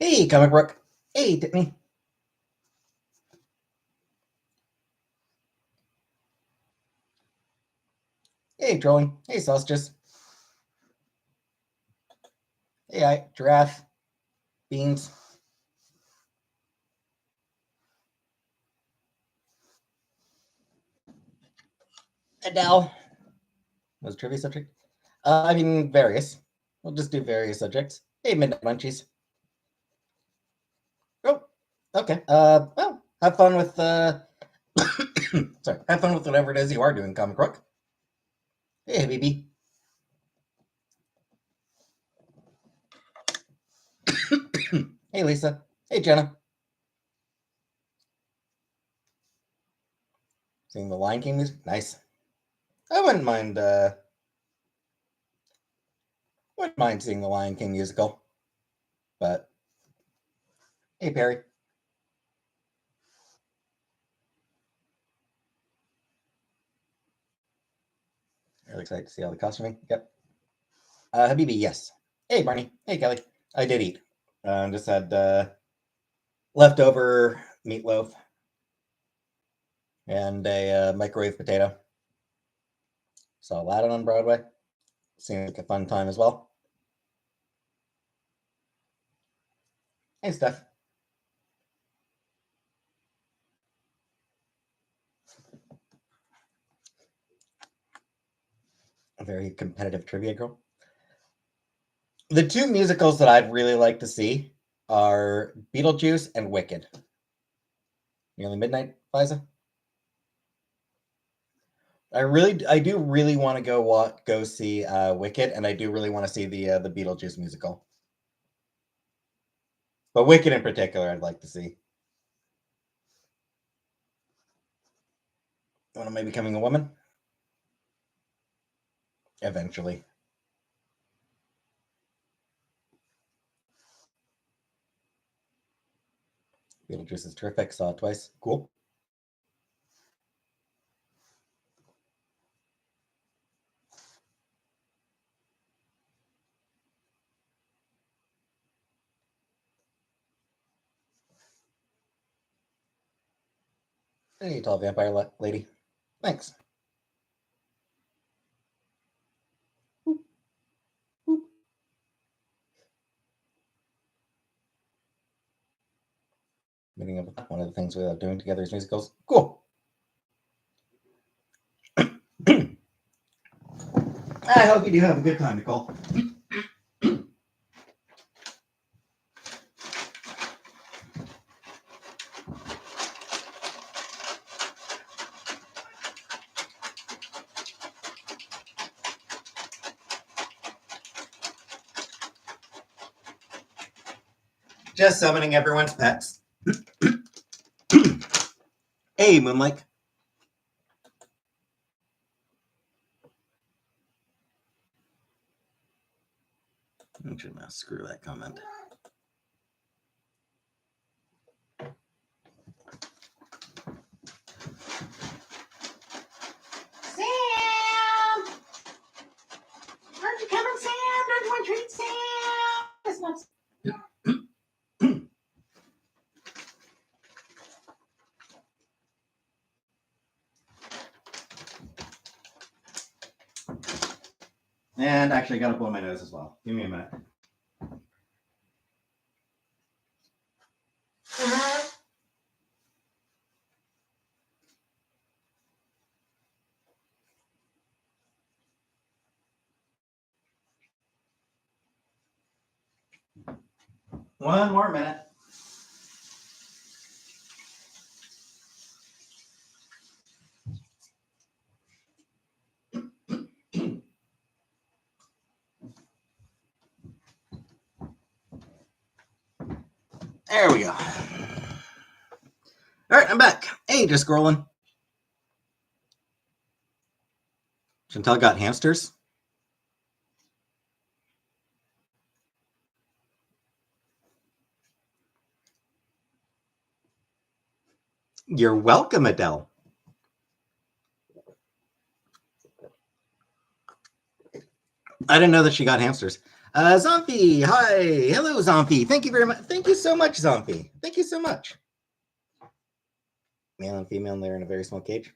Hey, Comic Rook. Hey, Tiffany. Hey, Trolling. Hey, Sausages. Hey, Giraffe. Beans. Adele. Was trivia subject? Various. We'll just do various subjects. Hey, Midnight Munchies. Oh, okay. Well, have fun with, sorry, have fun with whatever it is you are doing, Comic Rook. Hey, BB. Hey, Lisa. Hey, Jenna. Seeing the Lion King music? Nice. I wouldn't mind seeing the Lion King musical. But hey, Perry. Really excited to see all the costuming. Yep. Habibi, yes. Hey, Barney. Hey, Kelly. I did eat. Just had leftover meatloaf and a microwave potato. Saw Aladdin on Broadway. Seemed like a fun time as well. Hey, Steph. A very competitive trivia girl. The two musicals that I'd really like to see are Beetlejuice and Wicked. Nearly Midnight, Liza? I do really want to go see Wicked, and I do really want to see the Beetlejuice musical. But Wicked in particular, I'd like to see. When am I becoming a woman? Eventually. Beetlejuice is terrific. Saw it twice. Cool. Hey, tall vampire lady. Thanks. Meeting up. One of the things we love doing together is musicals. Cool. I hope you do have a good time, Nicole. Just summoning everyone's pets. Hey, Moonlight. I'm just gonna screw that comment. Sam! Aren't you coming, Sam? Don't you want to treat Sam? It's not... And actually, I gotta blow my nose as well. Give me a minute. One more minute. There we go. All right, I'm back. Hey, just scrolling. Chantal got hamsters. You're welcome, Adele. I didn't know that she got hamsters. Zombie, hi. Hello, Zombie. Thank you very much. Thank you so much, Zombie. Thank you so much. Male and female, and they're in a very small cage.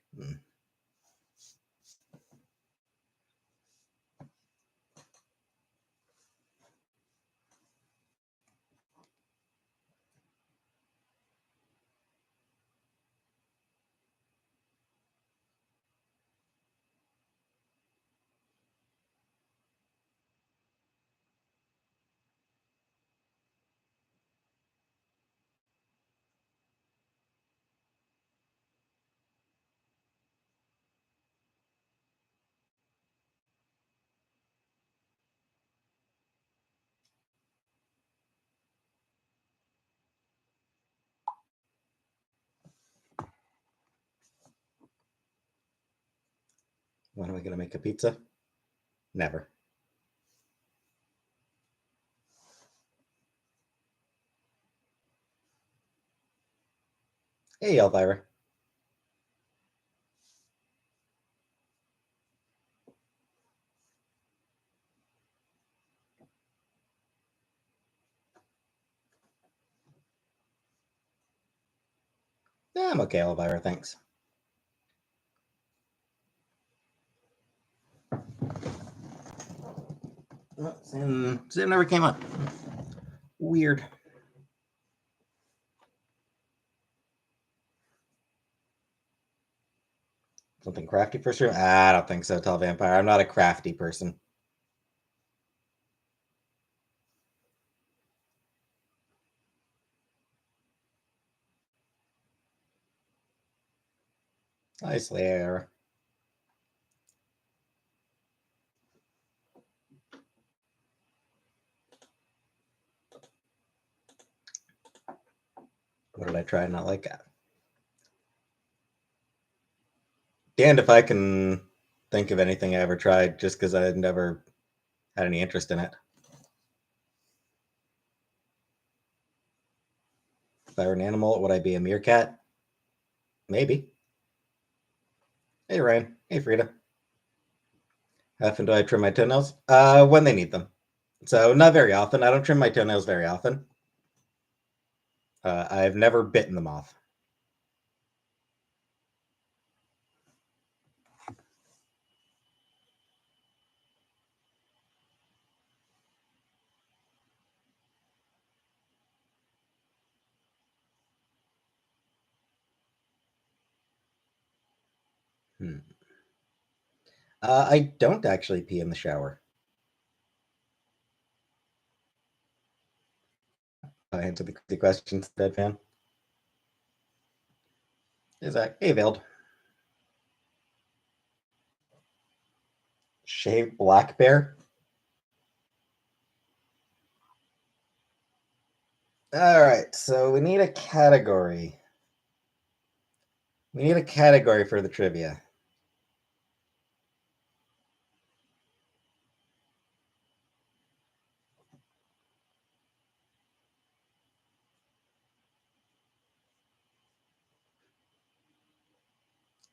When am I going to make a pizza? Never. Hey, Elvira. Yeah, I'm okay, Elvira. Thanks. Oh, Sam never came up. Weird. Something crafty for sure? I don't think so, Tall Vampire. I'm not a crafty person. Hi, Slayer. What did I try not like? Damned if I can think of anything I ever tried just because I never had any interest in it. If I were an animal, would I be a meerkat? Maybe. Hey, Ryan. Hey, Frida. How often do I trim my toenails? When they need them. So not very often. I don't trim my toenails very often. I've never bitten them off. I don't actually pee in the shower. I answer the questions, dead fan. Is that hey, Veiled? Shaved black bear? All right, so we need a category. We need a category for the trivia.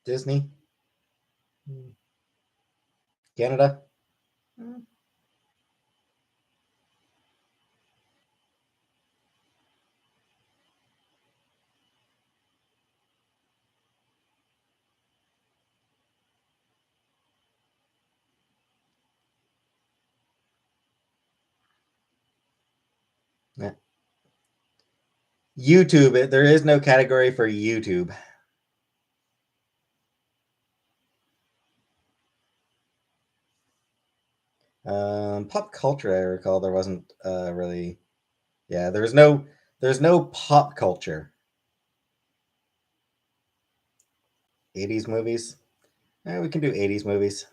Disney? Canada? Yeah. YouTube. There is no category for YouTube. Pop culture. I recall there wasn't really. Yeah, there's no pop culture. 80s movies. We can do 80s movies.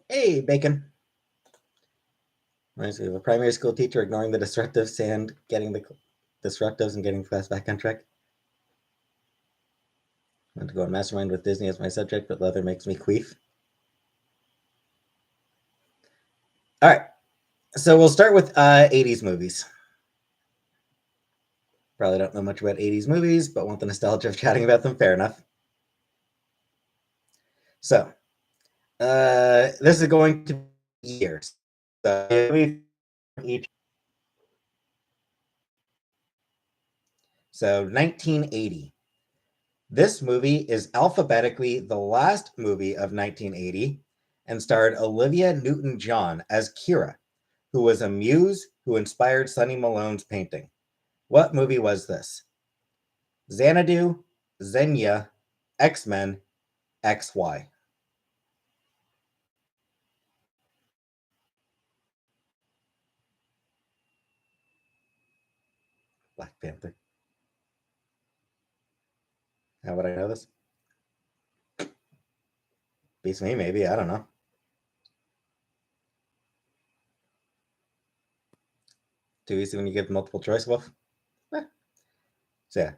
Hey, Bacon. Reminds me of a primary school teacher ignoring the disruptives and getting the disruptives and getting class back on track. I want to go on mastermind with Disney as my subject, but leather makes me queef. All right, so we'll start with 80s movies. Probably don't know much about 80s movies, but want the nostalgia of chatting about them. Fair enough. So, this is going to be years. So, each. So, 1980. This movie is alphabetically the last movie of 1980 and starred Olivia Newton-John as Kira, who was a muse who inspired Sonny Malone's painting. What movie was this? Xanadu, Xenia, X-Men, XY. Black Panther. How would I know this? Beats me, maybe. I don't know. Too easy when you give multiple choice, Wolf. Eh. So yeah,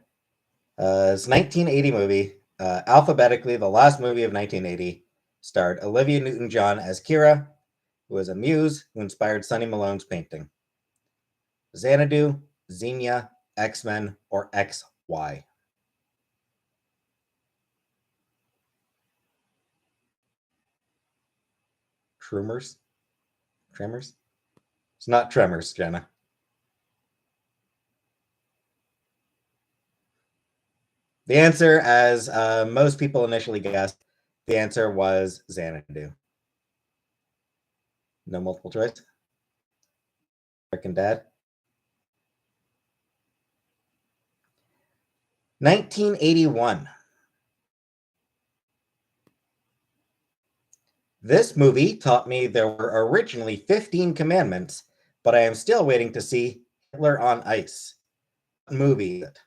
it's 1980 movie. Alphabetically, the last movie of 1980 starred Olivia Newton-John as Kira, who was a muse who inspired Sonny Malone's painting. Xanadu, Xenia, X-Men, or XY. Tremors? Tremors? It's not Tremors, Jenna. The answer, as most people initially guessed, the answer was Xanadu. No multiple choice. American Dad. 1981. This movie taught me there were originally 15 commandments, but I am still waiting to see Hitler on Ice. What movie is it?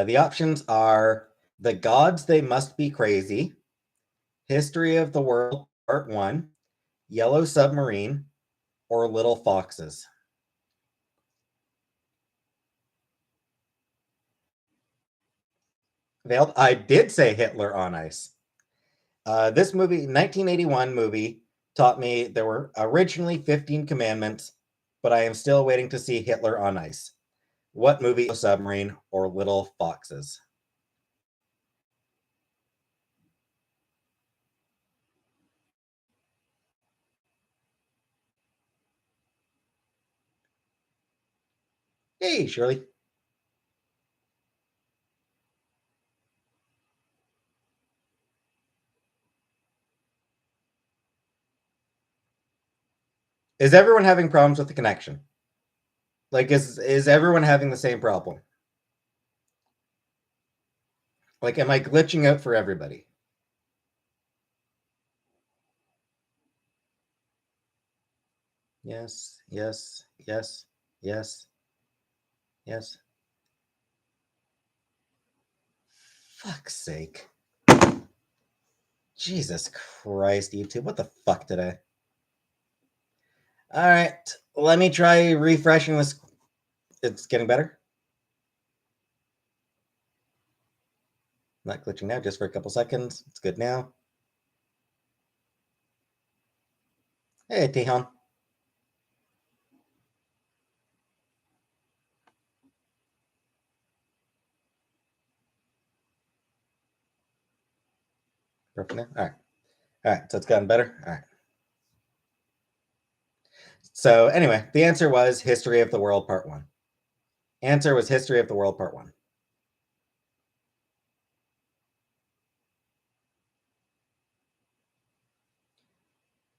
The options are The Gods They Must Be Crazy, History of the World Part 1, Yellow Submarine, or Little Foxes. Veiled, I did say Hitler on Ice. This movie, 1981 movie, taught me there were originally 15 commandments, but I am still waiting to see Hitler on Ice. What movie, Submarine, or Little Foxes? Hey, Shirley. Is everyone having problems with the connection? Like, is everyone having the same problem? Like, am I glitching out for everybody? Yes, yes, yes, yes, yes. Fuck's sake. Jesus Christ, YouTube. What the fuck today? All right, let me try refreshing this. It's getting better. Not glitching now, just for a couple seconds. It's good now. Hey, Tihan. Perfect now. All right. All right. So it's gotten better. All right. So anyway, the answer was History of the World Part 1. Answer was History of the World Part 1.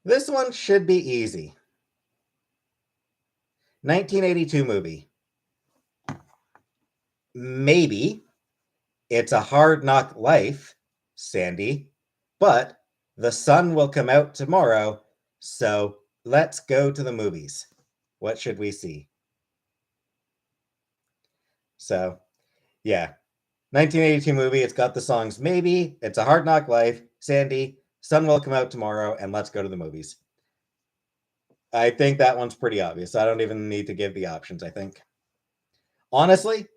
This one should be easy. 1982 movie. Maybe it's a hard knock life, Sandy, but the sun will come out tomorrow, so let's go to the movies. What should we see? So, yeah. 1982 movie. It's got the songs Maybe, It's a Hard Knock Life, Sandy, Sun Will Come Out Tomorrow, and Let's Go to the Movies. I think that one's pretty obvious. I don't even need to give the options, I think. Honestly,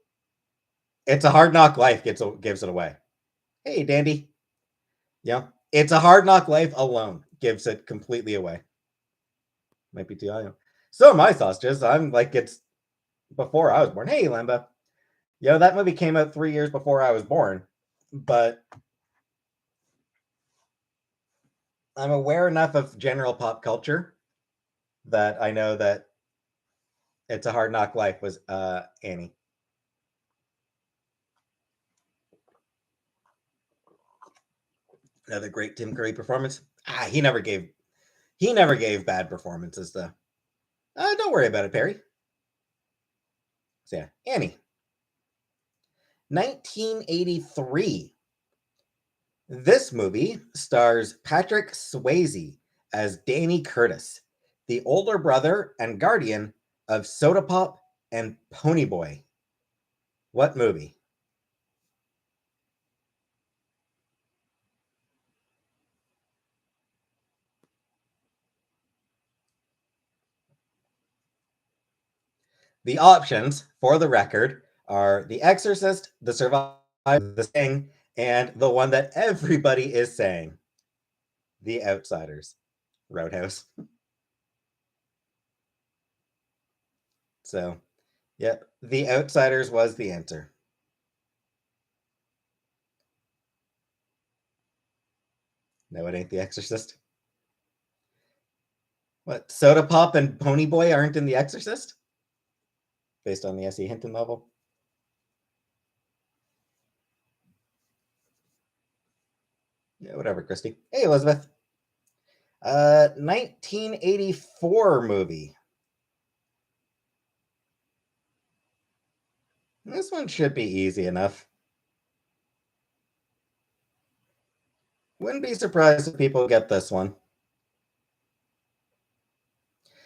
It's a Hard Knock Life gives it away. Hey, Dandy. Yeah. It's a Hard Knock Life alone gives it completely away. Might be too high. So are my sausages. I'm like, it's before I was born. Hey, Lamba. That movie came out 3 years before I was born, but I'm aware enough of general pop culture that I know that It's a Hard Knock Life was Annie. Another great Tim Curry performance. He never gave bad performances though. Don't worry about it, Perry. So yeah, Annie. 1983. This movie stars Patrick Swayze as Danny Curtis, the older brother and guardian of Soda Pop and Ponyboy. What movie? The options, for the record, are The Exorcist, The Survivor, The Thing, and the one that everybody is saying, The Outsiders, Roadhouse. So, yep, The Outsiders was the answer. No, it ain't The Exorcist. What? Soda Pop and Ponyboy aren't in The Exorcist? Based on the S.E. Hinton novel? Yeah, whatever, Christy. Hey, Elizabeth. 1984 movie. This one should be easy enough. Wouldn't be surprised if people get this one.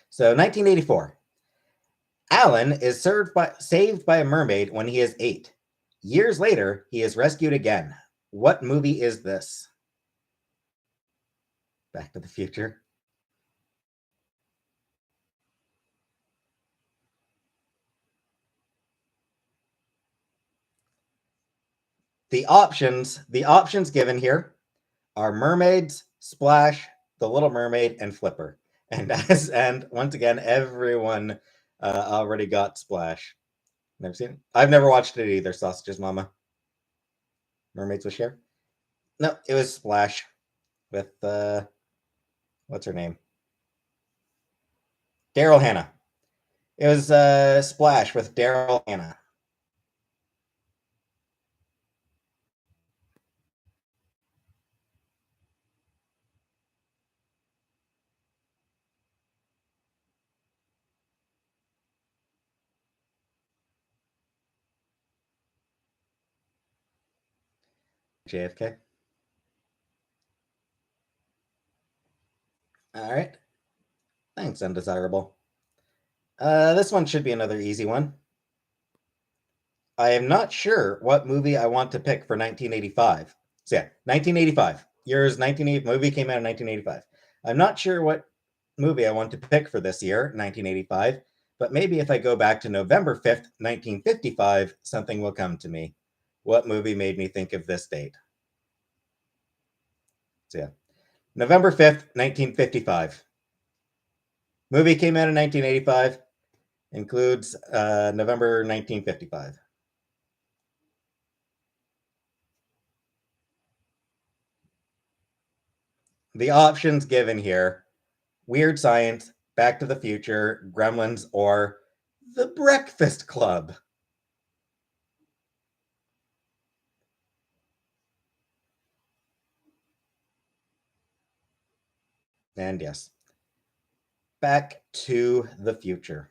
So, 1984. Alan is saved by a mermaid when he is 8. Years later, he is rescued again. What movie is this? Back to the Future. The options given here are Mermaids, Splash, The Little Mermaid, and Flipper. And once again, everyone already got Splash. Never seen it. I've never watched it either. Sausages Mama. Mermaids with Cher. No, it was Splash with what's her name? Daryl Hannah. It was Splash with Daryl Hannah. JFK. All right. Thanks, Undesirable. This one should be another easy one. I am not sure what movie I want to pick for 1985. So yeah, 1985. Year's 1980 movie came out in 1985. I'm not sure what movie I want to pick for this year, 1985, but maybe if I go back to November 5th, 1955, something will come to me. What movie made me think of this date? So yeah, November 5th, 1955. Movie came out in 1985, includes November 1955. The options given here: Weird Science, Back to the Future, Gremlins, or The Breakfast Club. And yes, Back to the Future.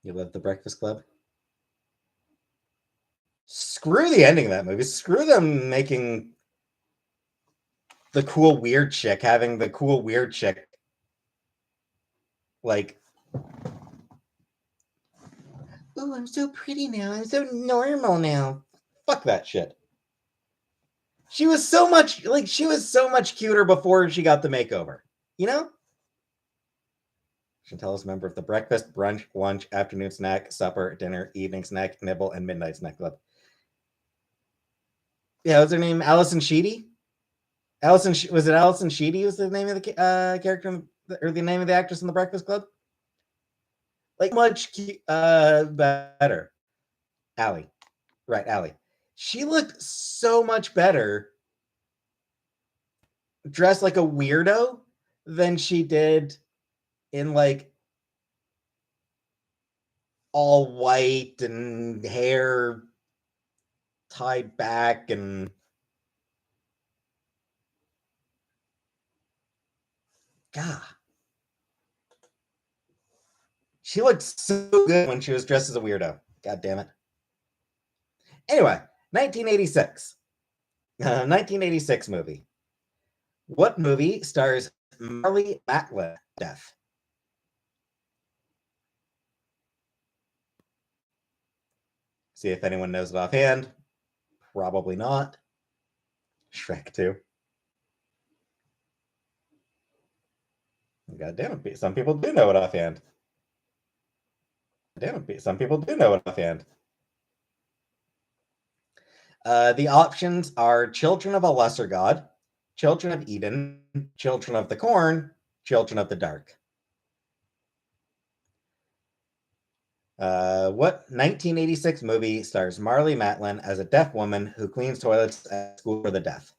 You love The Breakfast Club? Screw the ending of that movie. Screw them making the cool weird chick having the cool weird chick like, oh, I'm so pretty now. I'm so normal now. Fuck that shit. She was so much cuter before she got the makeover. You know? Chantel member of the breakfast, brunch, lunch, afternoon snack, supper, dinner, evening snack, nibble, and midnight snack club. Yeah, what's her name? Allison Sheedy? Was it Allison Sheedy was the name of the character or the name of the actress in the Breakfast Club? Like much better. Allie. Right, Allie. She looked so much better dressed like a weirdo than she did in like all white and hair tied back and God. She looked so good when she was dressed as a weirdo. God damn it. Anyway, 1986. 1986 movie. What movie stars Marley Matlin death? See if anyone knows it offhand. Probably not. Shrek 2. God damn it. Some people do know it offhand. Damn it. Some people do know it offhand. The options are Children of a Lesser God, Children of Eden, Children of the Corn, Children of the Dark. What 1986 movie stars Marley Matlin as a deaf woman who cleans toilets at school for the deaf?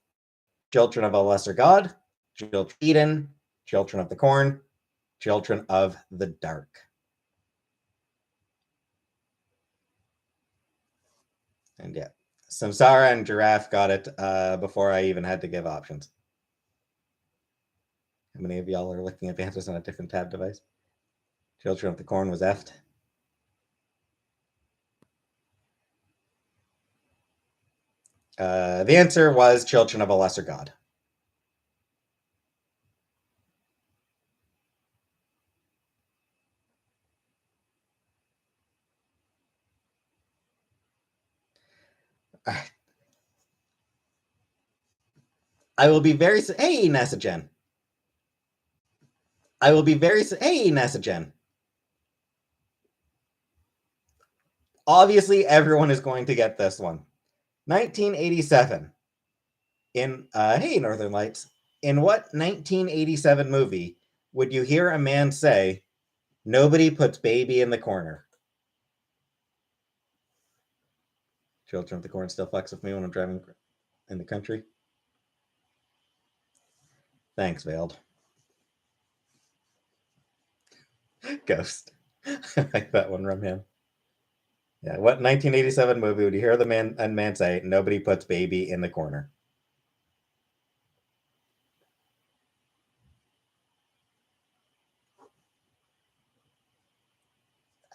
Children of a Lesser God, Children of Eden, Children of the Corn, Children of the Dark. And yeah, Samsara and Giraffe got it before I even had to give options. How many of y'all are looking at the answers on a different tab device? Children of the Corn was F'd. The answer was Children of a Lesser God. I will be very... Hey, NASA Jen. I will be very... Hey, NASA Jen. Obviously, everyone is going to get this one. 1987. In, hey, Northern Lights. In what 1987 movie would you hear a man say, nobody puts baby in the corner? Children of the Corn still fucks with me when I'm driving in the country. Thanks, Veiled. Ghost. I like that one from him. Yeah, what 1987 movie would you hear the man say, nobody puts baby in the corner?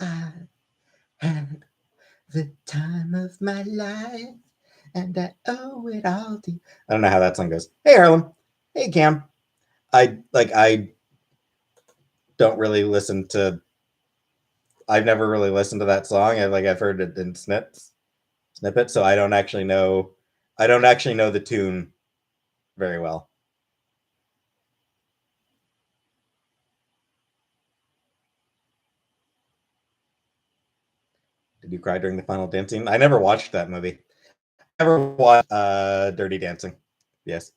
I had the time of my life, and I owe it all to you. I don't know how that song goes. Hey, Harlem. Hey, Cam. I don't really listen to... I've never really listened to that song. I've heard it in snippets, so I don't actually know the tune very well. Did you cry during the final dance scene? I never watched that movie. I never watched Dirty Dancing. Yes.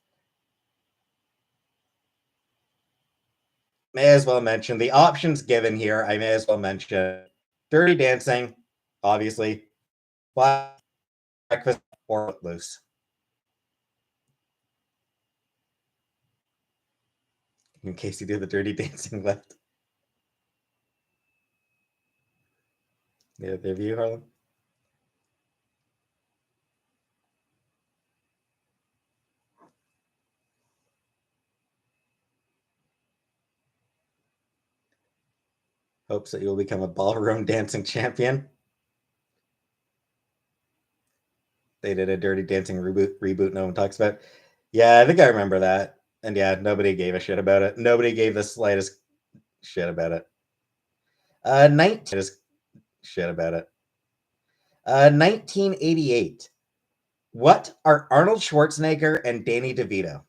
May as well mention the options given here. I may as well mention Dirty Dancing, obviously, Black Breakfast, or Footloose. In case you do the Dirty Dancing left. Yeah, the view, Harlem. hopes that you'll become a ballroom dancing champion. They did a Dirty Dancing reboot no one talks about. Yeah, I think I remember that. And yeah, nobody gave a shit about it. Nobody gave the slightest shit about it. 1988. What are Arnold Schwarzenegger and Danny DeVito?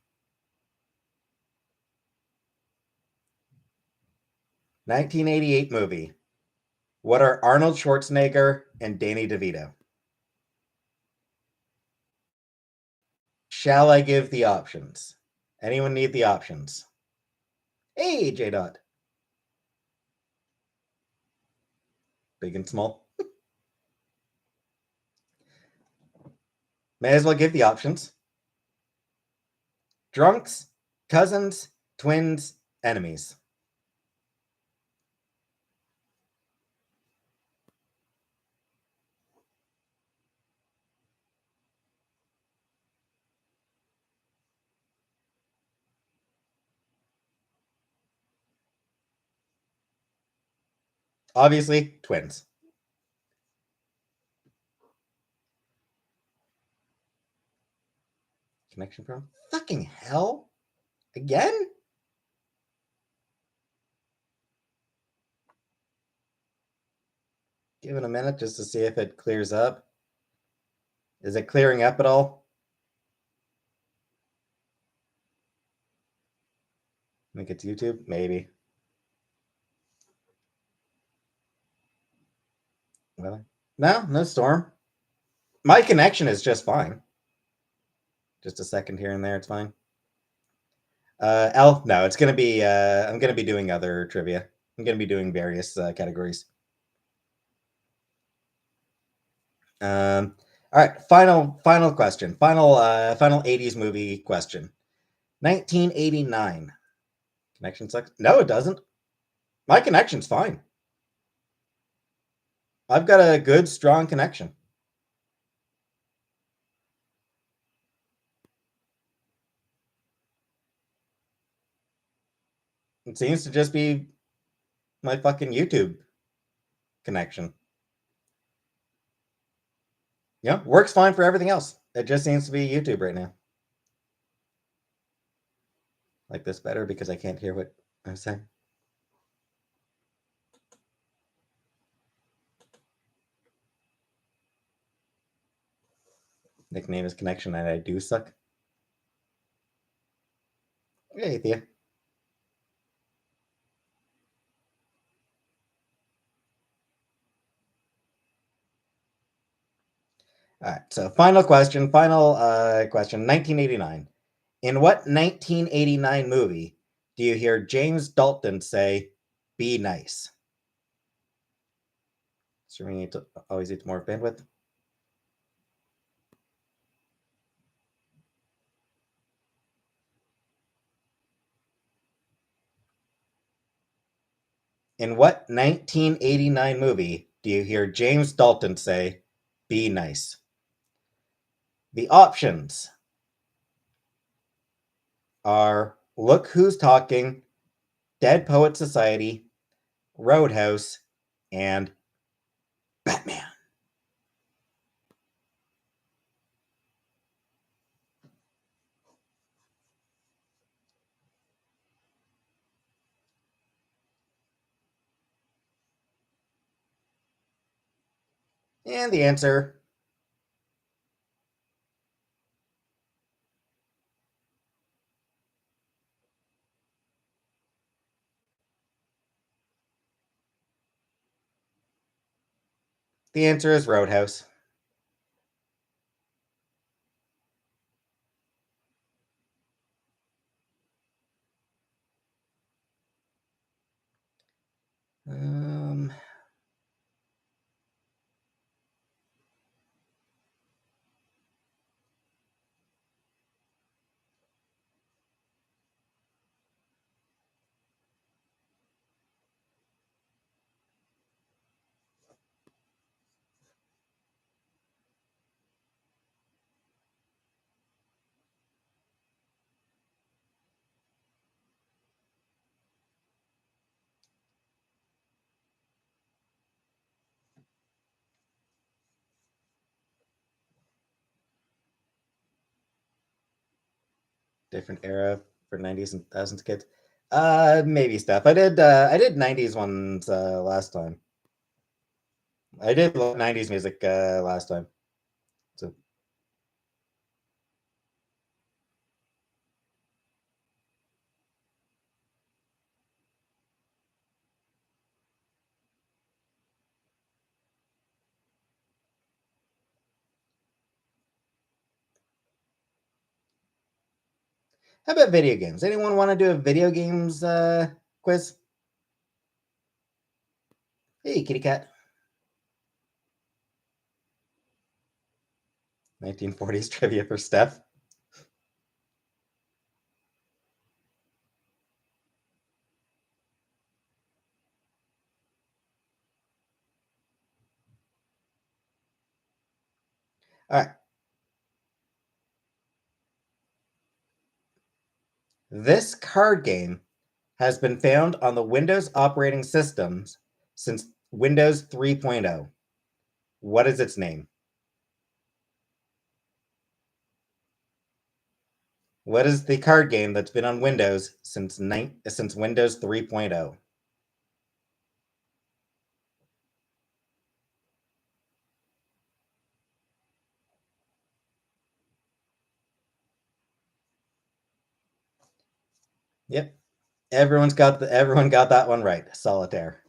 1988 movie. What are Arnold Schwarzenegger and Danny DeVito? Shall I give the options? Anyone need the options? Hey, J Dot. Big and small. May as well give the options. Drunks, cousins, twins, enemies. Obviously, twins. Connection problem? Fucking hell? Again? Give it a minute just to see if it clears up. Is it clearing up at all? I think it's YouTube? Maybe. Well, no storm. My connection is just fine. Just a second here and there, it's fine. No, it's gonna be. I'm gonna be doing other trivia. I'm gonna be doing various categories. All right, final question. Final 80s movie question. 1989. Connection sucks. No, it doesn't. My connection's fine. I've got a good, strong connection. It seems to just be my fucking YouTube connection. Yeah, works fine for everything else. It just seems to be YouTube right now. Like this better because I can't hear what I'm saying. Nickname is connection and I do suck. Hey, Thea. All right, so final question. 1989. In what 1989 movie do you hear James Dalton say, "Be nice"? Streaming need to always needs more bandwidth. In what 1989 movie do you hear James Dalton say, "Be nice"? The options are Look Who's Talking, Dead Poet Society, Roadhouse, and Batman. And the answer is Roadhouse. Different era for 90s and thousands kids. Maybe stuff. I did 90s ones last time. I did 90s music last time. So how about video games? Anyone want to do a video games quiz? Hey, kitty cat. 1940s trivia for Steph. All right. This card game has been found on the Windows operating systems since Windows 3.0. What is its name? What is the card game that's been on Windows since Windows 3.0? Yep. Everyone got that one right. Solitaire.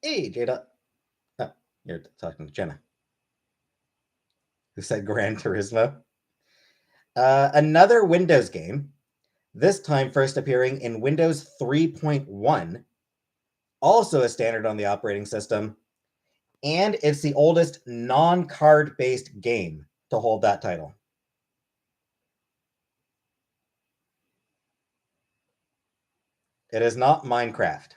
Hey, Jada. Oh, you're talking to Jenna, who said Gran Turismo. Another Windows game, this time first appearing in Windows 3.1, also a standard on the operating system, and it's the oldest non-card based game to hold that title. It is not Minecraft.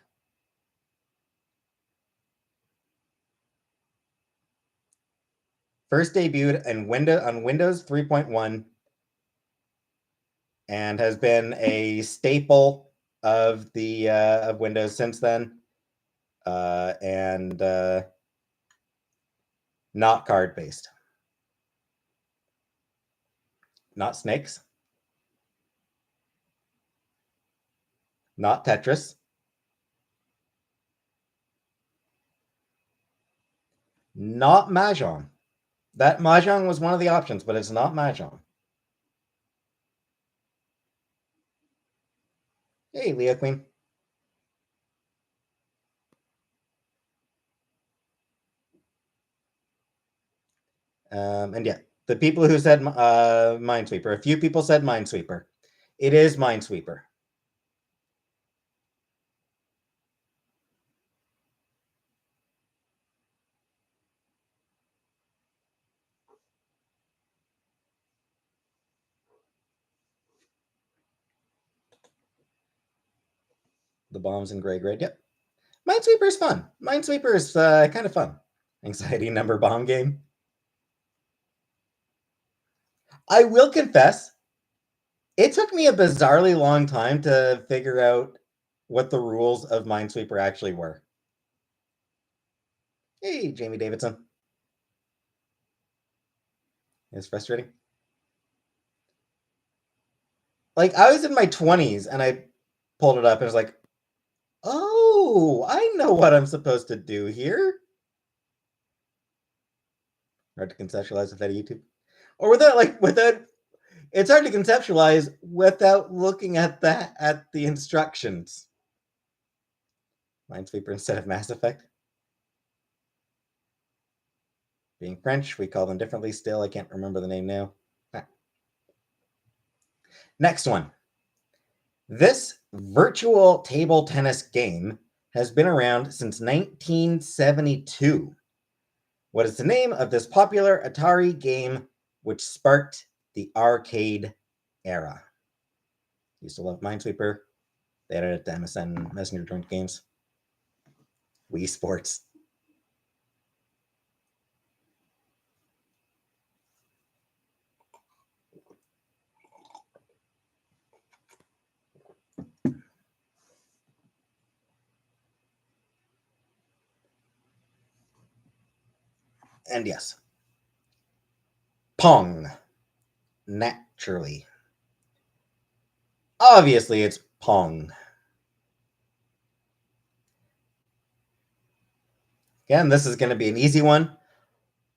First debuted on Windows 3.1 and has been a staple of the of Windows since then, and not card based. Not Snakes. Not Tetris. Not Mahjong. That Mahjong was one of the options, but it's not Mahjong. Hey, Leah Queen. And yeah, the people who said Minesweeper, a few people said Minesweeper. It is Minesweeper. The bombs in gray grid. Yep. Minesweeper is fun. Minesweeper is kind of fun. Anxiety number bomb game. I will confess, it took me a bizarrely long time to figure out what the rules of Minesweeper actually were. Hey, Jamie Davidson. It's frustrating. Like, I was in my 20s and I pulled it up and was like, oh, I know what I'm supposed to do here. Hard to conceptualize without YouTube. Or without it's hard to conceptualize without looking at the instructions. Minesweeper instead of Mass Effect. Being French, we call them differently still. I can't remember the name now. Ah. Next one. This virtual table tennis game has been around since 1972. What is the name of this popular Atari game which sparked the arcade era? Used to love Minesweeper. They added it to MSN Messenger joint games. Wii Sports. And yes, Pong. Naturally. Obviously, it's Pong. Again, this is going to be an easy one.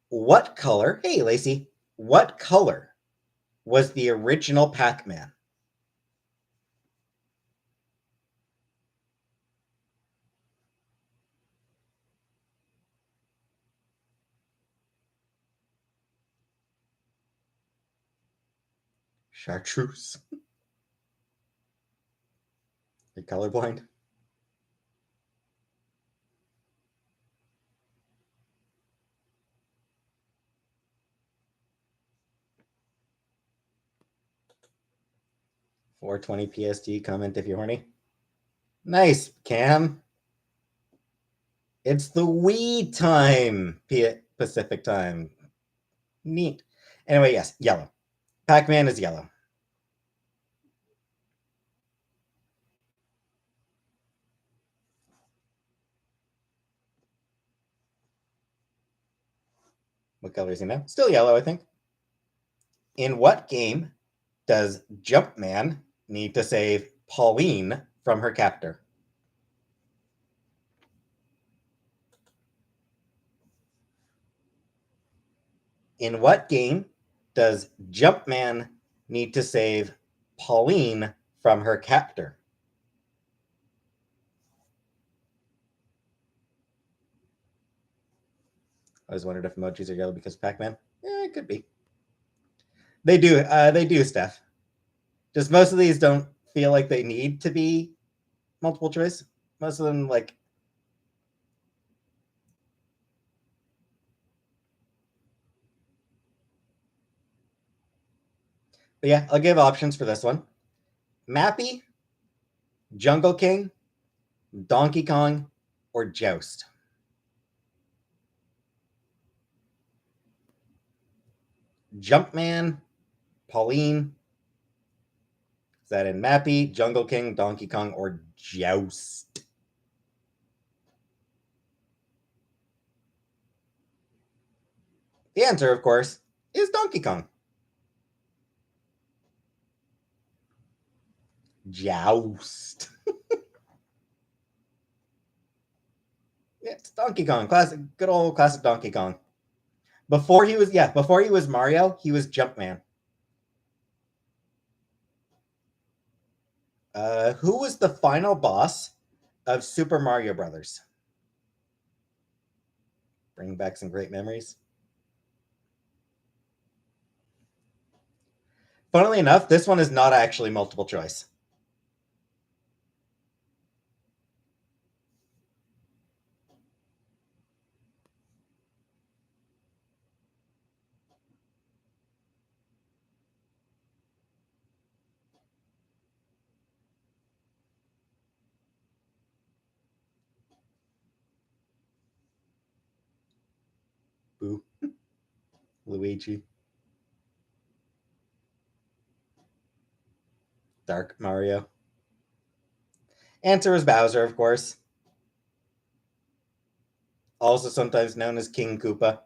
What color? Hey, Lacey. What color was the original Pac-Man? Chartreuse. You're colorblind? .420 PST, comment if you're horny. Nice, Cam. It's the Wii time, Pacific time. Neat. Anyway, yes, yellow. Pac-Man is yellow. What color is he now? Still yellow, I think. In what game does Jumpman need to save Pauline from her captor? In what game does Jumpman need to save Pauline from her captor? I always wondered if emojis are yellow because Pac-Man. Yeah, it could be. They do. They do, Steph. Just most of these don't feel like they need to be multiple choice. Most of them, like. But yeah, I'll give options for this one. Mappy, Jungle King, Donkey Kong, or Joust. Jumpman, Pauline. Is that in Mappy, Jungle King, Donkey Kong, or Joust? The answer, of course, is Donkey Kong. Joust. It's Donkey Kong. Classic, good old classic Donkey Kong. Before he was Mario, he was Jumpman. Who was the final boss of Super Mario Brothers? Bring back some great memories. Funnily enough, this one is not actually multiple choice. Boo. Luigi. Dark Mario. Answer is Bowser, of course. Also sometimes known as King Koopa.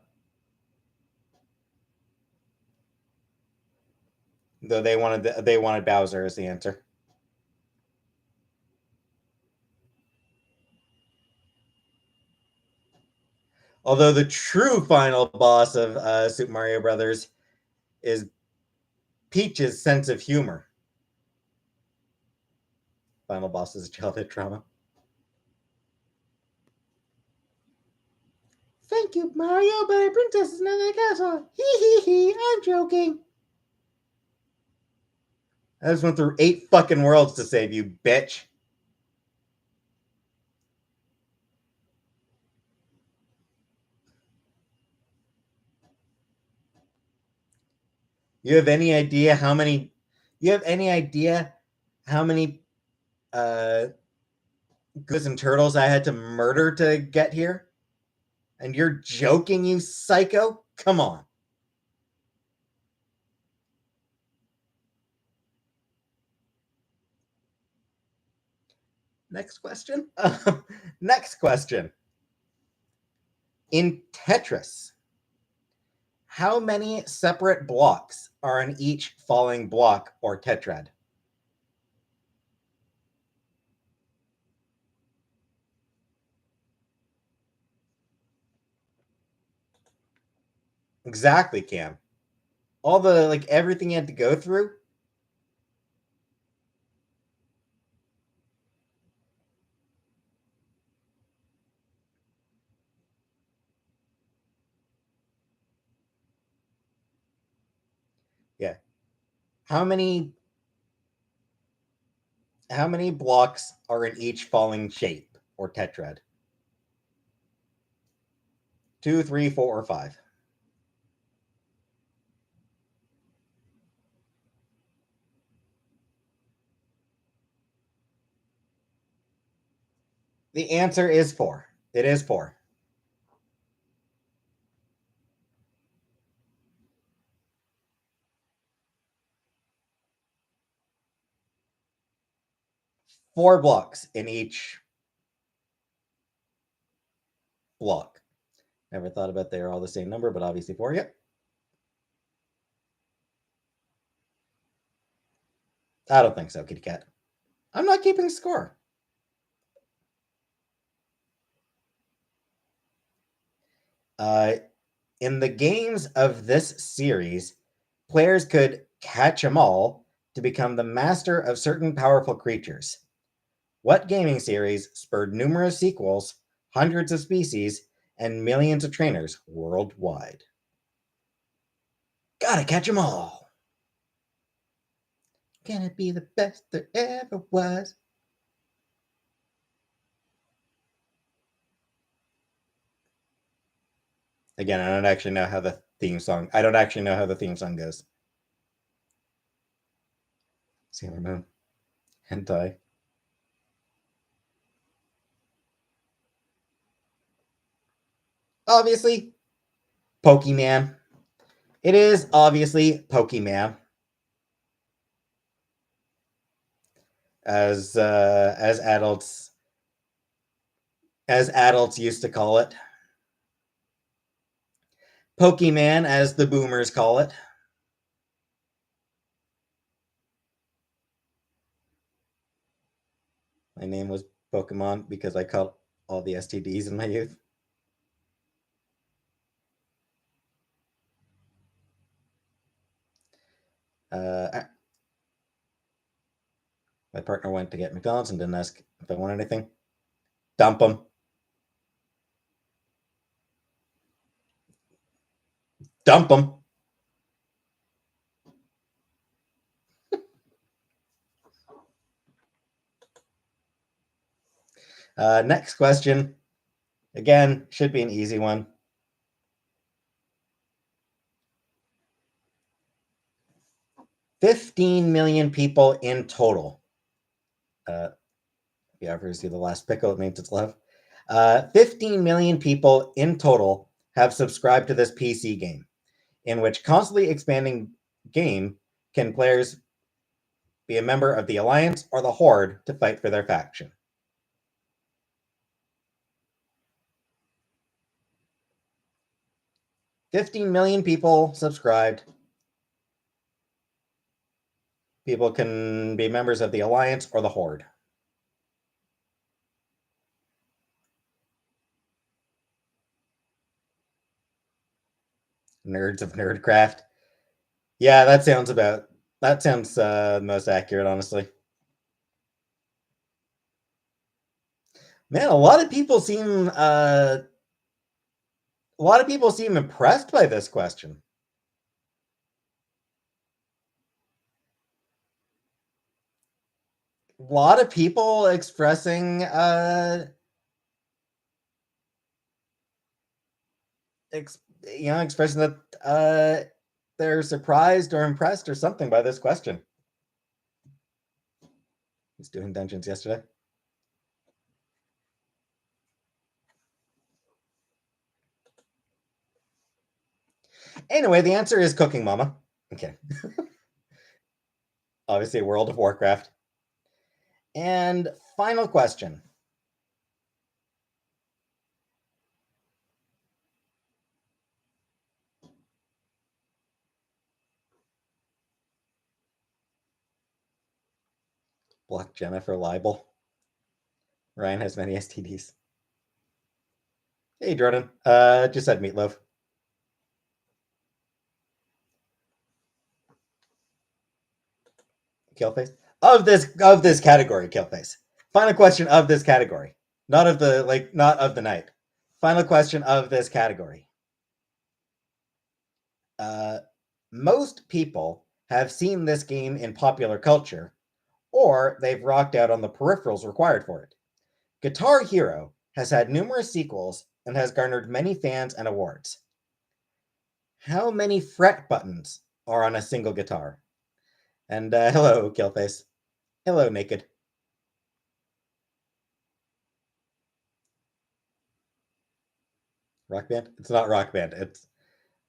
Though they wanted Bowser as the answer. Although the true final boss of Super Mario Brothers is Peach's sense of humor. Final boss is childhood trauma. Thank you, Mario, but a princess is not in the castle. Hee hee hee, I'm joking. I just went through 8 fucking worlds to save you, bitch. You have any idea how many goose and turtles I had to murder to get here? And you're joking, you psycho? Come on. Next question. Next question. In Tetris, How many separate blocks are in each falling block or tetrad? Exactly, Cam. All the everything you had to go through. Yeah. How many blocks are in each falling shape or tetrad? 2, 3, 4, or 5? The answer is 4. It is 4. Four blocks in each block. Never thought about they are all the same number, but obviously 4. Yep. I don't think so, kitty cat. I'm not keeping score. In the games of this series, players could catch 'em all to become the master of certain powerful creatures. What gaming series spurred numerous sequels, hundreds of species, and millions of trainers worldwide? Gotta catch 'em all. Can it be the best there ever was? Again, I don't actually know how the theme song. I don't actually know how the theme song goes. Sailor Moon, hentai. Obviously, Pokemon. It is obviously Pokemon, as adults used to call it. Pokemon, as the boomers call it. My name was Pokemon because I caught all the STDs in my youth. My partner went to get McDonald's and didn't ask if I want anything. Dump them. Dump them. Next question. Again, should be an easy one. 15 million people in total. Yeah, if you the last pickle, it means it's love. 15 million people in total have subscribed to this PC game, in which constantly expanding game can players be a member of the Alliance or the Horde to fight for their faction. $15 million people subscribed. People can be members of the Alliance or the Horde. Nerds of Nerdcraft. Yeah, that sounds most accurate, honestly. Man, a lot of people seem impressed by this question. A lot of people expressing expressing that they're surprised or impressed or something by this question. He's doing dungeons yesterday. Anyway, the answer is Cooking Mama. Okay. Obviously, World of Warcraft. And final question. Block Jenna for libel. Ryan has many STDs. Hey, Jordan. Just said meatloaf. Killface. Of this category, Killface. Final question of this category. Not of the night. Final question of this category. Most people have seen this game in popular culture, or they've rocked out on the peripherals required for it. Guitar Hero has had numerous sequels and has garnered many fans and awards. How many fret buttons are on a single guitar? And hello, Killface. Hello, Naked. Rock Band? It's not Rock Band. It's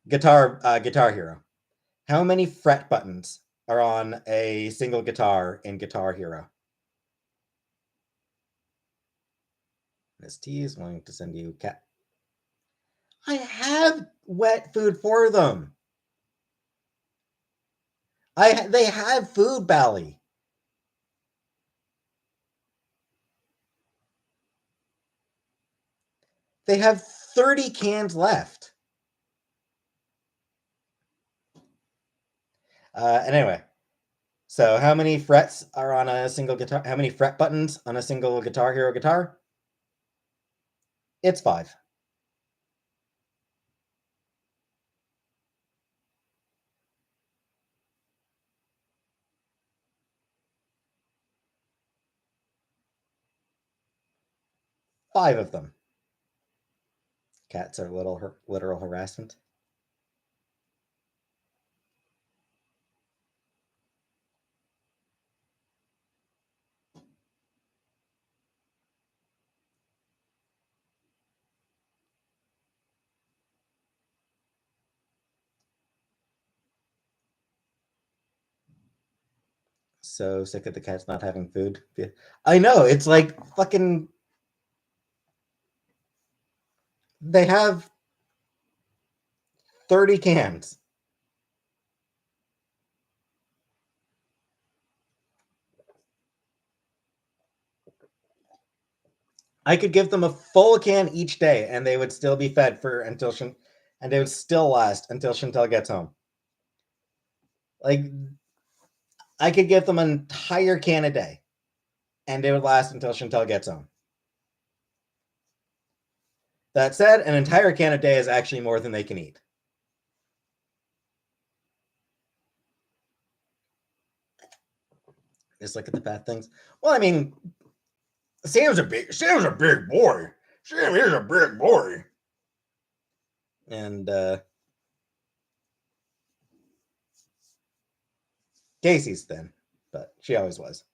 Guitar Hero. How many fret buttons are on a single guitar in Guitar Hero? Miss T is wanting to send you cat. I have wet food for them. They have food, Bally. They have 30 cans left. And anyway, so how many frets are on a single guitar? How many fret buttons on a single Guitar Hero guitar? It's 5. Five of them. Cats are literal harassment. So sick of the cats not having food. I know, it's like fucking. They have 30 cans. I could give them a full can each day, and they would still be fed and they would still last until Chantel gets home. Like, I could give them an entire can a day, and they would last until Chantel gets home. That said, an entire can a day is actually more than they can eat. Just look at the bad things. Well, I mean, Sam's a big boy. Sam is a big boy. And Casey's thin, but she always was.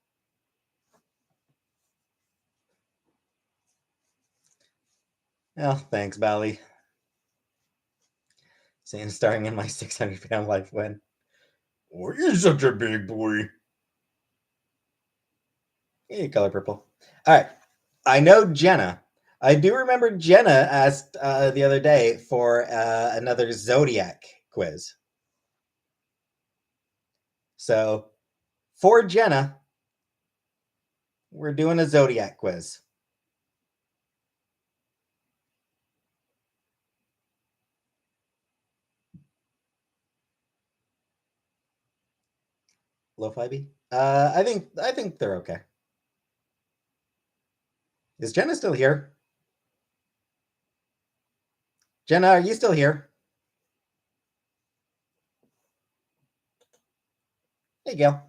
Well, thanks, Bally. Saying starring in my 600-pound life win. Oh, you're such a big boy. Hey, color purple. All right. I know Jenna. I do remember Jenna asked the other day for another Zodiac quiz. So for Jenna, we're doing a Zodiac quiz. Lo-fi B? I think they're okay. Is Jenna still here? Jenna, are you still here? Hey, Gail.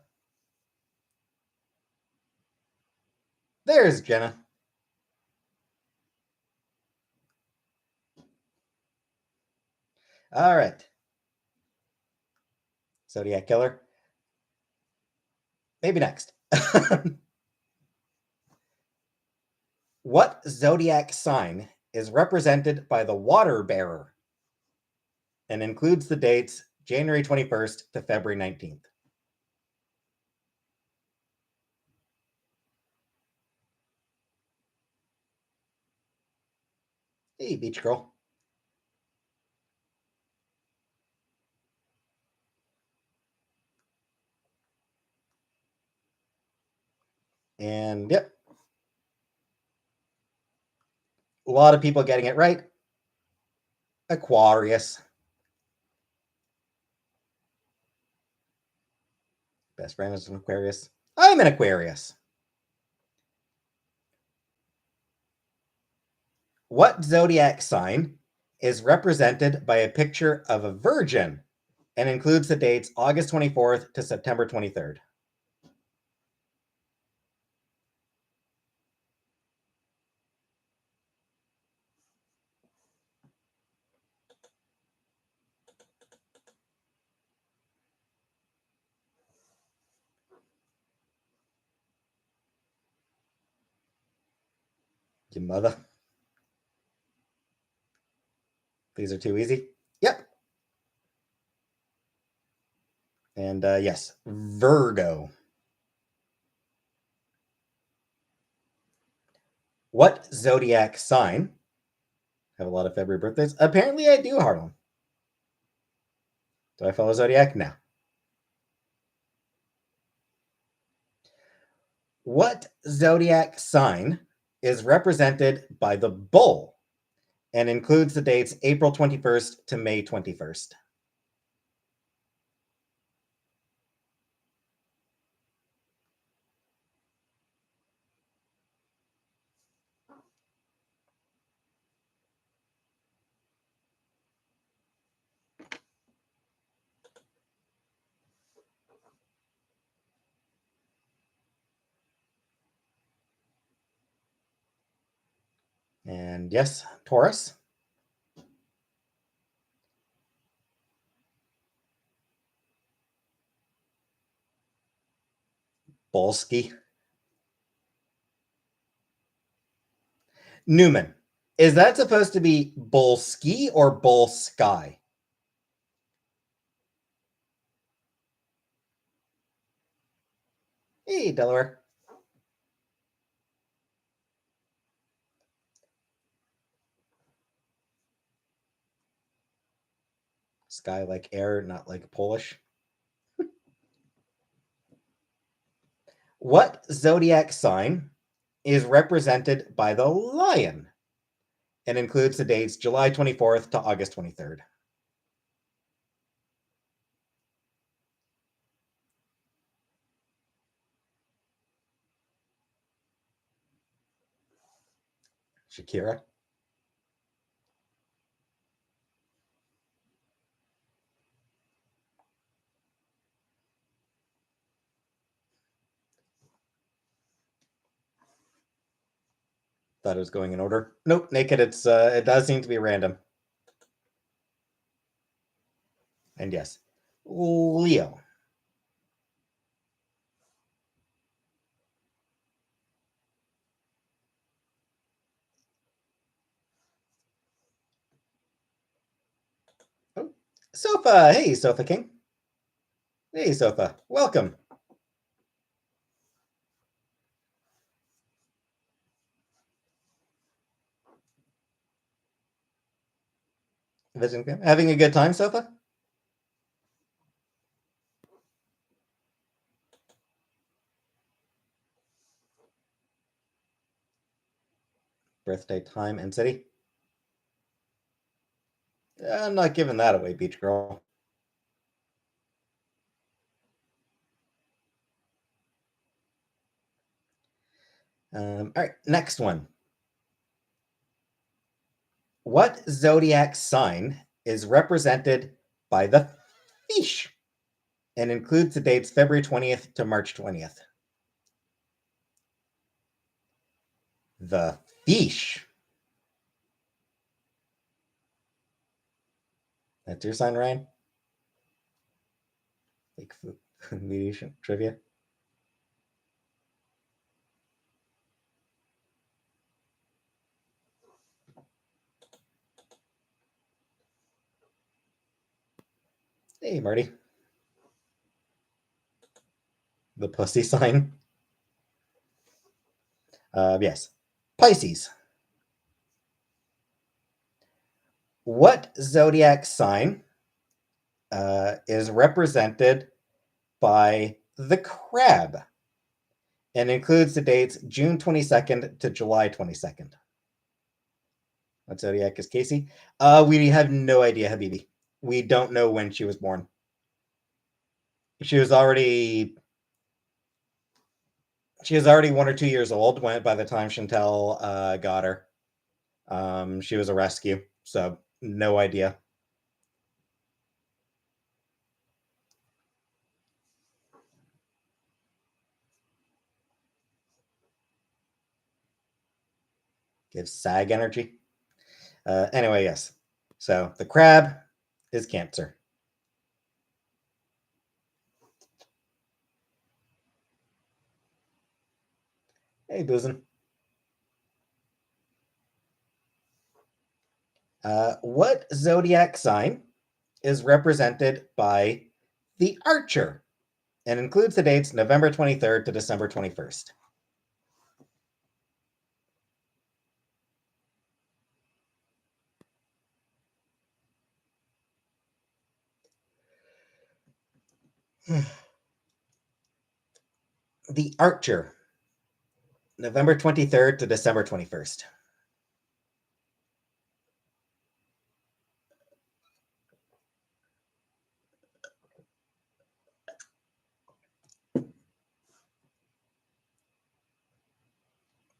There's Jenna. All right. Zodiac Killer. Maybe next. What zodiac sign is represented by the water bearer and includes the dates January 21st to February 19th? Hey, beach girl. And yep, a lot of people getting it right. Aquarius. Best friend is an Aquarius. I'm an Aquarius. What zodiac sign is represented by a picture of a virgin and includes the dates August 24th to September 23rd? Your mother. These are too easy. Yep. And yes, Virgo. What zodiac sign? Have a lot of February birthdays. Apparently, I do, Harlan. Do I follow zodiac? No. What zodiac sign is represented by the bull and includes the dates April 21st to May 21st? And yes, Taurus. Bolsky. Newman. Is that supposed to be Bolsky or Bull Sky? Hey, Delaware. Sky like air, not like Polish. What zodiac sign is represented by the lion and includes the dates July 24th to August 23rd? Shakira. Thought it was going in order. Nope, naked. It does seem to be random. And yes, Leo. Oh, Sofa. Hey, Sofa King. Hey, Sofa. Welcome. Having a good time, Sofa? Birthday, time, and city? I'm not giving that away, Beach Girl. All right, next one. What zodiac sign is represented by the fish and includes the dates February 20th to March 20th? The fish. That's your sign, Ryan? Like food trivia? Hey, Marty. The pussy sign? Yes. Pisces. What zodiac sign is represented by the crab and includes the dates June 22nd to July 22nd. What zodiac is Casey? We have no idea, Habibi. We don't know when she was born. She was already 1 or 2 years old when by the time Chantel got her. She was a rescue, so no idea. Gives sag energy. Anyway, yes. So the crab is Cancer. Hey, Boozin. What zodiac sign is represented by the Archer and includes the dates November 23rd to December 21st? The Archer, November 23rd to December 21st.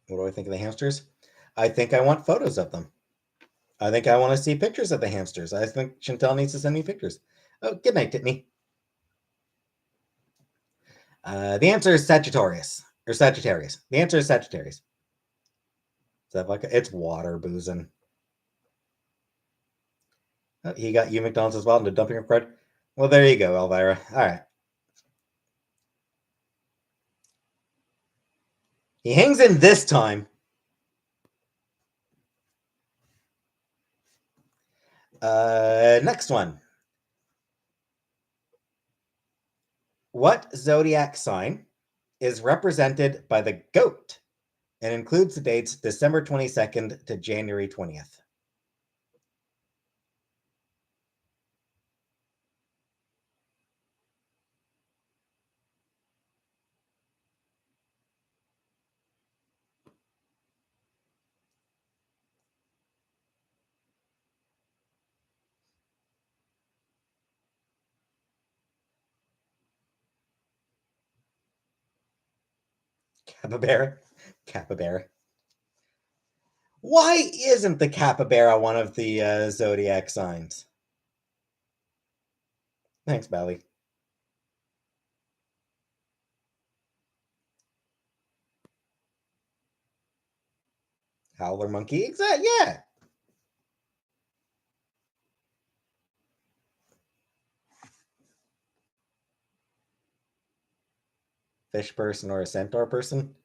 What do I think of the hamsters? I think I want photos of them. I think I want to see pictures of the hamsters. I think Chantel needs to send me pictures. Oh, good night, Titney. The answer is Sagittarius. Or Sagittarius. The answer is Sagittarius. Is that like it's water boozing? Oh, he got you McDonald's as well into dumping of cred. Well, there you go, Elvira. All right. He hangs in this time. Next one. What zodiac sign is represented by the goat and includes the dates December 22nd to January 20th? Capybara. Capybara. Why isn't the capybara one of the zodiac signs? Thanks, Bally. Howler monkey. Exactly. Yeah. Fish person or a centaur person?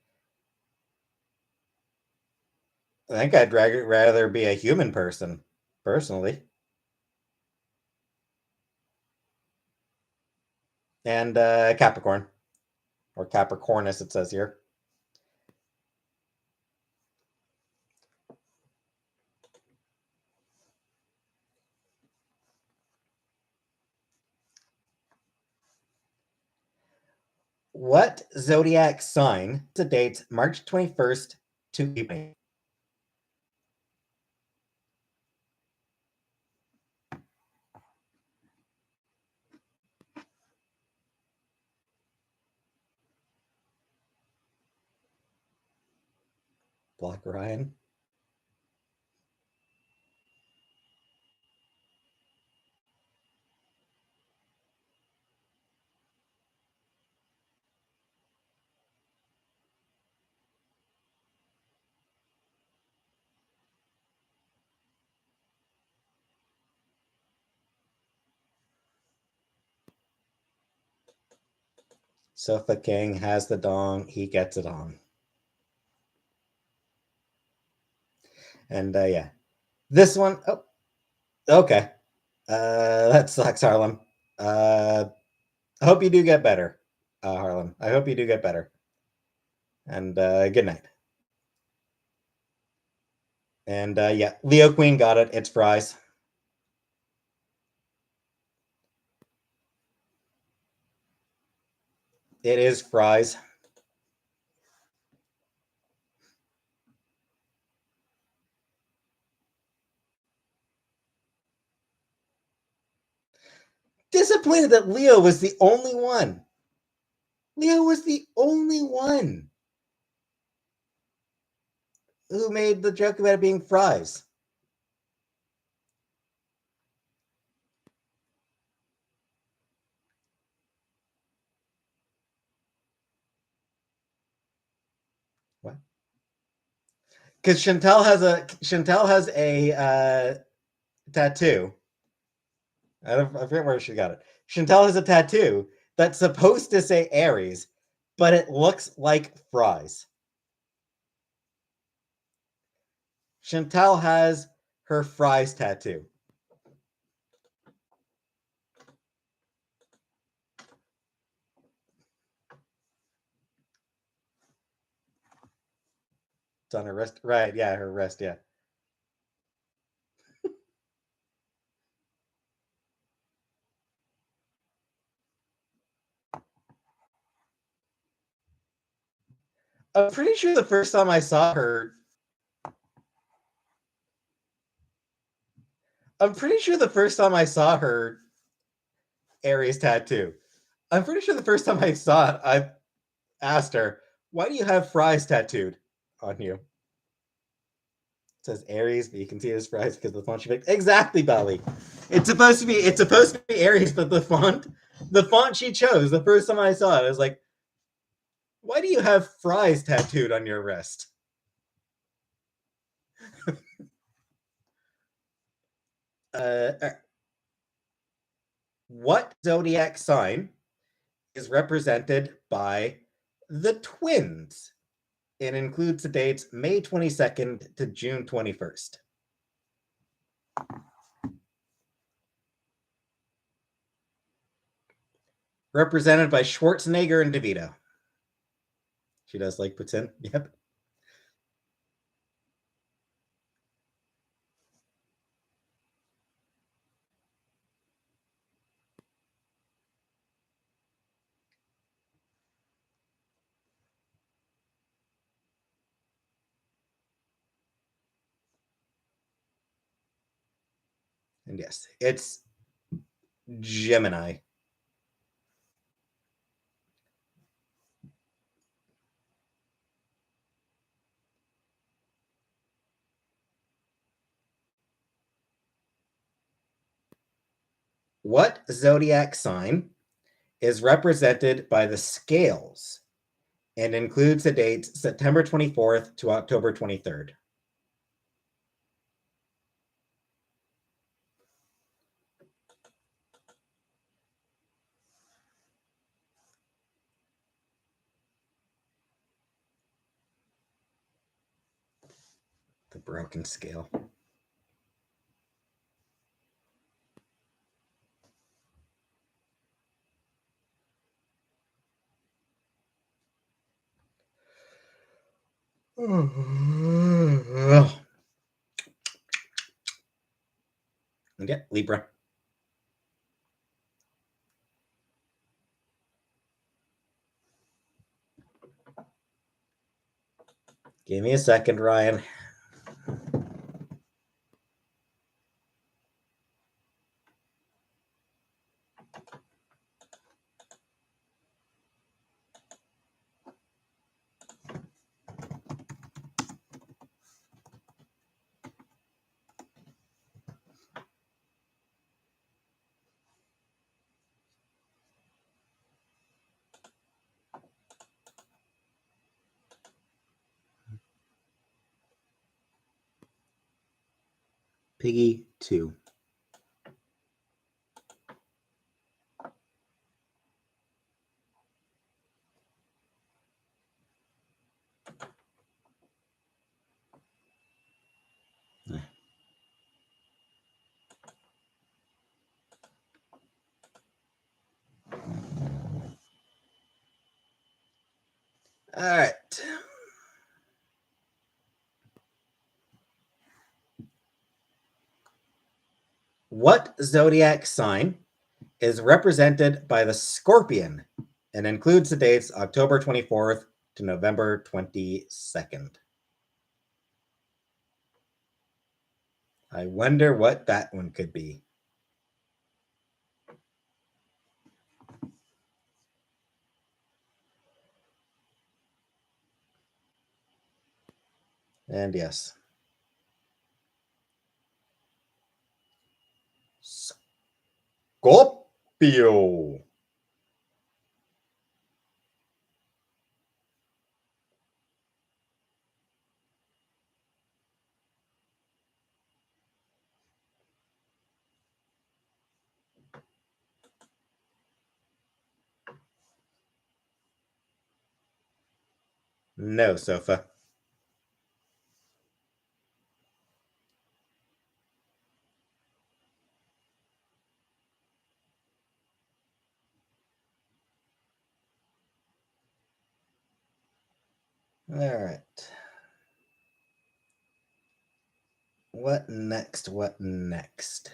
I think I'd rather be a human person, personally. And Capricorn. Or Capricornus, it says here. What zodiac sign the dates March 21st to evening? Block Ryan. Sofa King has the dong. He gets it on. And yeah. This one, oh, okay. That sucks, Harlem. I hope you do get better, Harlem. I hope you do get better. And good night. And yeah, Leo Queen got it. It's fries. It is fries. disappointed that Leo was the only one. Leo was the only one who made the joke about it being fries. What? Because Chantel has a tattoo. I forget where she got it. Chantel has a tattoo that's supposed to say Aries, but it looks like fries. Chantel has her fries tattoo. It's on her wrist. Right, yeah, her wrist, yeah. I'm pretty sure the first time I saw her. I'm pretty sure the first time I saw her Aries tattoo. I'm pretty sure the first time I saw it, I asked her, "Why do you have fries tattooed on you?" It says Aries, but you can see it as fries because the font she picked. Exactly, Belly. It's supposed to be Aries, but the font she chose. The first time I saw it, I was like, "Why do you have fries tattooed on your wrist?" uh, what zodiac sign is represented by the twins? It includes the dates May 22nd to June 21st. Represented by Schwarzenegger and DeVito. She does like puts in. Yep. And yes, it's Gemini. What zodiac sign is represented by the scales and includes the dates September 24th to October 23rd? The broken scale. Okay, Libra. Give me a second, Ryan. Piggy 2. All right. What zodiac sign is represented by the scorpion and includes the dates October 24th to November 22nd? I wonder what that one could be. And yes. Scorpio. No sofa. All right. What next? What next?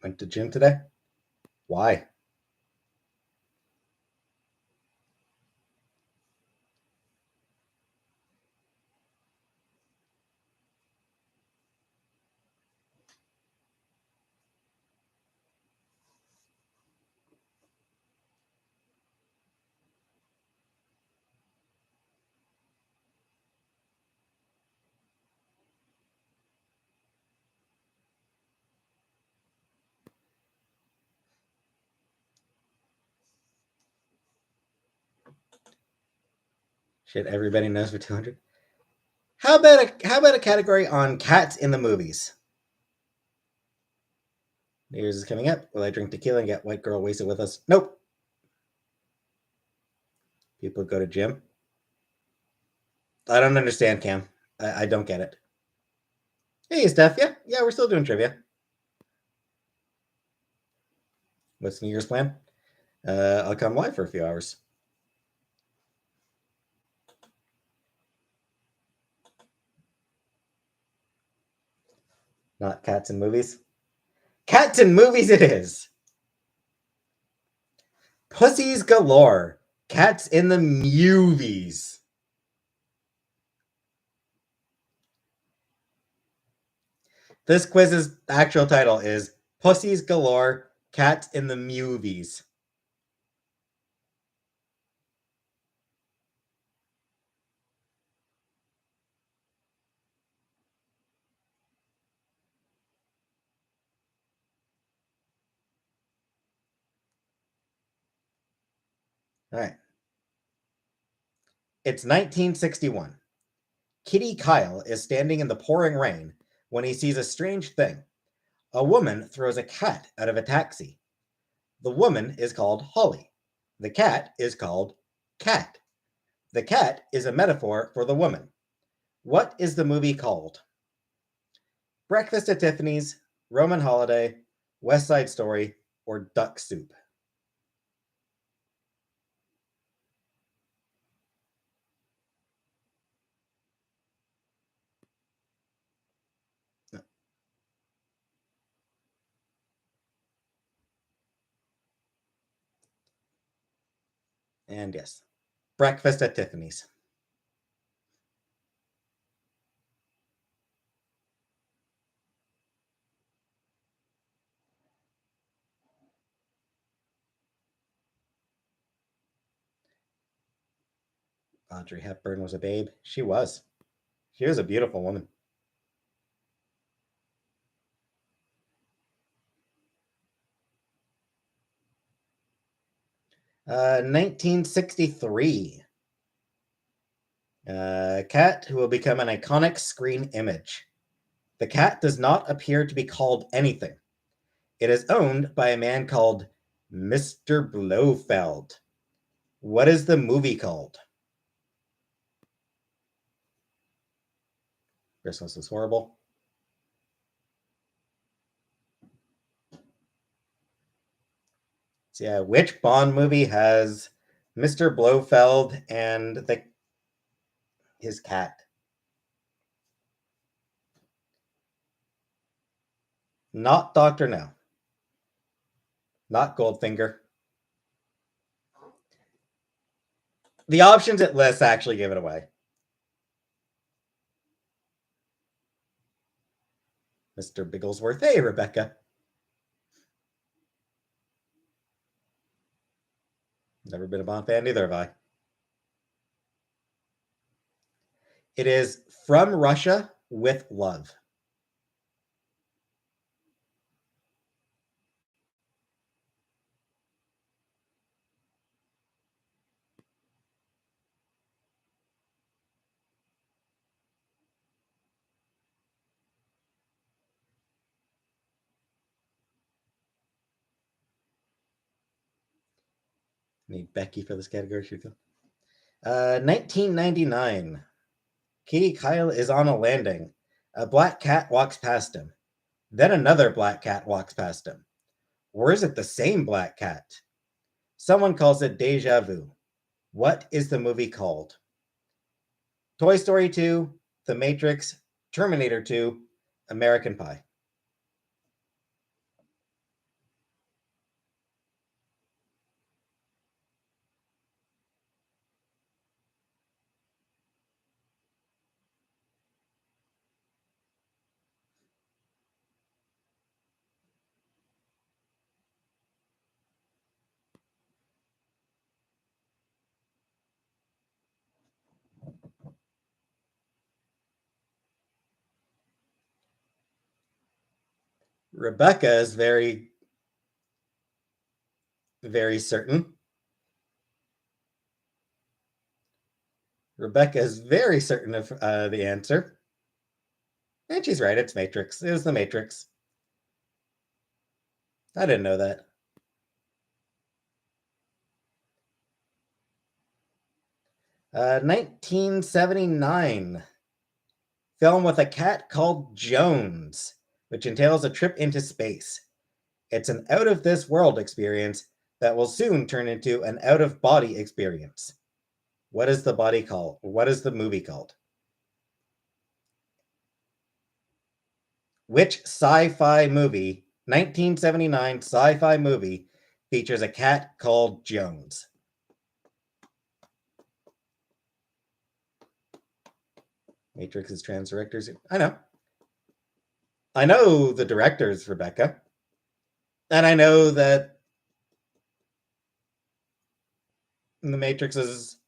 Went to gym today? Why? Shit, everybody knows for 200. How about a category on cats in the movies? New Year's is coming up. Will I drink tequila and get white girl wasted with us? Nope. People go to gym. I don't understand, Cam. I don't get it. Hey, Steph. Yeah, we're still doing trivia. What's New Year's plan? I'll come live for a few hours. Not cats in movies. Cats in movies it is. Pussies galore. Cats in the movies. This quiz's actual title is Pussies Galore, Cats in the Movies. All right. It's 1961. Kitty Kyle is standing in the pouring rain when he sees a strange thing. A woman throws a cat out of a taxi. The woman is called Holly. The cat is called Cat. The cat is a metaphor for the woman. What is the movie called? Breakfast at Tiffany's, Roman Holiday, West Side Story, or Duck Soup? And yes, Breakfast at Tiffany's. Audrey Hepburn was a babe. She was. She was a beautiful woman. 1963. Cat who will become an iconic screen image. The cat does not appear to be called anything. It is owned by a man called Mr. Blofeld. What is the movie called? Christmas is horrible. So yeah, which Bond movie has Mr. Blofeld and his cat. Not Dr. No. Not Goldfinger. The options it lists actually give it away. Mr. Bigglesworth. Hey, Rebecca. Never been a Bond fan, neither have I. It is From Russia with Love. Need Becky for this category, should we go? 1999. Katie Kyle is on a landing. A black cat walks past him. Then another black cat walks past him. Or is it the same black cat? Someone calls it deja vu. What is the movie called? Toy Story 2, The Matrix, Terminator 2, American Pie. Rebecca is very, very certain. Rebecca is very certain of the answer. And she's right, it's Matrix. It was the Matrix. I didn't know that. 1979. Film with a cat called Jones, which entails a trip into space. It's an out-of-this-world experience that will soon turn into an out-of-body experience. What is the body called? What is the movie called? Which sci-fi movie, 1979 sci-fi movie, features a cat called Jones? Matrix's trans directors. I know. I know the directors, Rebecca. And I know that the Matrix is,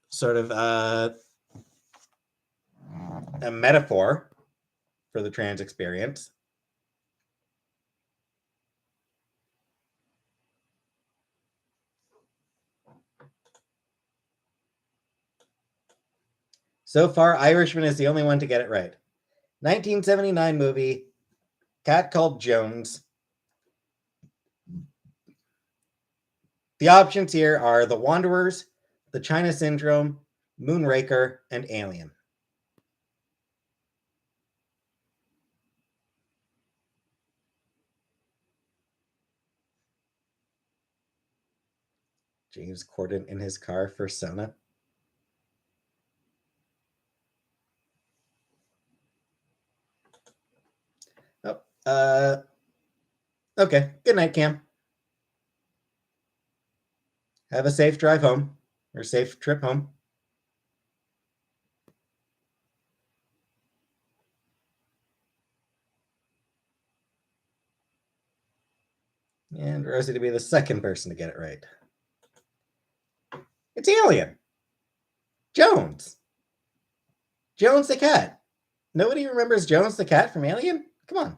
sort of a metaphor for the trans experience. So far, Irishman is the only one to get it right. 1979 movie, cat called Jones. The options here are The Wanderers, The China Syndrome, Moonraker, and Alien. James Corden in his car for Sona. Oh, okay. Good night, Cam. Have a safe drive home, or safe trip home. And Rosie to be the second person to get it right. It's Alien. Jones. Jones the cat. Nobody remembers Jones the cat from Alien? Come on.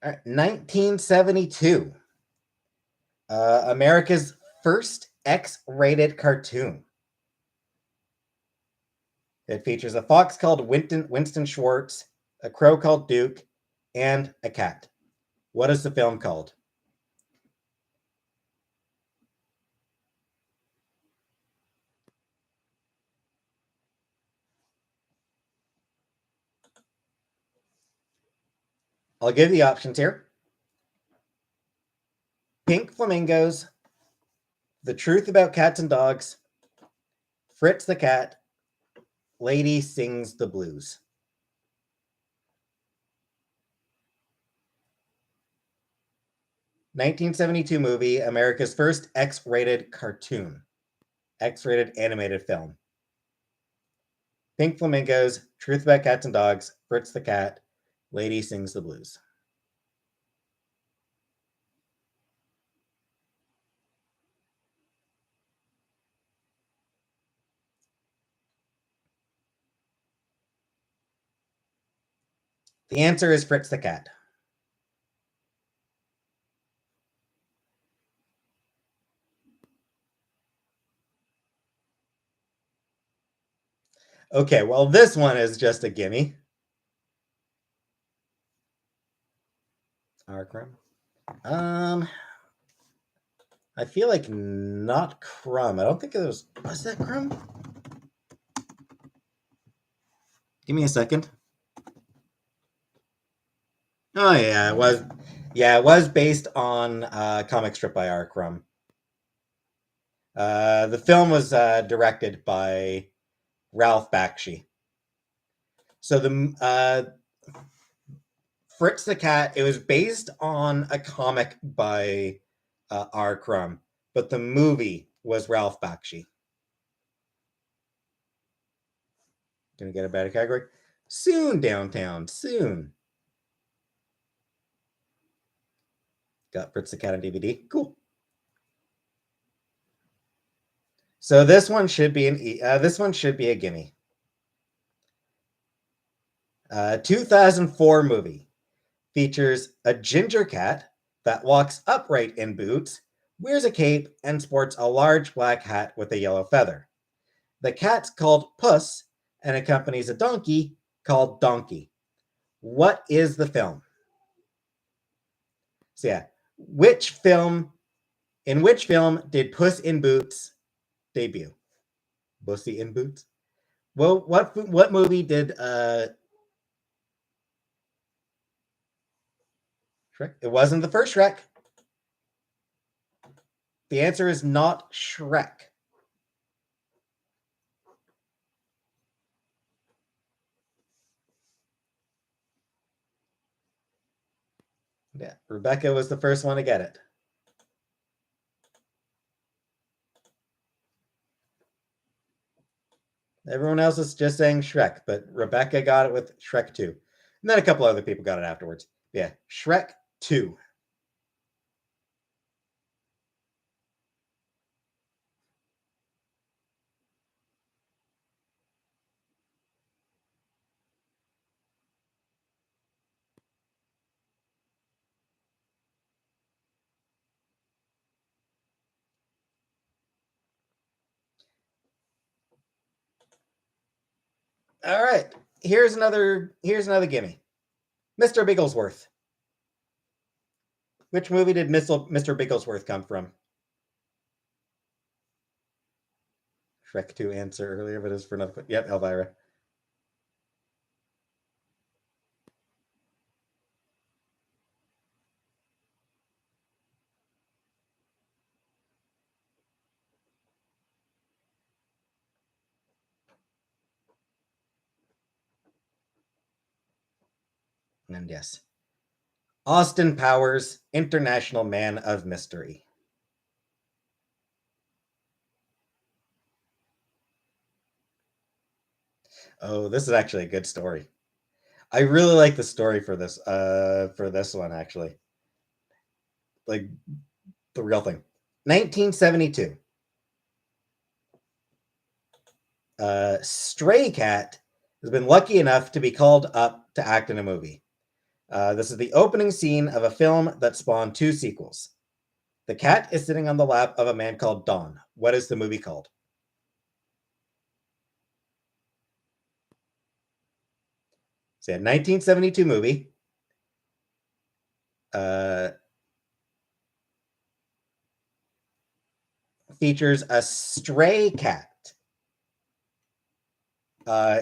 All right, 1972. America's first X-rated cartoon. It features a fox called Winston Schwartz, a crow called Duke, and a cat. What is the film called? I'll give the options here. Pink Flamingos, The Truth About Cats and Dogs, Fritz the Cat, Lady Sings the Blues. 1972 movie, America's first X-rated cartoon, X-rated animated film. Pink Flamingos, Truth About Cats and Dogs, Fritz the Cat, Lady Sings the Blues. The answer is Fritz the Cat. Okay, well, this one is just a gimme. R. Crumb. I feel like not Crumb. I don't think it was that Crumb? Give me a second. Oh yeah, it was. Yeah, it was based on a comic strip by R. Crumb. The film was directed by Ralph Bakshi. So the Fritz the Cat, it was based on a comic by R. Crumb, but the movie was Ralph Bakshi. Gonna get a better category soon. Downtown soon. Got Fritz the Cat on DVD. Cool. So this one should be a gimme. 2004 movie features a ginger cat that walks upright in boots, wears a cape, and sports a large black hat with a yellow feather. The cat's called Puss and accompanies a donkey called Donkey. What is the film? So yeah, in which film did Puss in Boots debut? Pussy in Boots? Well, what movie did Shrek? It wasn't the first Shrek. The answer is not Shrek. Yeah, Rebecca was the first one to get it. Everyone else is just saying Shrek, but Rebecca got it with Shrek 2. And then a couple other people got it afterwards. Yeah, Shrek 2. All right. Here's another gimme. Mr. Bigglesworth. Which movie did Mr. Bigglesworth come from? Shrek 2 answer earlier, but it's for another. Yep, Elvira. And yes, Austin Powers, International Man of Mystery. Oh, this is actually a good story. I really like the story for this one actually. Like the real thing. 1972. Stray Cat has been lucky enough to be called up to act in a movie. This is the opening scene of a film that spawned 2 sequels. The cat is sitting on the lap of a man called Don. What is the movie called? It's a 1972 movie. Features a stray cat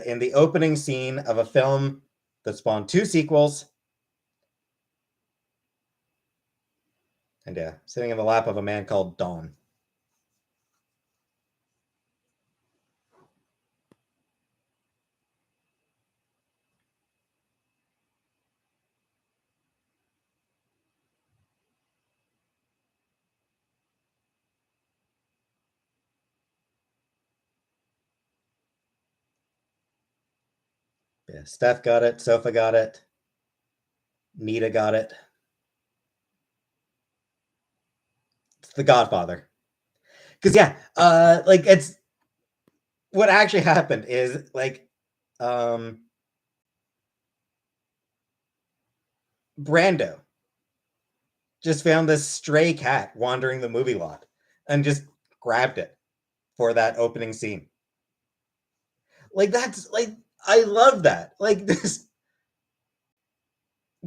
in the opening scene of a film that spawned 2 sequels. And yeah, sitting in the lap of a man called Dawn. Yeah, Steph got it. Sofa got it. Nita got it. It's The Godfather. Because yeah, like it's what actually happened is like, Brando just found this stray cat wandering the movie lot and just grabbed it for that opening scene. Like that's like I love that. Like this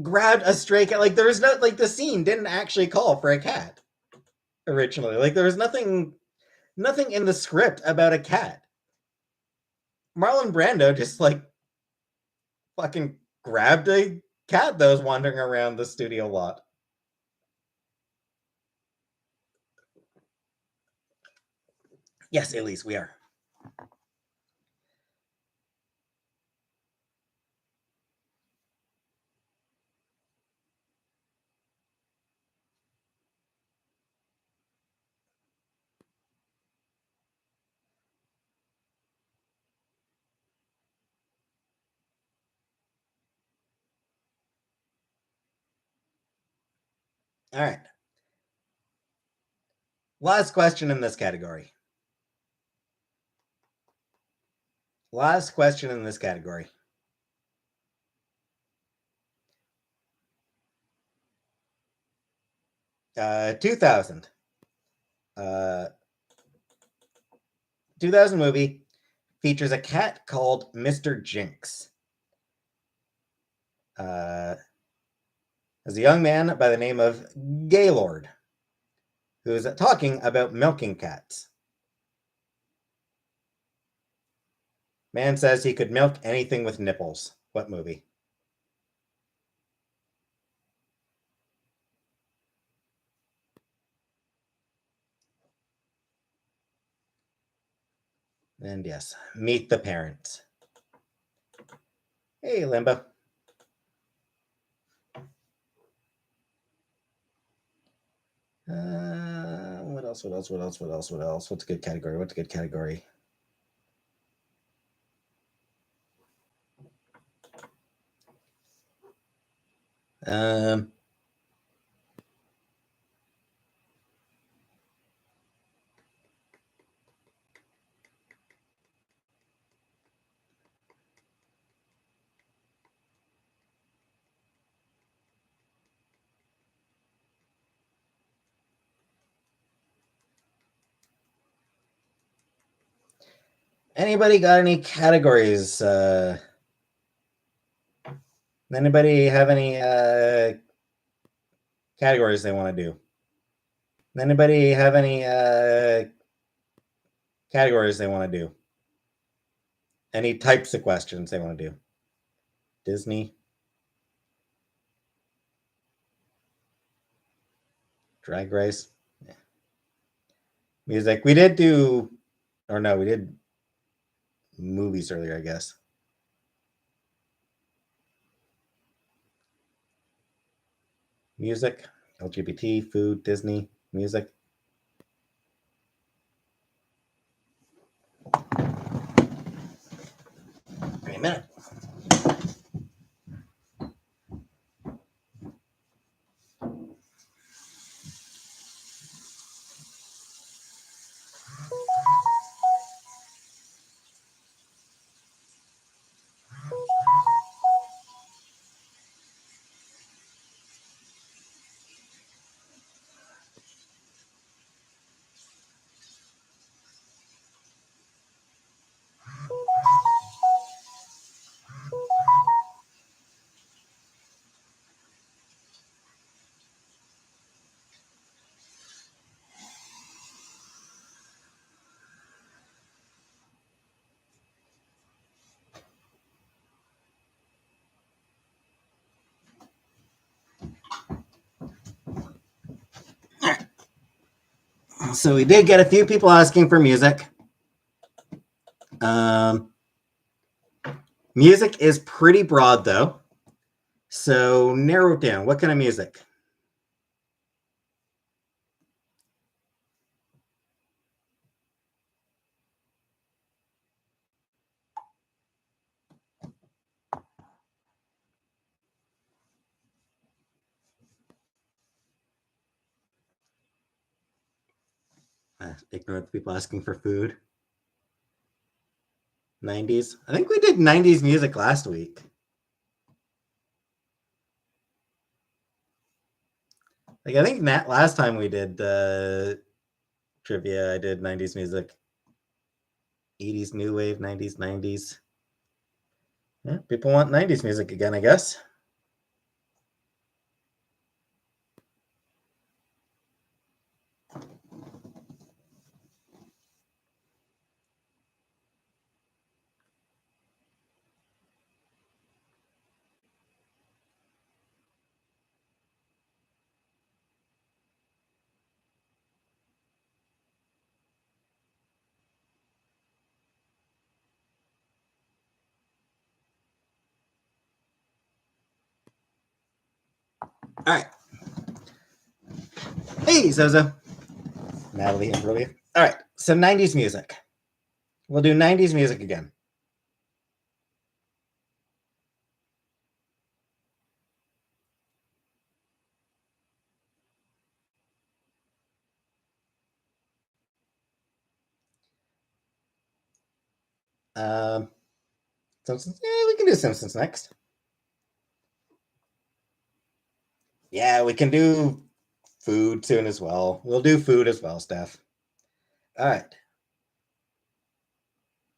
grabbed a stray cat. Like there was no like the scene didn't actually call for a cat originally. Like there was nothing in the script about a cat. Marlon Brando just like fucking grabbed a cat that was wandering around the studio lot. Yes, Elise, we are. All right. Last question in this category. Last question in this category. 2000. 2000 movie features a cat called Mr. Jinx. As a young man by the name of Gaylord, who is talking about milking cats. Man says he could milk anything with nipples. What movie? And yes, Meet the Parents. Hey, Limbo. What else? What else? What else? What else? What else? What's a good category? What's a good category? Um, Anybody got any categories? Anybody have any categories they want to do? Anybody have any categories they want to do? Any types of questions they want to do? Disney, Drag Race, yeah. Music. We did do, or no, we did movies earlier, I guess. Music, LGBT, food, Disney, music. Wait a minute. So we did get a few people asking for music. Music is pretty broad, though. So narrow it down. What kind of music? Ignore the people asking for food. 90s. I think we did 90s music last week. Like, I think last time we did trivia, I did 90s music. 80s new wave, 90s, 90s. Yeah, people want 90s music again, I guess. All right. Hey, Zozo. Natalie and Julia. All right. So 90s music. We'll do 90s music again. Simpsons. Yeah, we can do Simpsons next. Yeah, we can do food soon as well. We'll do food as well, Steph. All right.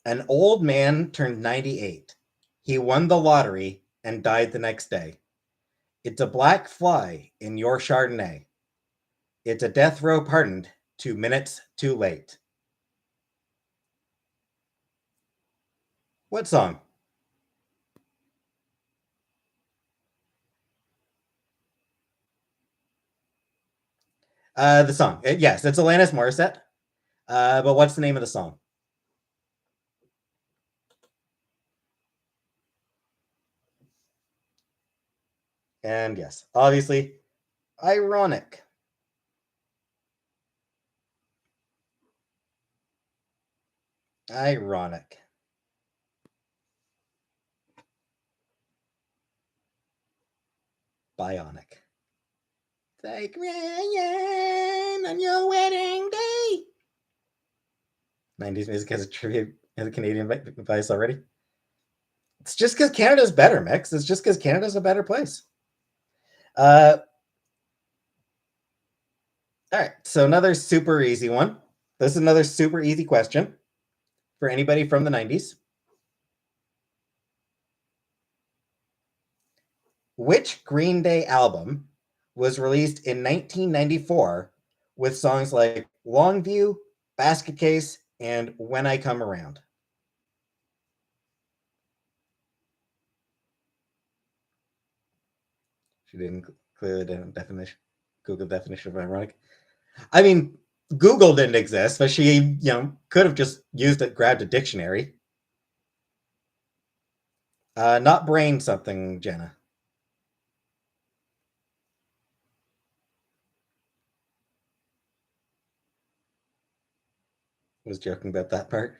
An old man turned 98. He won the lottery and died the next day. It's a black fly in your Chardonnay. It's a death row pardoned 2 minutes too late. What song? The song. Yes, it's Alanis Morissette. But what's the name of the song? And yes, obviously, ironic. Ironic. Bionic. Take Ryan on your wedding day. 90s music has a tribute as a Canadian advice already. It's just because Canada's better, Mix. It's just because Canada's a better place. All right, so another super easy one. This is another super easy question for anybody from the 90s. Which Green Day album was released in 1994 with songs like Longview, Basket Case, and When I Come Around? She didn't clear the definition. Google definition of ironic. I mean, Google didn't exist, but she, could have just grabbed a dictionary. Not brain something, Jenna. Was joking about that part.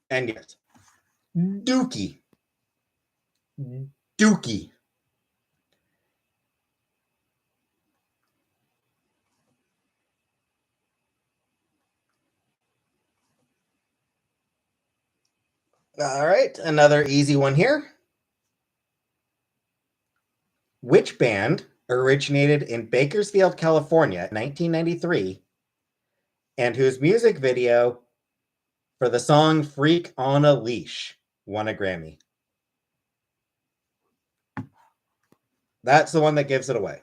And yes, Dookie. Dookie. All right, another easy one here. Which band originated in Bakersfield, California, 1993, and whose music video for the song Freak on a Leash won a Grammy? That's the one that gives it away.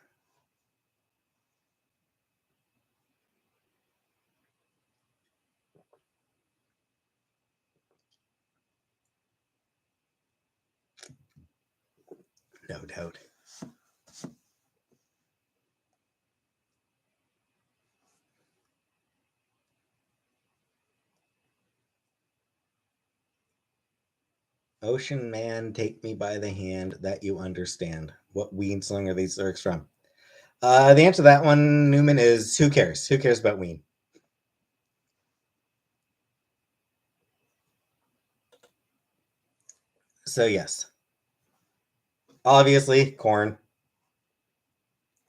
No doubt. Ocean Man, take me by the hand that you understand. What Ween song are these lyrics from? The answer to that one, Newman, is who cares? Who cares about Ween? So, yes. Obviously, Korn.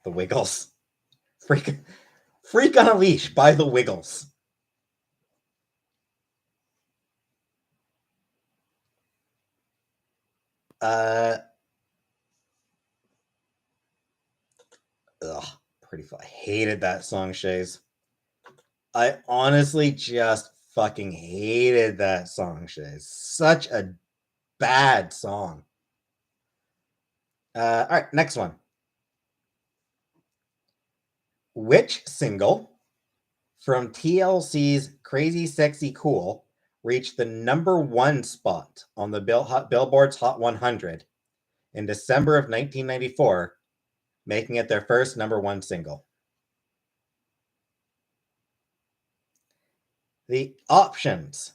The Wiggles. Freak on a Leash by the Wiggles. Pretty fun. I hated that song, Shays. I honestly just fucking hated that song, Shays. Such a bad song. All right, next one. Which single from TLC's Crazy Sexy Cool reached the #1 spot on the Billboard's Hot 100 in December of 1994, making it their first #1 single? The options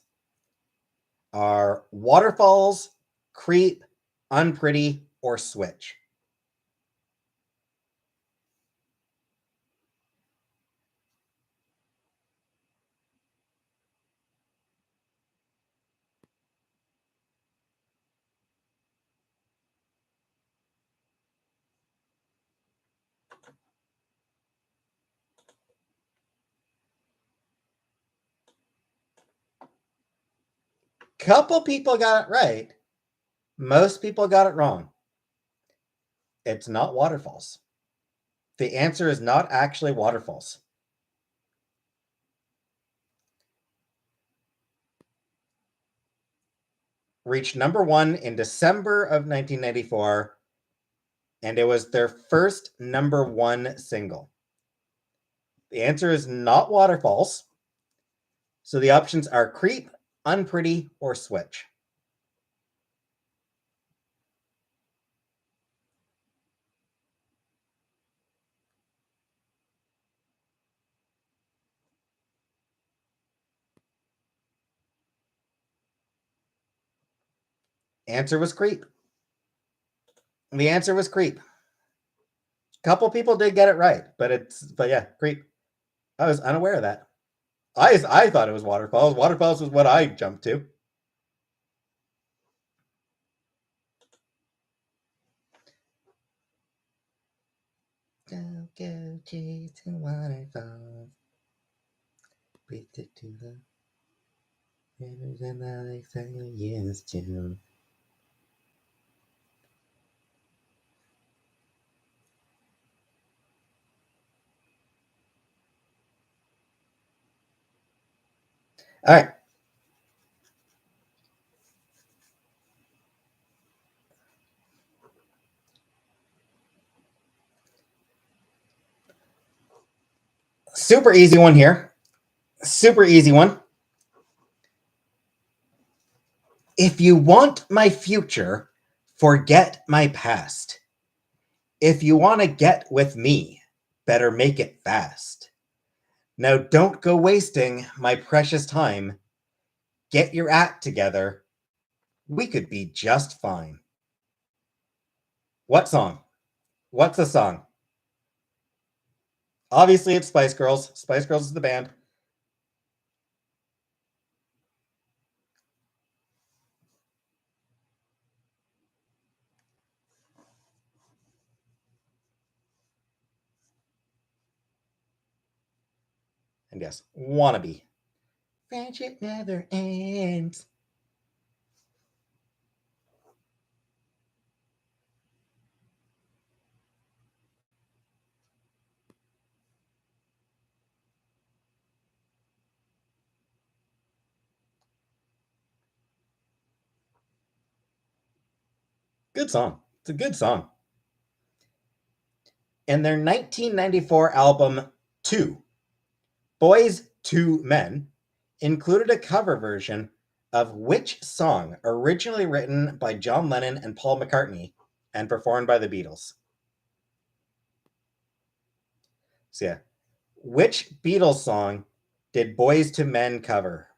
are Waterfalls, Creep, Unpretty, or Switch. Couple people got it right. Most people got it wrong. It's not Waterfalls. The answer is not actually Waterfalls. Reached #1 in December of 1994, and it was their first #1 single. The answer is not Waterfalls. So the options are Creep, Unpretty, or Switch. Answer was Creep. The answer was Creep. Couple people did get it right, but yeah, Creep. I was unaware of that. I thought it was Waterfalls. Waterfalls was what I jumped to. Don't go chasing waterfalls. Breathe it to the rivers and the lakes that you used to. All right. Super easy one here. Super easy one. If you want my future, forget my past. If you want to get with me, better make it fast. Now don't go wasting my precious time. Get your act together. We could be just fine. What song? What's the song? Obviously, it's Spice Girls. Spice Girls is the band. And yes, Wannabe. Friendship never ends. Good song. It's a good song. In their 1994 album, Two, Boys to Men included a cover version of which song originally written by John Lennon and Paul McCartney and performed by the Beatles. So yeah. Which Beatles song did Boys to Men cover?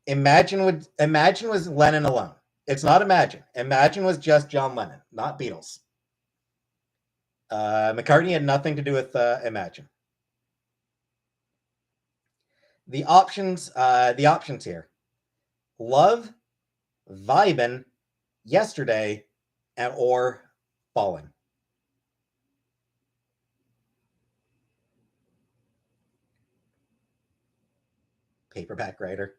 Imagine was Lennon alone. It's not Imagine. Imagine was just John Lennon, not Beatles. McCartney had nothing to do with Imagine. The options here: Love, Vibin', Yesterday, or Falling. Paperback writer.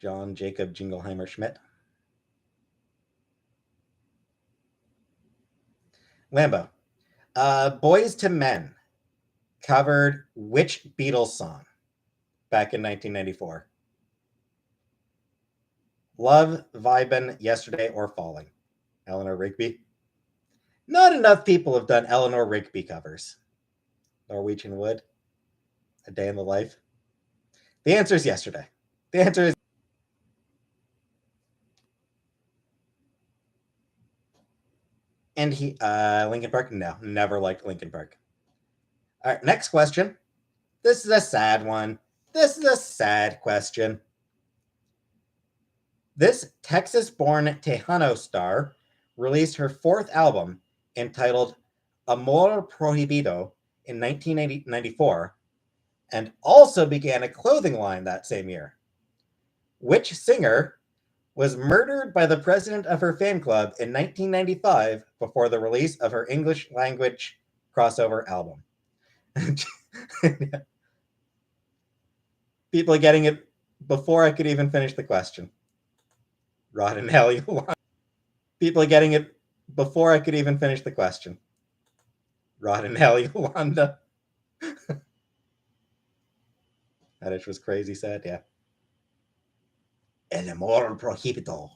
John Jacob Jingleheimer Schmidt. Lambo. Boys to Men covered which Beatles song back in 1994? Love, Vibin', Yesterday, or Falling? Eleanor Rigby. Not enough people have done Eleanor Rigby covers. Norwegian Wood. A Day in the Life. The answer is Yesterday. The answer is. And Linkin Park? No, never liked Linkin Park. All right, next question. This is a sad one. This is a sad question. This Texas-born Tejano star released her fourth album entitled Amor Prohibido in 1994 and also began a clothing line that same year. Which singer was murdered by the president of her fan club in 1995 before the release of her English language crossover album? People are getting it before I could even finish the question. Rod and Hell Yolanda. People are getting it before I could even finish the question. Rod and Hell Yolanda. That was crazy sad, yeah. El amor prohibido.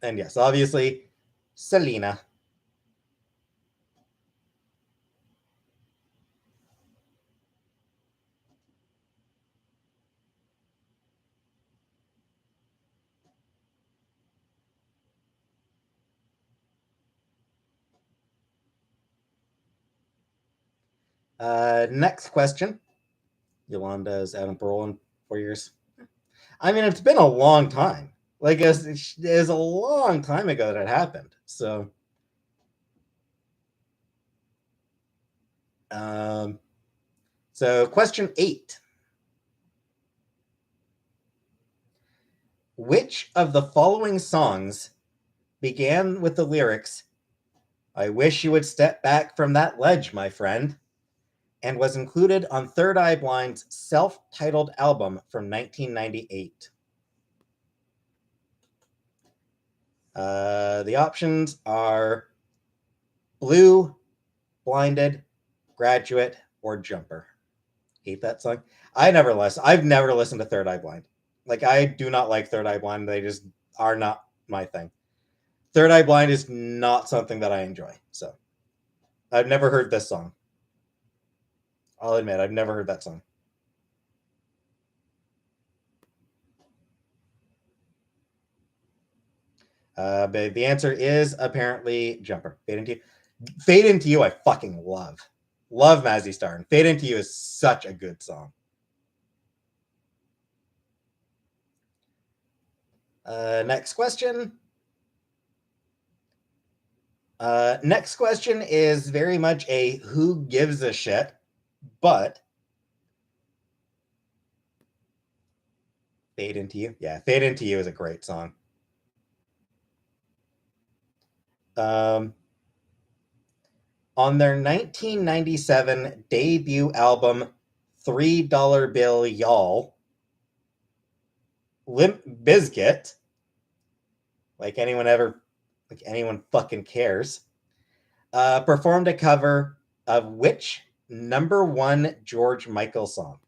And yes, obviously, Selena. Next question. Yolanda is out on parole in 4 years. I mean, it's been a long time. Like, it's a long time ago that it happened. So, question 8. Which of the following songs began with the lyrics, "I wish you would step back from that ledge, my friend," and was included on Third Eye Blind's self-titled album from 1998? The options are Blue, Blinded, Graduate, or Jumper. Hate that song. I've never listened to Third Eye Blind. Like, I do not like Third Eye Blind. They just are not my thing. Third Eye Blind is not something that I enjoy. So I've never heard this song. I'll admit, I've never heard that song. But the answer is apparently Jumper. Fade Into You, I fucking love. Love Mazzy Star. And Fade Into You is such a good song. Next question. Next question is very much a who gives a shit, but Fade Into You. Yeah, Fade Into You is a great song. On their 1997 debut album, $3 Bill Y'all, Limp Bizkit, like anyone fucking cares, performed a cover of which number one George Michael song?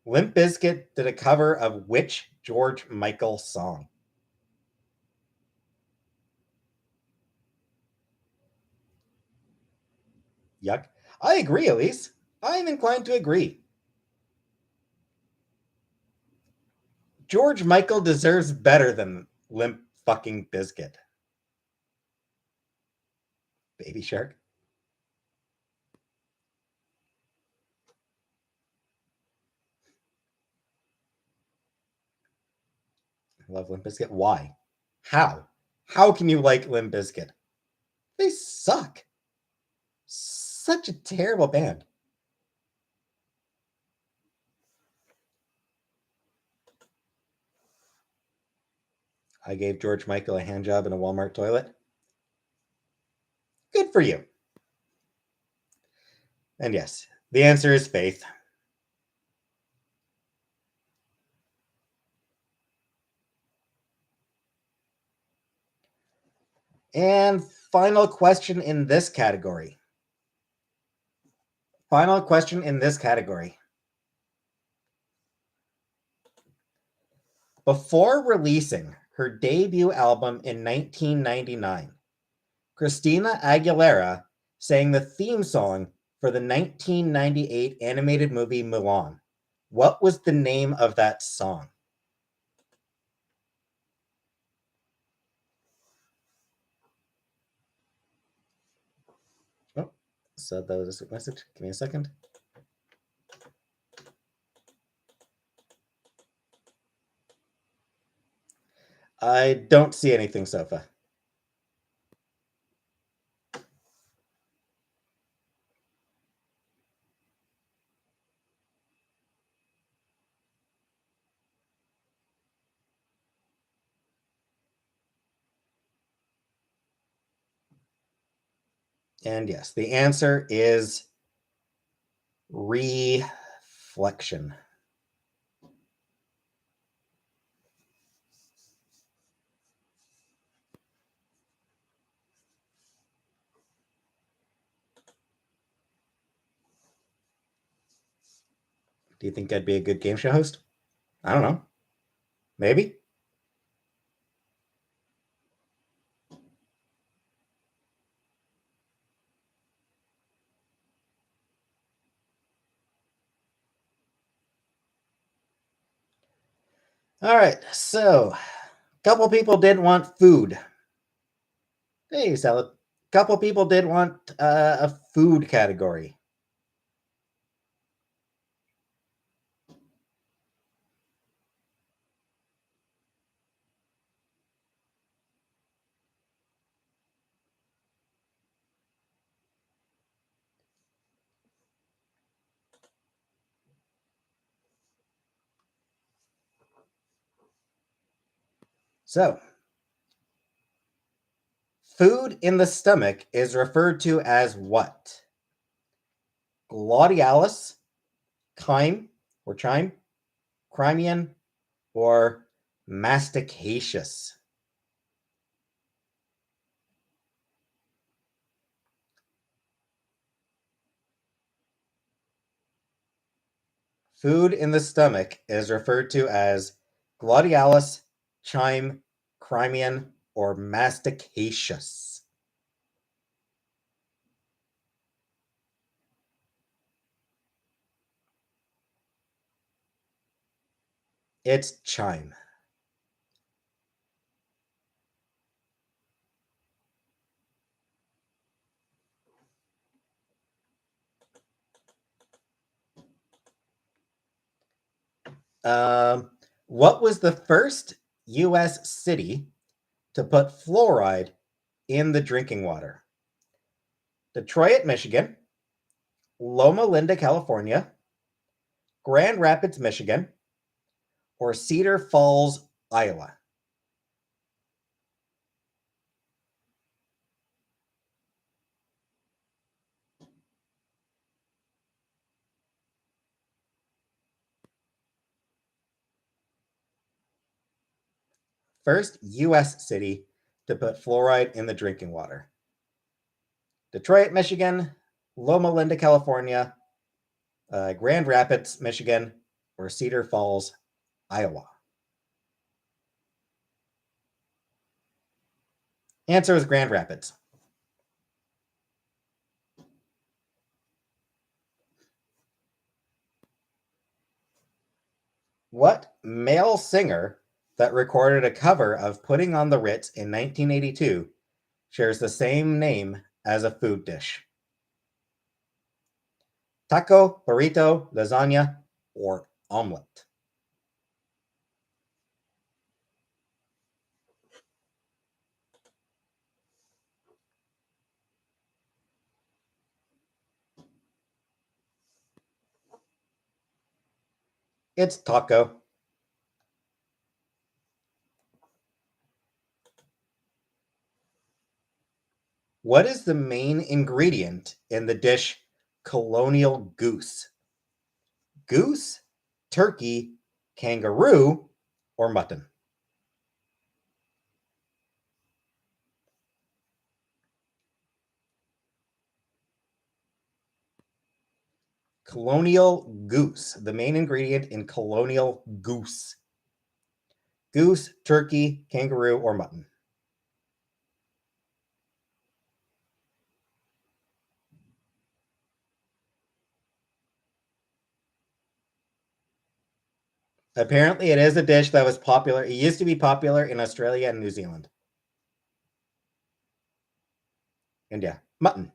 Limp Bizkit did a cover of which George Michael song? Yuck. I agree, Elise. I'm inclined to agree. George Michael deserves better than Limp fucking Biscuit. Baby Shark. I love Limp Bizkit. Why? How? How can you like Limp Bizkit? They suck. Such a terrible band. I gave George Michael a hand job in a Walmart toilet. Good for you. And yes, the answer is faith. And final question in this category. Final question in this category. Before releasing her debut album in 1999, Christina Aguilera sang the theme song for the 1998 animated movie Mulan. What was the name of that song? Oh, so that was a message. Give me a second. I don't see anything, Sofa. And yes, the answer is reflection. Do you think I'd be a good game show host? I don't know. Maybe. All right. So, a couple people didn't want food. Hey, salad. A couple people did want a food category. So, food in the stomach is referred to as what? Gladiolus, chyme or chime, Crimean, or masticaceous? Food in the stomach is referred to as gladiolus, chyme, Crimean, or masticaceous. It's chyme. What was the first U.S. city to put fluoride in the drinking water? Detroit, Michigan, Loma Linda, California, Grand Rapids, Michigan, or Cedar Falls, Iowa? First U.S. city to put fluoride in the drinking water. Detroit, Michigan, Loma Linda, California, Grand Rapids, Michigan, or Cedar Falls, Iowa. Answer is Grand Rapids. What male singer that recorded a cover of Putting on the Ritz in 1982 shares the same name as a food dish? Taco, burrito, lasagna, or omelet? It's taco. What is the main ingredient in the dish colonial goose? Goose, turkey, kangaroo, or mutton? Colonial goose. The main ingredient in colonial goose. Goose, turkey, kangaroo, or mutton? Apparently, it is a dish that was popular. It used to be popular in Australia and New Zealand. And yeah, mutton.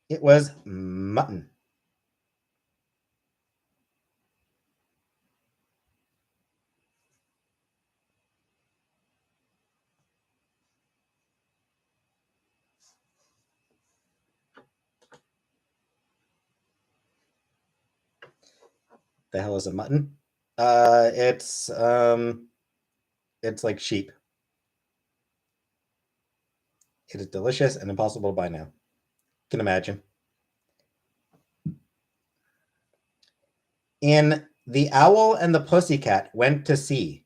It was mutton. The hell is a mutton? Uh, it's um, it's like sheep. It is delicious and impossible to buy now. Can imagine. In The Owl and the Pussycat Went to Sea,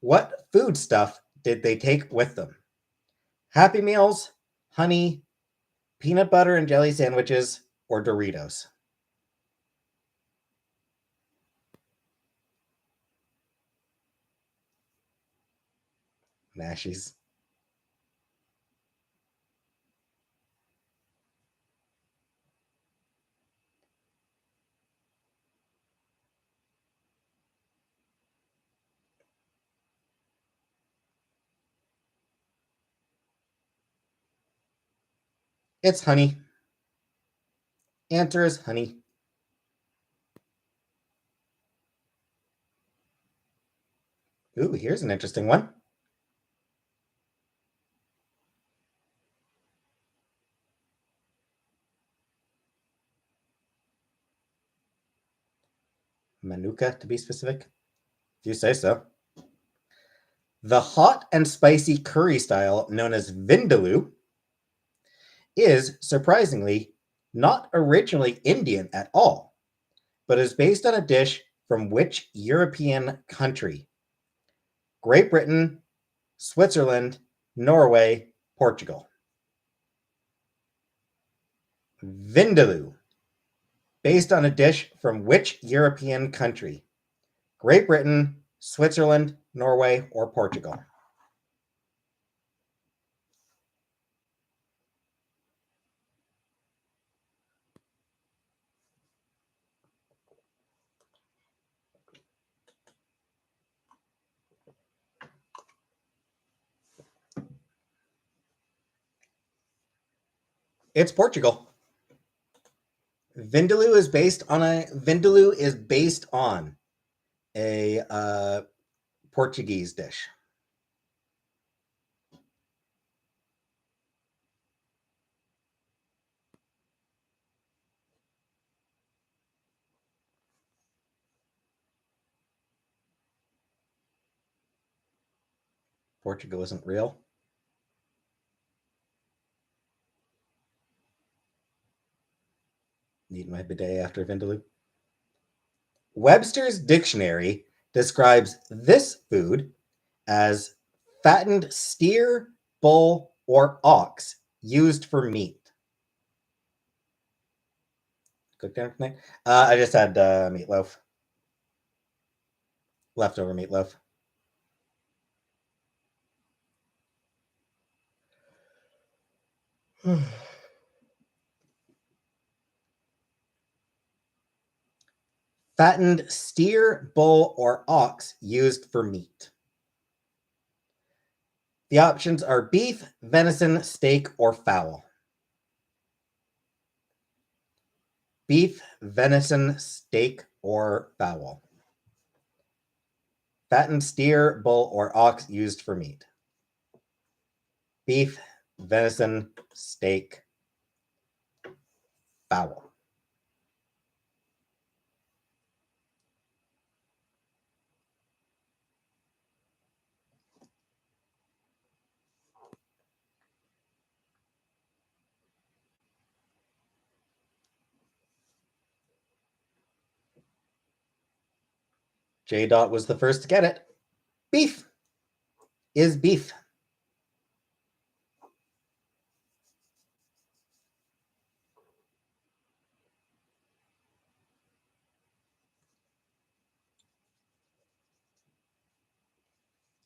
what food stuff did they take with them? Happy Meals, honey, peanut butter and jelly sandwiches, or Doritos? Nashies. It's honey. Answer is honey. Ooh, here's an interesting one. Manuka, to be specific. If you say so. The hot and spicy curry style known as vindaloo is, surprisingly, not originally Indian at all, but is based on a dish from which European country? Great Britain, Switzerland, Norway, Portugal. Vindaloo, based on a dish from which European country? Great Britain, Switzerland, Norway, or Portugal? It's Portugal. Vindaloo is based on a Portuguese dish. Portugal isn't real. Need my bidet after Vindaloo. Webster's Dictionary describes this food as fattened steer, bull, or ox used for meat. Cooked everything. I just had meatloaf, leftover meatloaf. Fattened steer, bull, or ox used for meat. The options are beef, venison, steak, or fowl. Beef, venison, steak, or fowl. Fattened steer, bull, or ox used for meat. Beef, venison, steak, fowl. J. Dot was the first to get it. Beef is beef.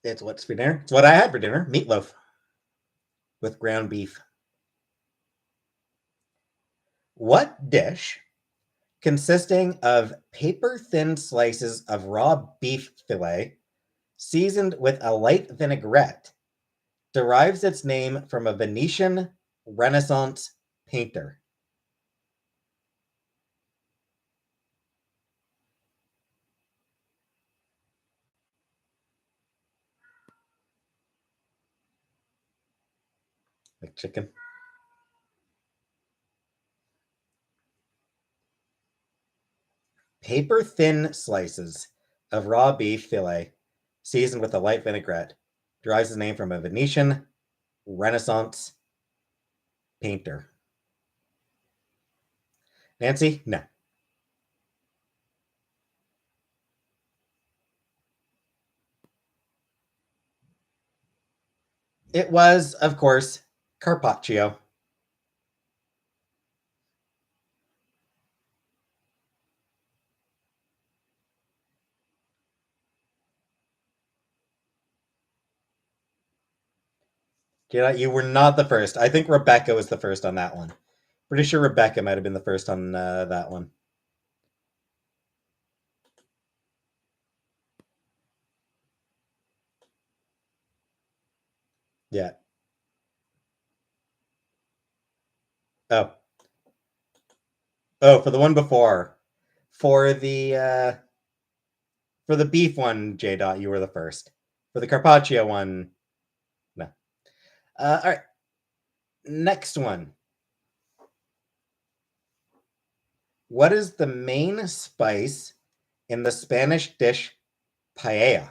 It's what's for dinner. It's what I had for dinner. Meatloaf with ground beef. What dish consisting of paper-thin slices of raw beef fillet seasoned with a light vinaigrette derives its name from a Venetian Renaissance painter? Like chicken. Paper-thin slices of raw beef fillet seasoned with a light vinaigrette derives its name from a Venetian Renaissance painter. Nancy? No. It was, of course, carpaccio. You were not the first. I think Rebecca was the first on that one. Pretty sure Rebecca might have been the first on that one. Yeah. Oh. Oh, for the one before. For the beef one, J. Dot, you were the first. For the Carpaccio one, no. All right. Next one. What is the main spice in the Spanish dish paella?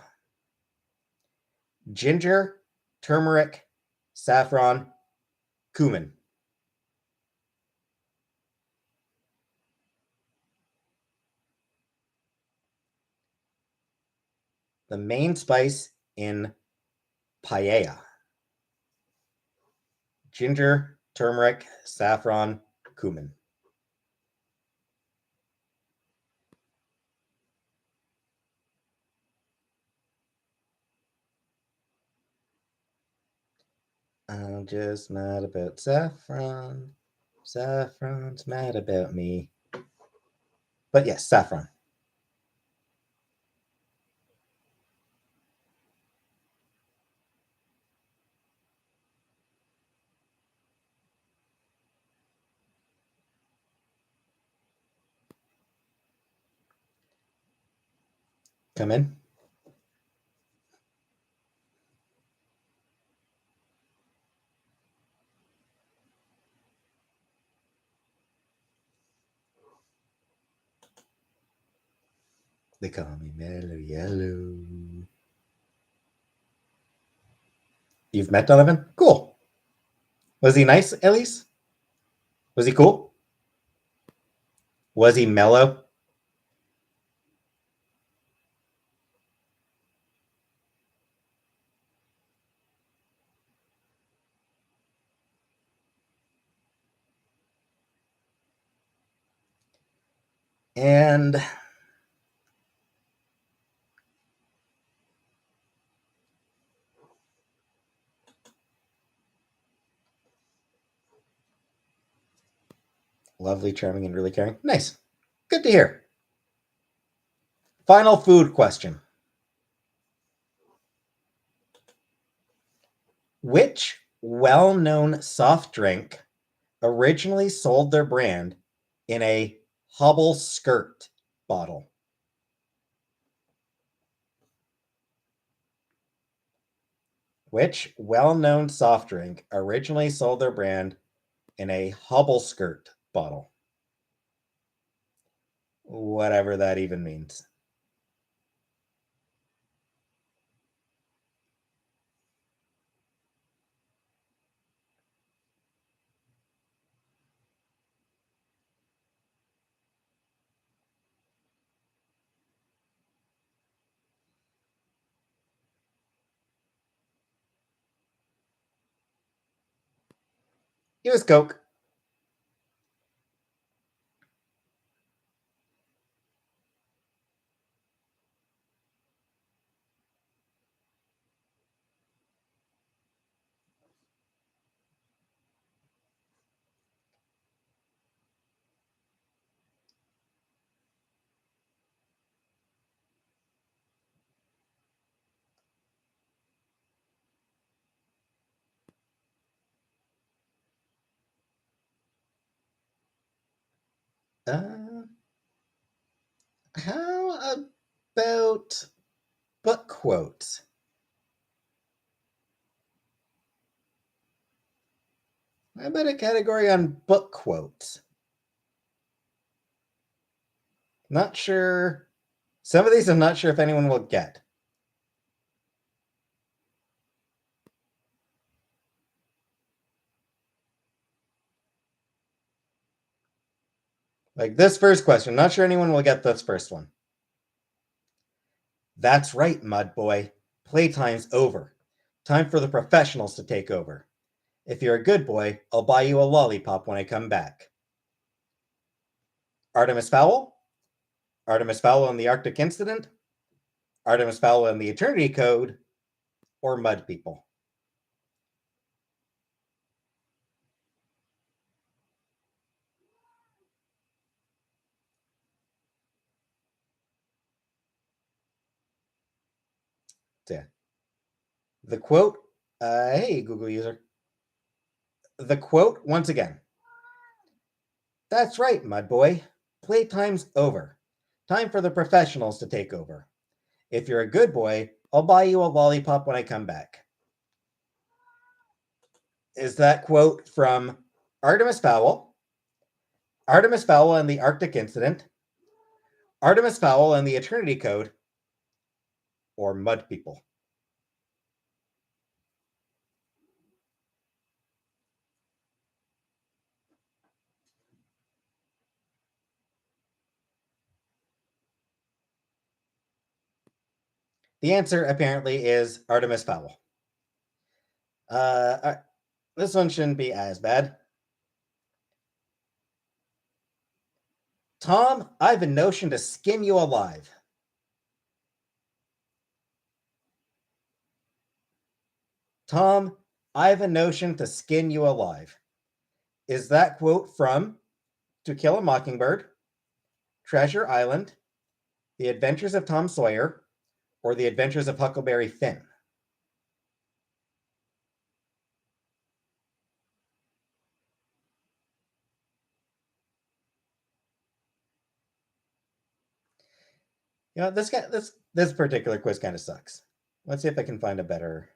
Ginger, turmeric, saffron, cumin. The main spice in paella. Ginger, turmeric, saffron, cumin. I'm just mad about saffron. Saffron's mad about me. But yes, saffron. Come in. They call me Mellow Yellow. You've met Donovan? Cool. Was he nice, at least? Was he cool? Was he mellow? And Lovely, charming, and really caring. Nice. Good to hear. Final food question. Which well-known soft drink originally sold their brand in a Hubble skirt bottle? Which well-known soft drink originally sold their brand in a Hubble skirt bottle? Whatever that even means. It was Coke. Uh, how about book quotes? How about a category on book quotes? Not sure. Some of these I'm not sure if anyone will get. Like this first question, not sure anyone will get this first one. That's right, mud boy. Playtime's over. Time for the professionals to take over. If you're a good boy, I'll buy you a lollipop when I come back. Artemis Fowl? Artemis Fowl and the Arctic Incident? Artemis Fowl and the Eternity Code? Or Mud People? So, yeah. The quote, hey, Google user. The quote, once again. That's right, mud boy. Playtime's over. Time for the professionals to take over. If you're a good boy, I'll buy you a lollipop when I come back. Is that quote from Artemis Fowl, Artemis Fowl and the Arctic Incident, Artemis Fowl and the Eternity Code, or Mud People? The answer apparently is Artemis Fowl. This one shouldn't be as bad. Tom, I've a notion to skin you alive. Tom, I've a notion to skin you alive. Is that quote from To Kill a Mockingbird, Treasure Island, The Adventures of Tom Sawyer, or The Adventures of Huckleberry Finn? You know, this particular quiz kind of sucks. Let's see if I can find a better.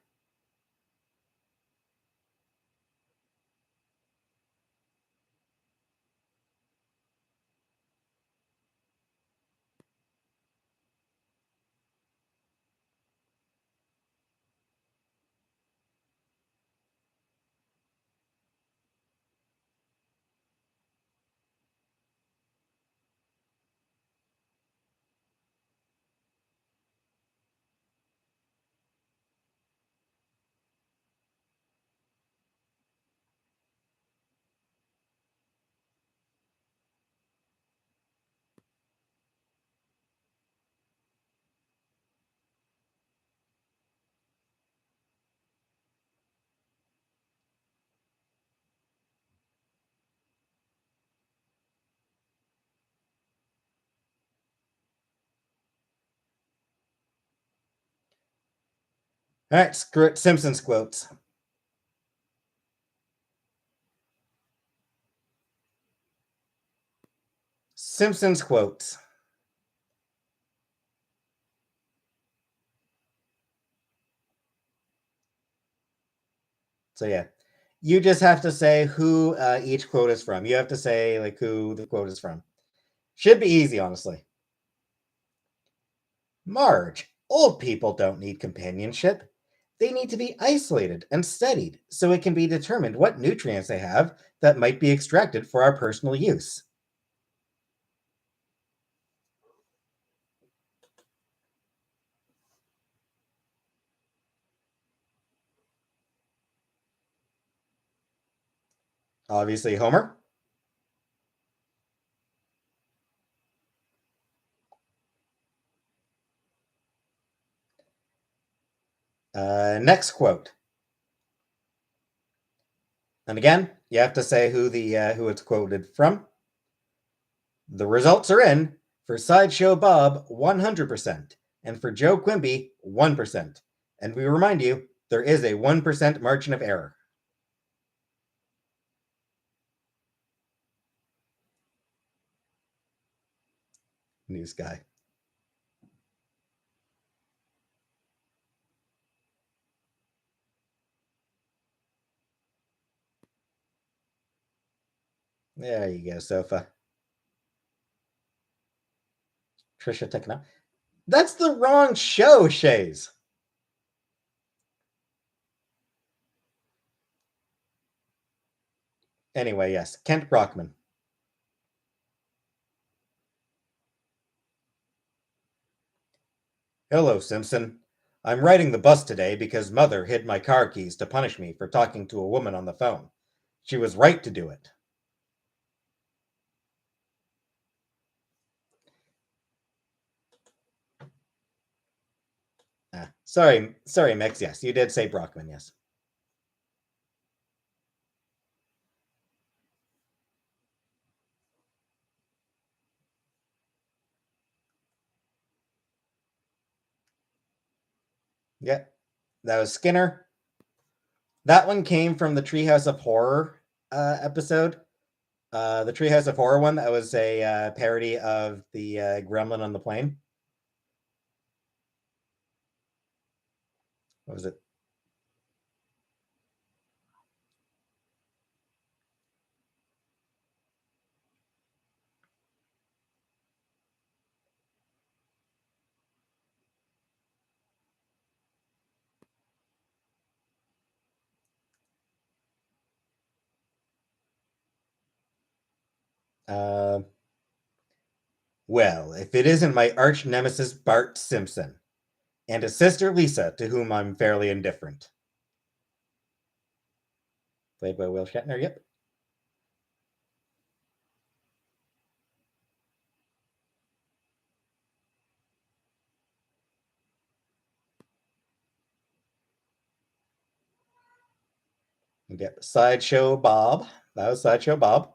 All right, screw it. Simpsons quotes. Simpsons quotes. So yeah, you just have to say who each quote is from. You have to say like who the quote is from. Should be easy, honestly. Marge, old people don't need companionship. They need to be isolated and studied so it can be determined what nutrients they have that might be extracted for our personal use. Obviously, Homer. Next quote. And again, you have to say who it's quoted from. The results are in for Sideshow Bob 100% and for Joe Quimby 1%. And we remind you there is a 1% margin of error. News guy. There you go, Sofa. Trisha Techno. That's the wrong show, Shays. Anyway, yes, Kent Brockman. Hello, Simpson. I'm riding the bus today because Mother hid my car keys to punish me for talking to a woman on the phone. She was right to do it. Sorry, Mix. Yes, you did say Brockman. Yes. Yeah, that was Skinner. That one came from the Treehouse of Horror episode. The Treehouse of Horror one that was a parody of the Gremlin on the plane. What was it? Uh, well, if it isn't my arch nemesis Bart Simpson and his sister Lisa, to whom I'm fairly indifferent. Played by Will Shatner. Yep. Yep. Sideshow Bob. That was Sideshow Bob.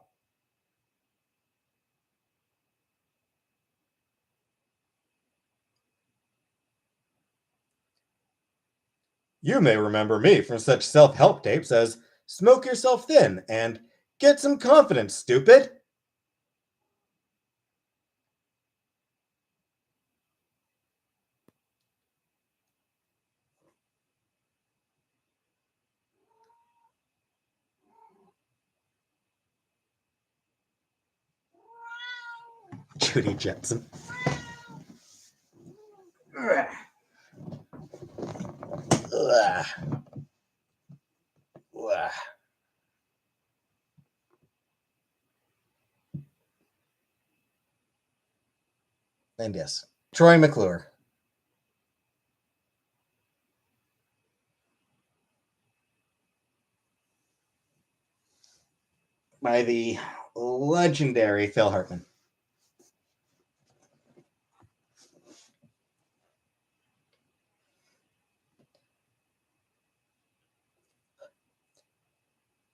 You may remember me from such self help tapes as Smoke Yourself Thin and Get Some Confidence, Stupid. Judy Jetson. And yes, Troy McClure. By the legendary Phil Hartman.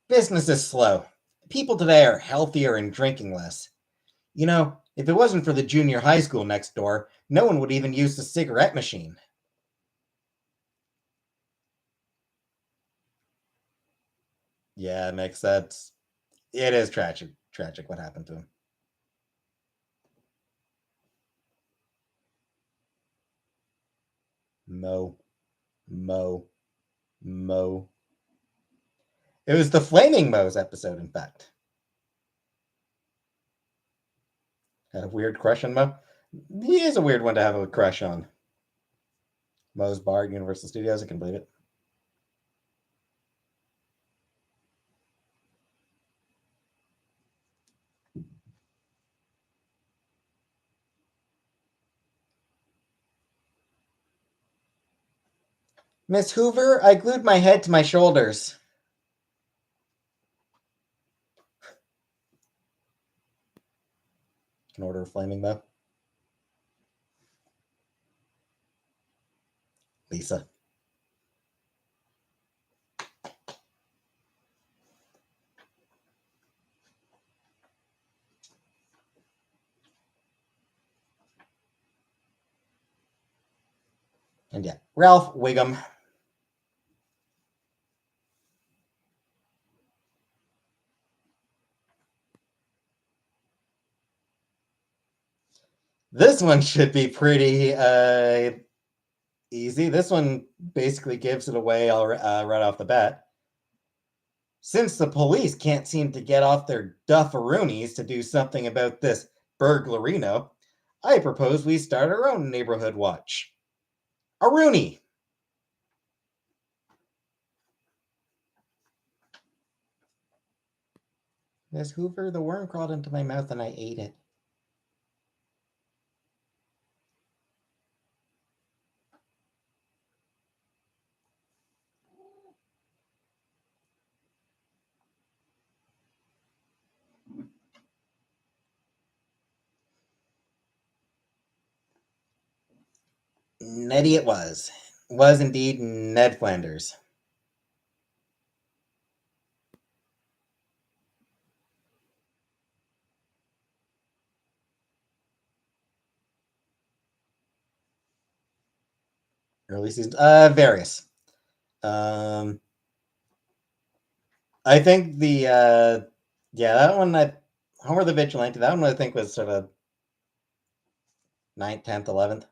Business is slow. People today are healthier and drinking less. You know, if it wasn't for the junior high school next door, no one would even use the cigarette machine. Yeah, it makes sense. It is tragic. Tragic what happened to him. Mo. Mo. Mo. It was the Flaming Moe's episode, in fact. Had a weird crush on Mo. He is a weird one to have a crush on. Moe's Bar at Universal Studios. I can believe it. Miss Hoover, I glued my head to my shoulders. Can order a Flaming Moe. Lisa. And yeah, Ralph Wiggum. This one should be pretty easy. This one basically gives it away right off the bat. Since the police can't seem to get off their dufferoonies to do something about this burglarino, I propose we start our own neighborhood watch. A Rooney. Miss Hoover, the worm crawled into my mouth and I ate it. Neddy it was. Was indeed Ned Flanders. Early seasons. Various. Um, I think the yeah, that one Homer the Vigilante, that one I think was sort of 9th, 10th, 11th.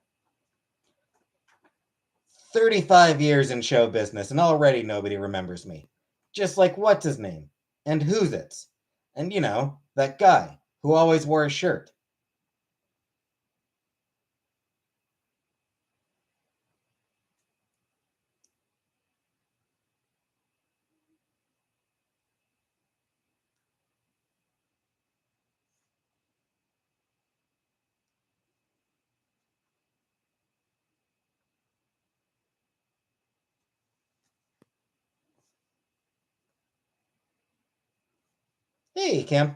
35 years in show business and already nobody remembers me. Just like what's his name? And who's it's? And that guy who always wore a shirt. Hey, Kim.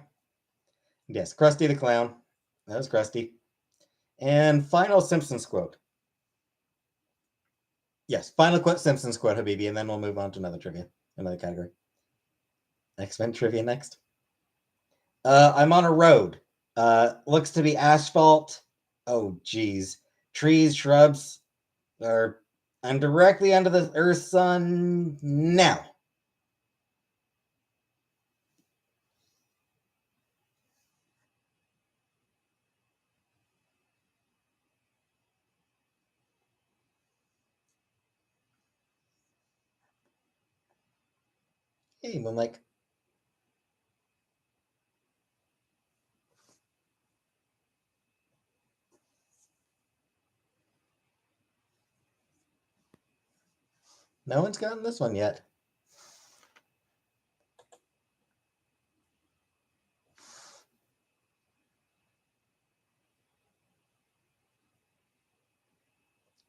Yes, Krusty the Clown. That was Krusty. And final Simpsons quote. Yes, final quote Simpsons quote, Habibi, and then we'll move on to another trivia, another category. X-Men trivia next. I'm on a road. Looks to be asphalt. Oh, geez. Trees, shrubs. I'm directly under the Earth's sun now. Hey, Moonlight. No one's gotten this one yet.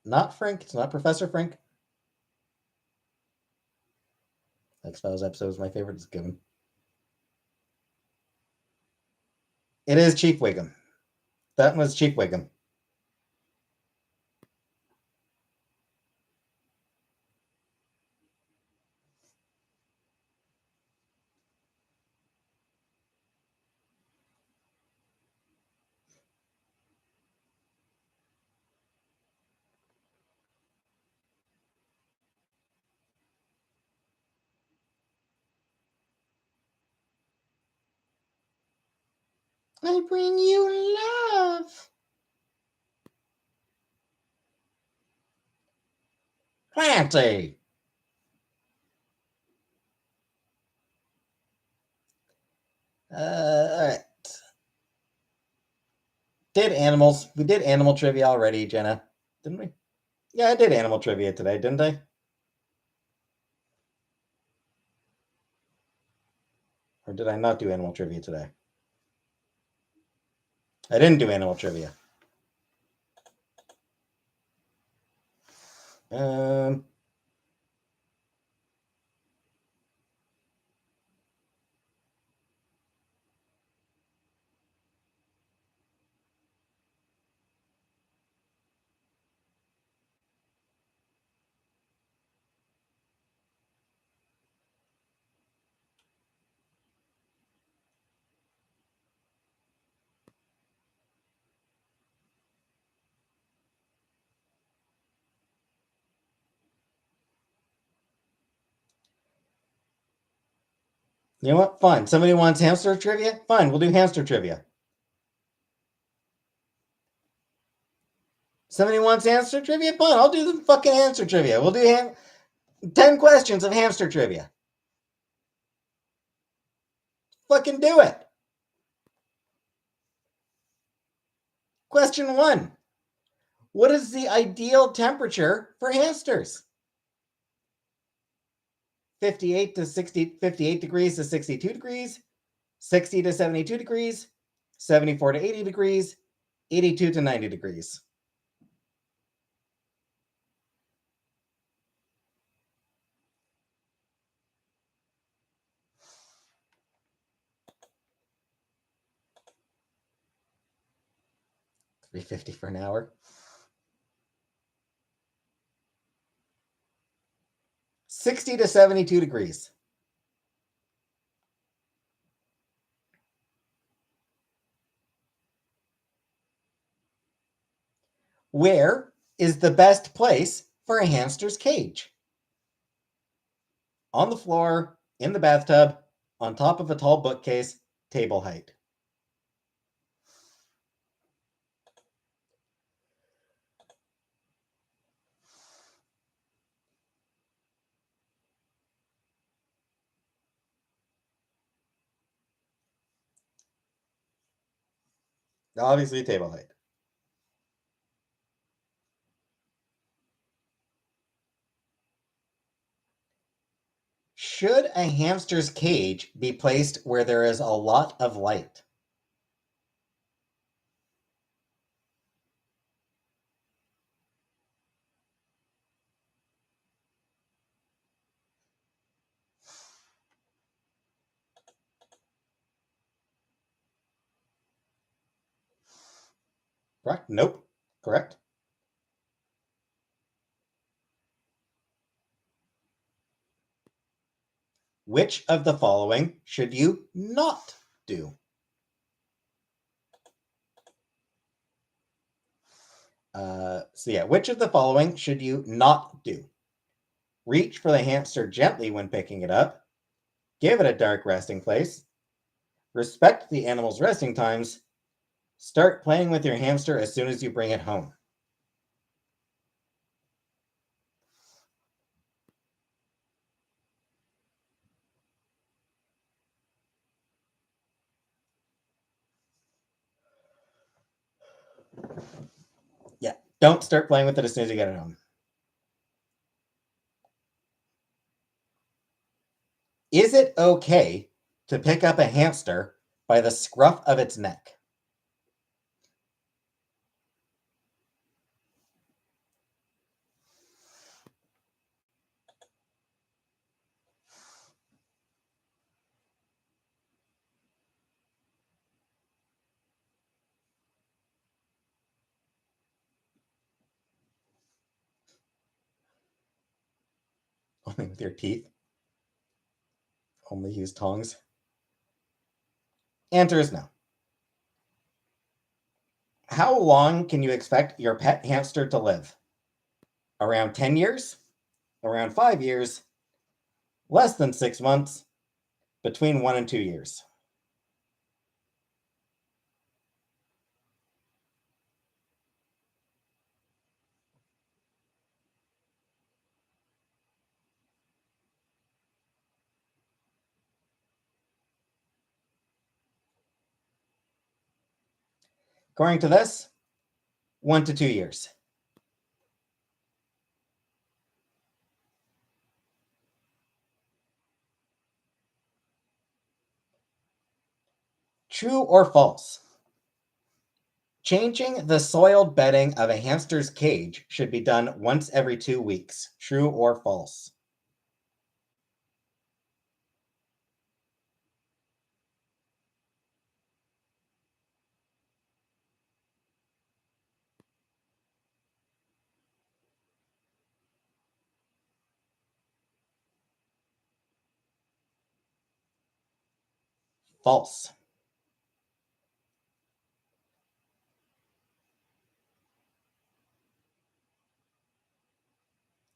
Not Frank. It's not Professor Frank. X-Files episode was my favorite. It's given. It is Chief Wiggum. That was Chief Wiggum. I bring you love. Clancy. All right. We did animal trivia already, Jenna. Didn't we? Yeah, I did animal trivia today, didn't I? Or did I not do animal trivia today? I didn't do animal trivia. Um, you know what? Fine. Somebody wants hamster trivia? Fine, we'll do hamster trivia. Somebody wants hamster trivia? Fine, I'll do the fucking hamster trivia. We'll do 10 questions of hamster trivia. Fucking do it. Question 1. What is the ideal temperature for hamsters? 58 to 60, 58 degrees to 62 degrees, 60 to 72 degrees, 74 to 80 degrees, 82 to 90 degrees. $3.50 for an hour. 60 to 72 degrees. Where is the best place for a hamster's cage? On the floor, in the bathtub, on top of a tall bookcase, table height. Obviously, table height. Should a hamster's cage be placed where there is a lot of light? Correct? Nope. Correct? Which of the following should you not do? Which of the following should you not do? Reach for the hamster gently when picking it up. Give it a dark resting place. Respect the animal's resting times. Start playing with your hamster as soon as you bring it home. Yeah, don't start playing with it as soon as you get it home. Is it okay to pick up a hamster by the scruff of its neck? Only with your teeth? Only use tongs? Answer is no. How long can you expect your pet hamster to live? Around 10 years? Around 5 years? Less than 6 months? Between 1 and 2 years? According to this, 1 to 2 years. True or false? Changing the soiled bedding of a hamster's cage should be done once every 2 weeks. True or false? False.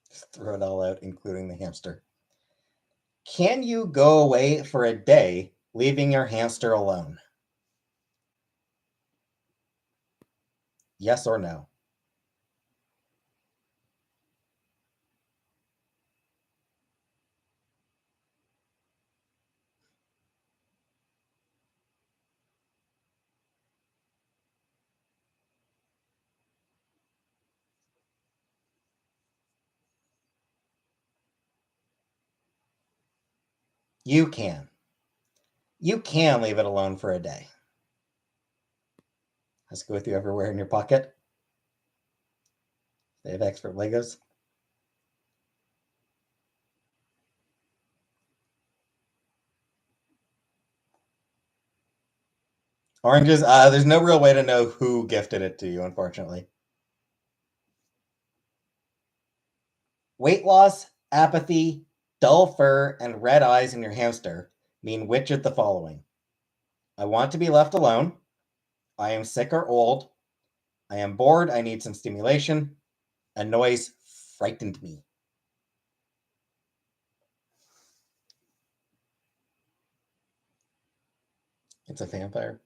Just throw it all out, including the hamster. Can you go away for a day, leaving your hamster alone? Yes or no? You can. You can leave it alone for a day. Let's go with you everywhere in your pocket. They have expert Legos. Oranges, there's no real way to know who gifted it to you, unfortunately. Weight loss, apathy, dull fur, and red eyes in your hamster mean which of the following? I want to be left alone. I am sick or old. I am bored. I need some stimulation. A noise frightened me. It's a vampire.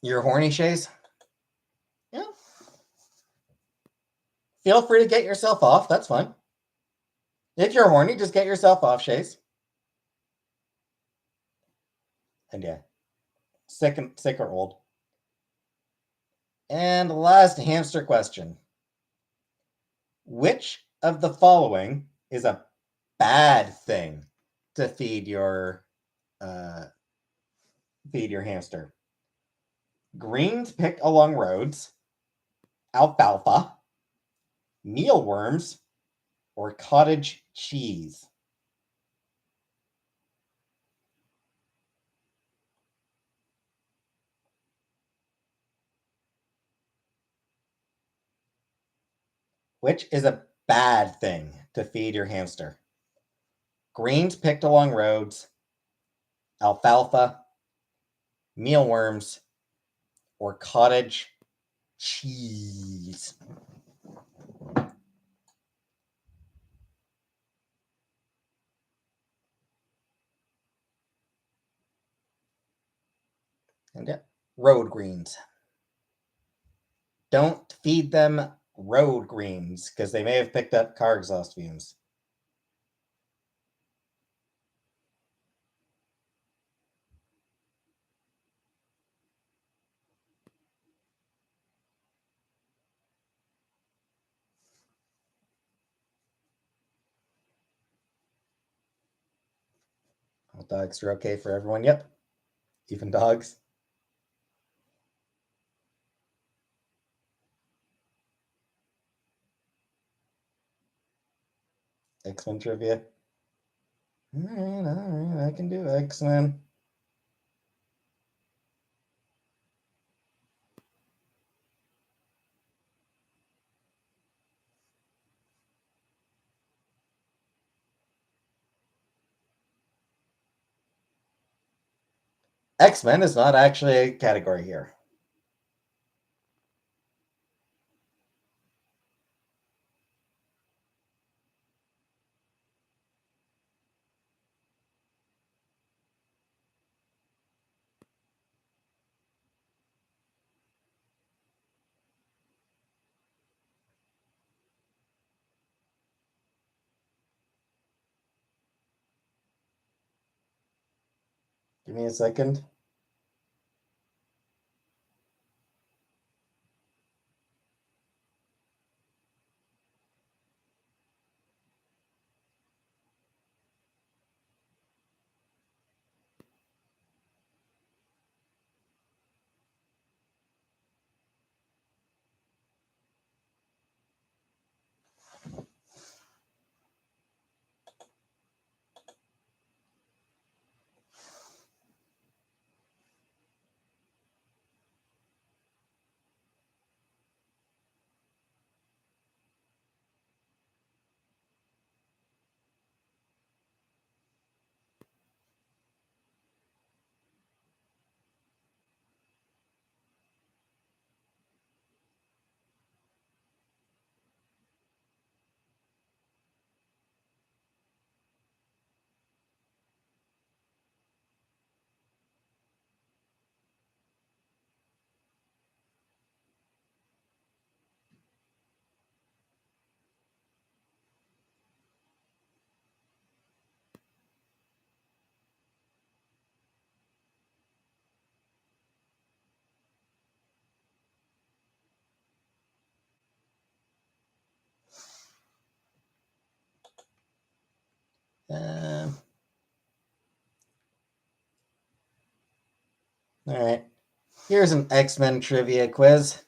You're horny, Shays? Yeah. Feel free to get yourself off. That's fine. If you're horny, just get yourself off, Shays. And yeah, sick or old. And last hamster question. Which of the following is a bad thing to feed your hamster? Greens picked along roads, alfalfa, mealworms, or cottage cheese? Which is a bad thing to feed your hamster? Greens picked along roads, alfalfa, mealworms, or cottage cheese? And yeah, road greens. Don't feed them road greens because they may have picked up car exhaust fumes. Hot dogs are okay for everyone. Yep. Even dogs. X-Men trivia. All right, I can do X-Men. X-Men is not actually a category here. Give me a second. All right. Here's an X-Men trivia quiz.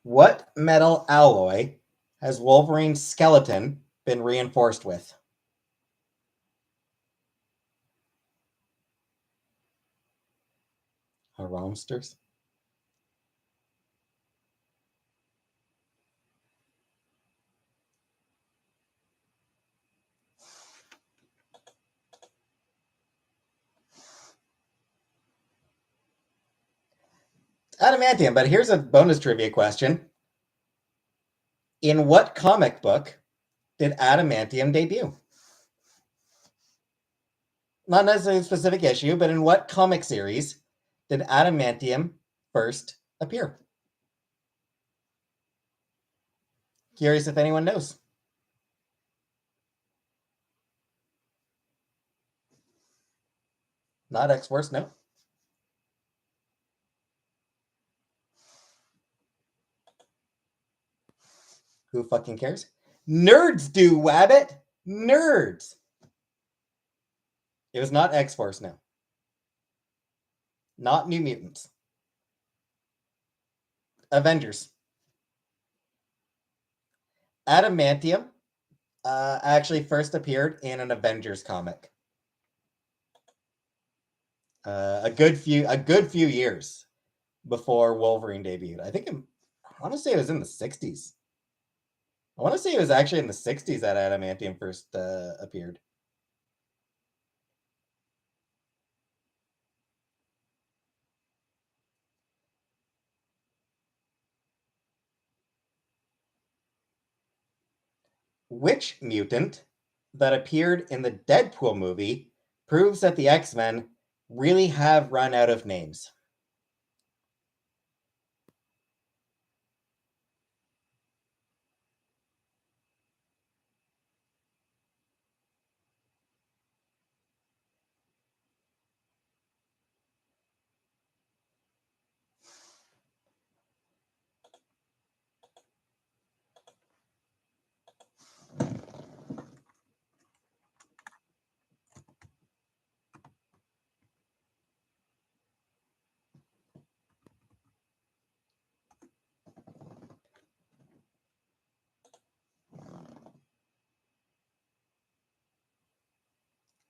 What metal alloy has Wolverine's skeleton been reinforced with? Hamsters. Adamantium, but here's a bonus trivia question. In what comic book did Adamantium debut? Not necessarily a specific issue, but in what comic series did Adamantium first appear? Curious if anyone knows. Not X-Force, no. Who fucking cares? Nerds do, Wabbit! Nerds! It was not X-Force, no. Not New Mutants. Avengers. Adamantium actually first appeared in an Avengers comic. A good few years before Wolverine debuted. I want to say it was in the 60s. I want to say it was actually in the 60s that Adamantium first appeared. Which mutant that appeared in the Deadpool movie proves that the X-Men really have run out of names?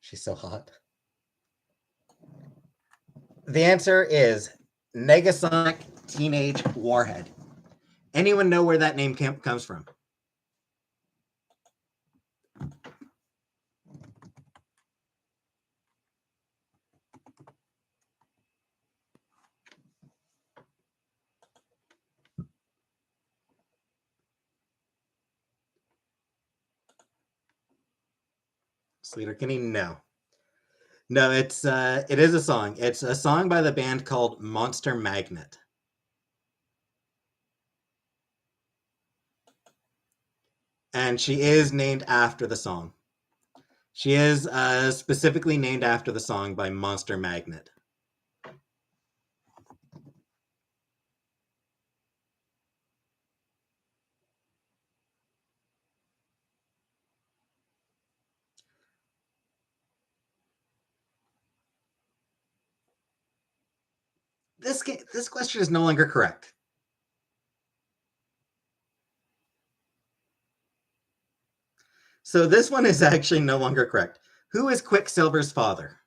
She's so hot. The answer is Negasonic Teenage Warhead. Anyone know where that name comes from? Sleater Kinney? No. No, it is a song. It's a song by the band called Monster Magnet. And she is named after the song. She is specifically named after the song by Monster Magnet. This question is no longer correct. So this one is actually no longer correct. Who is Quicksilver's father?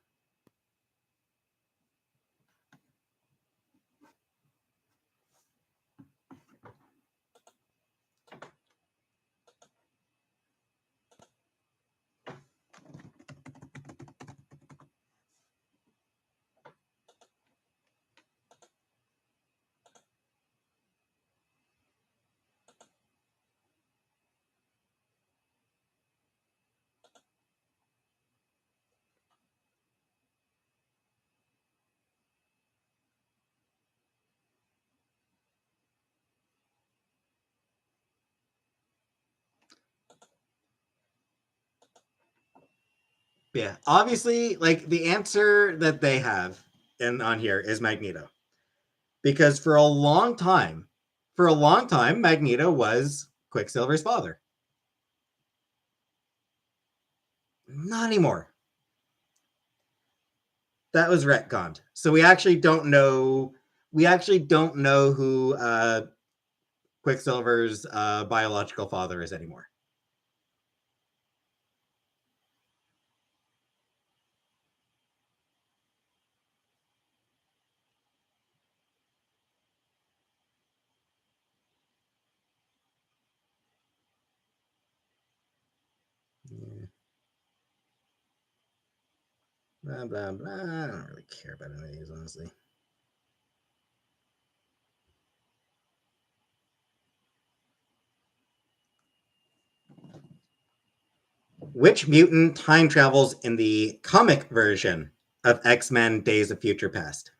Yeah, obviously, like the answer that they have on here is Magneto, because for a long time, Magneto was Quicksilver's father. Not anymore. That was retconned. So we actually don't know. We actually don't know who Quicksilver's biological father is anymore. Yeah. Blah blah blah. I don't really care about any of these, honestly. Which mutant time travels in the comic version of X-Men Days of Future Past?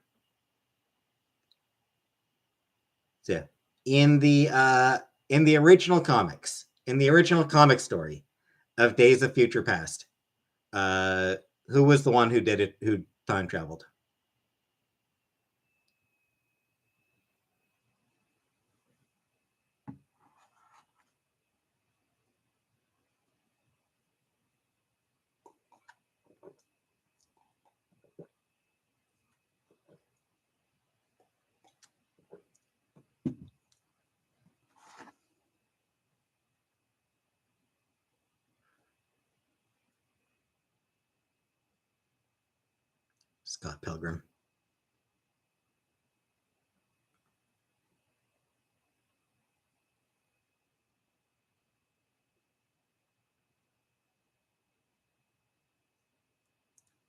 So yeah, in the original comics, in the original comic story of Days of Future Past, uh, who was the one who did it? Who time traveled? Scott Pilgrim.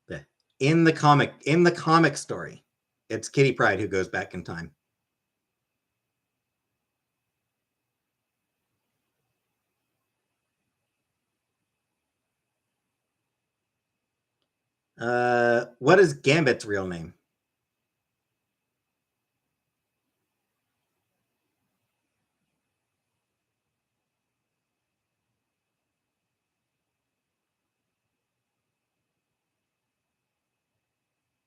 Yeah. In the comic story, it's Kitty Pryde who goes back in time. What is Gambit's real name?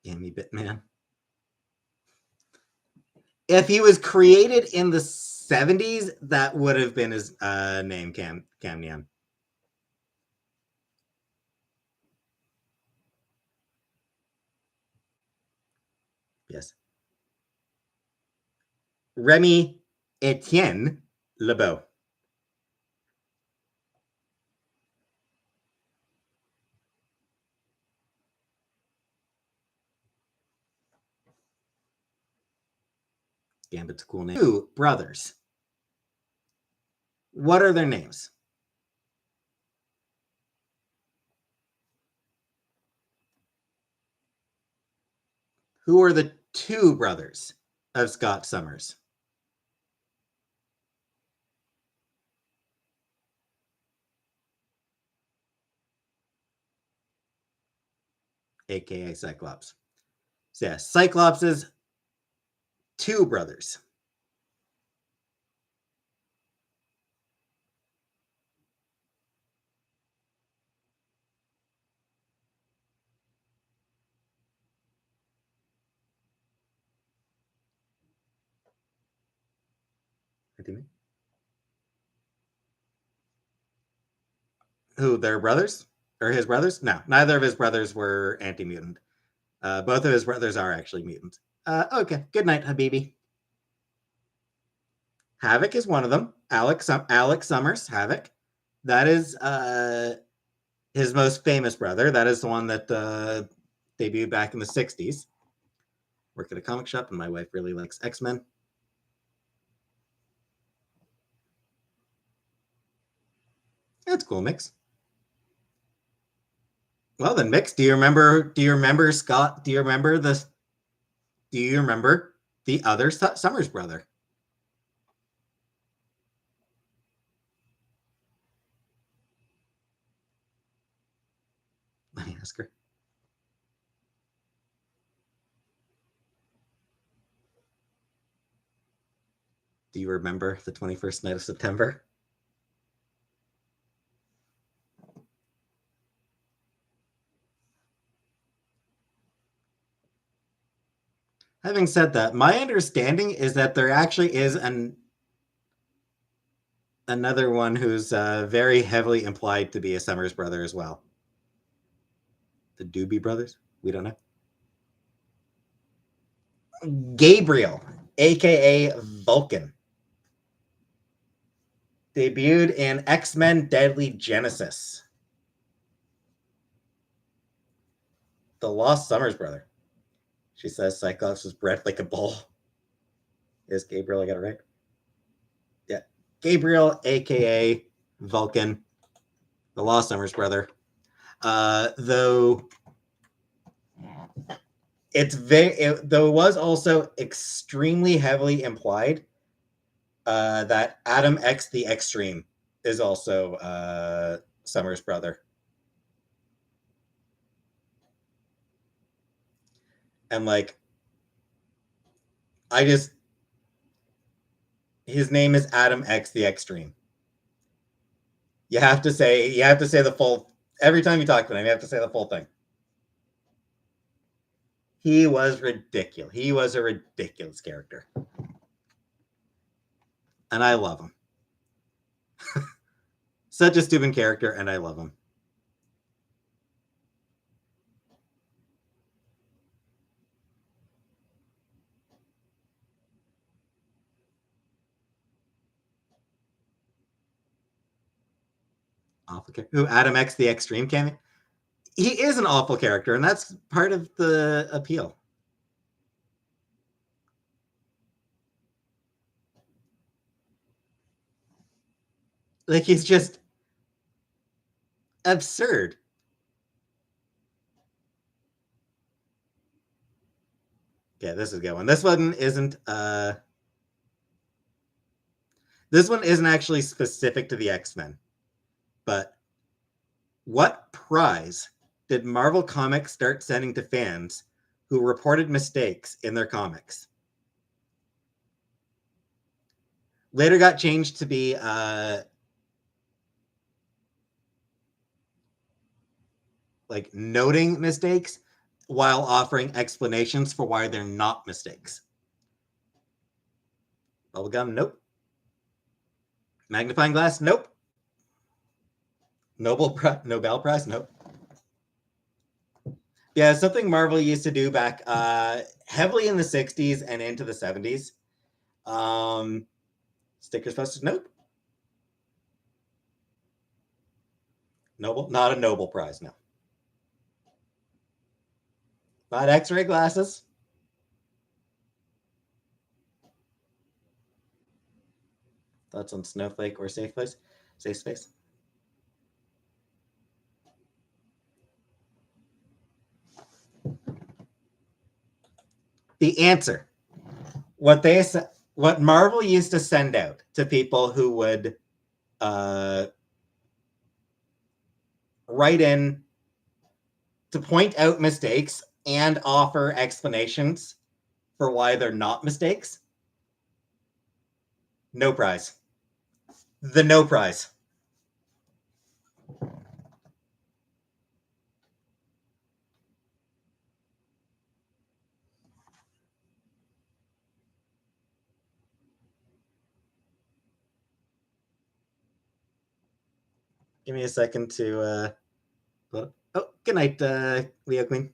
Gammy Bitman. If he was created in the 70s, that would have been his name, Cam Neon. Yes. Remy Etienne LeBeau. Gambit's a cool name. Two brothers. What are their names? Who are the two brothers of Scott Summers? AKA Cyclops. So yeah, Cyclops' two brothers. What do you mean? Who, their brothers? Or his brothers? No, neither of his brothers were anti-mutant. Both of his brothers are actually mutants. Okay, good night, Habibi. Havoc is one of them. Alex Summers, Havoc. That is his most famous brother. That is the one that debuted back in the 60s. Worked at a comic shop, and my wife really likes X-Men. That's cool, Mix. Well then, Mix, do you remember Scott? Do you remember the other Summers brother? Let me ask her. Do you remember the 21st night of September? Having said that, my understanding is that there actually is another one who's very heavily implied to be a Summers brother as well. The Doobie Brothers? We don't know. Gabriel, aka Vulcan. Debuted in X-Men Deadly Genesis. The Lost Summers brother. She says Cyclops was bred like a bull. Is Gabriel, I got it right? Yeah. Gabriel, aka Vulcan, the Lost Summers brother. Though though it was also extremely heavily implied that Adam X the Extreme is also Summers' brother. And like, his name is Adam X the Extreme. You have to say the full, every time you talk to him, you have to say the full thing. He was ridiculous. He was a ridiculous character. And I love him. Such a stupid character, and I love him. Awful character. Who, Adam X the Extreme cameo? He is an awful character, and that's part of the appeal. Like, he's just absurd. Yeah, this is a good one. This one isn't actually specific to the X-Men. But what prize did Marvel Comics start sending to fans who reported mistakes in their comics? Later got changed to be like noting mistakes while offering explanations for why they're not mistakes. Bubblegum, nope. Magnifying glass, nope. Nobel Prize, nope. Yeah, something Marvel used to do back heavily in the 60s and into the 70s. Stickers, posters, nope. Not a Nobel Prize, no. Not X-ray glasses. Thoughts on Snowflake or Safe Place? Safe Space? The answer. What Marvel used to send out to people who would write in to point out mistakes and offer explanations for why they're not mistakes. No prize. The no prize. Give me a second to. Oh, good night, Leo Queen.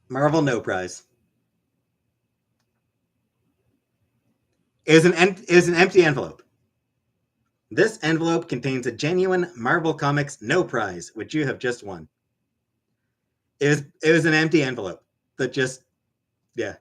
Marvel no prize. Is an empty envelope. This envelope contains a genuine Marvel Comics no prize, which you have just won. It was an empty envelope that just yeah.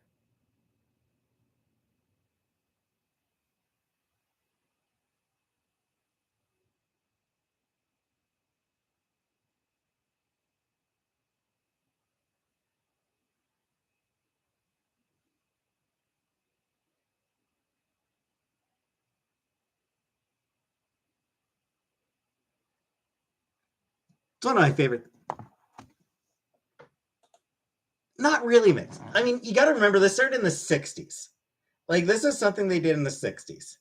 It's one of my favorite. Not really mixed. I mean, you got to remember this started in the '60s. Like this is something they did in the '60s.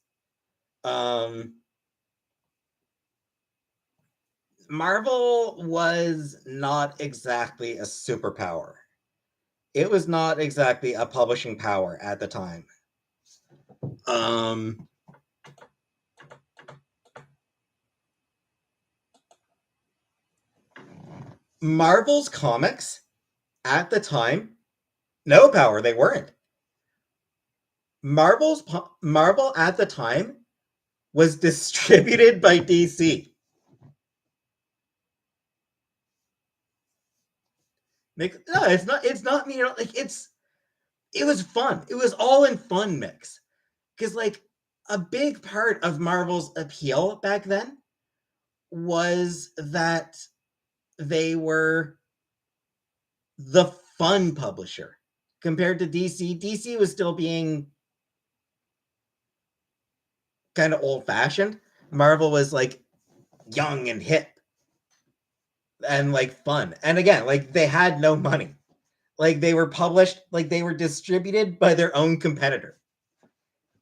Um, Marvel was not exactly a superpower. It was not exactly a publishing power at the time. Um, Marvel's comics at the time, no power, they weren't. Marvel at the time was distributed by DC. No, it's not. It's not. Like it's. It was fun. It was all in fun mix because like a big part of Marvel's appeal back then was that they were the fun publisher compared to DC. DC was still being kind of old fashioned. Marvel was like young and hip and like fun. And again, like they had no money. Like they were published, like they were distributed by their own competitor.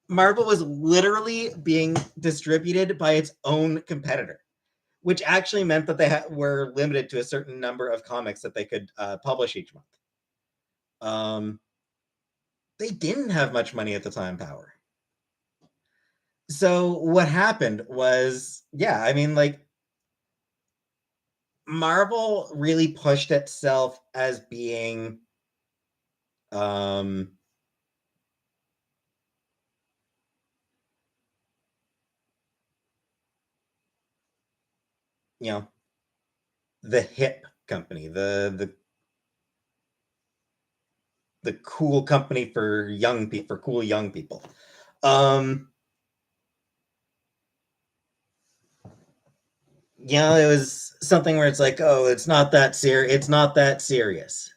Marvel was literally being distributed by its own competitor, which actually meant that they were limited to a certain number of comics that they could publish each month. Um, they didn't have much money at the time, Power. So what happened was, yeah, I mean, like Marvel really pushed itself as being um you know, the hip company, the cool company for young people, for cool young people. Um it was something where it's like, oh, it's not that serious.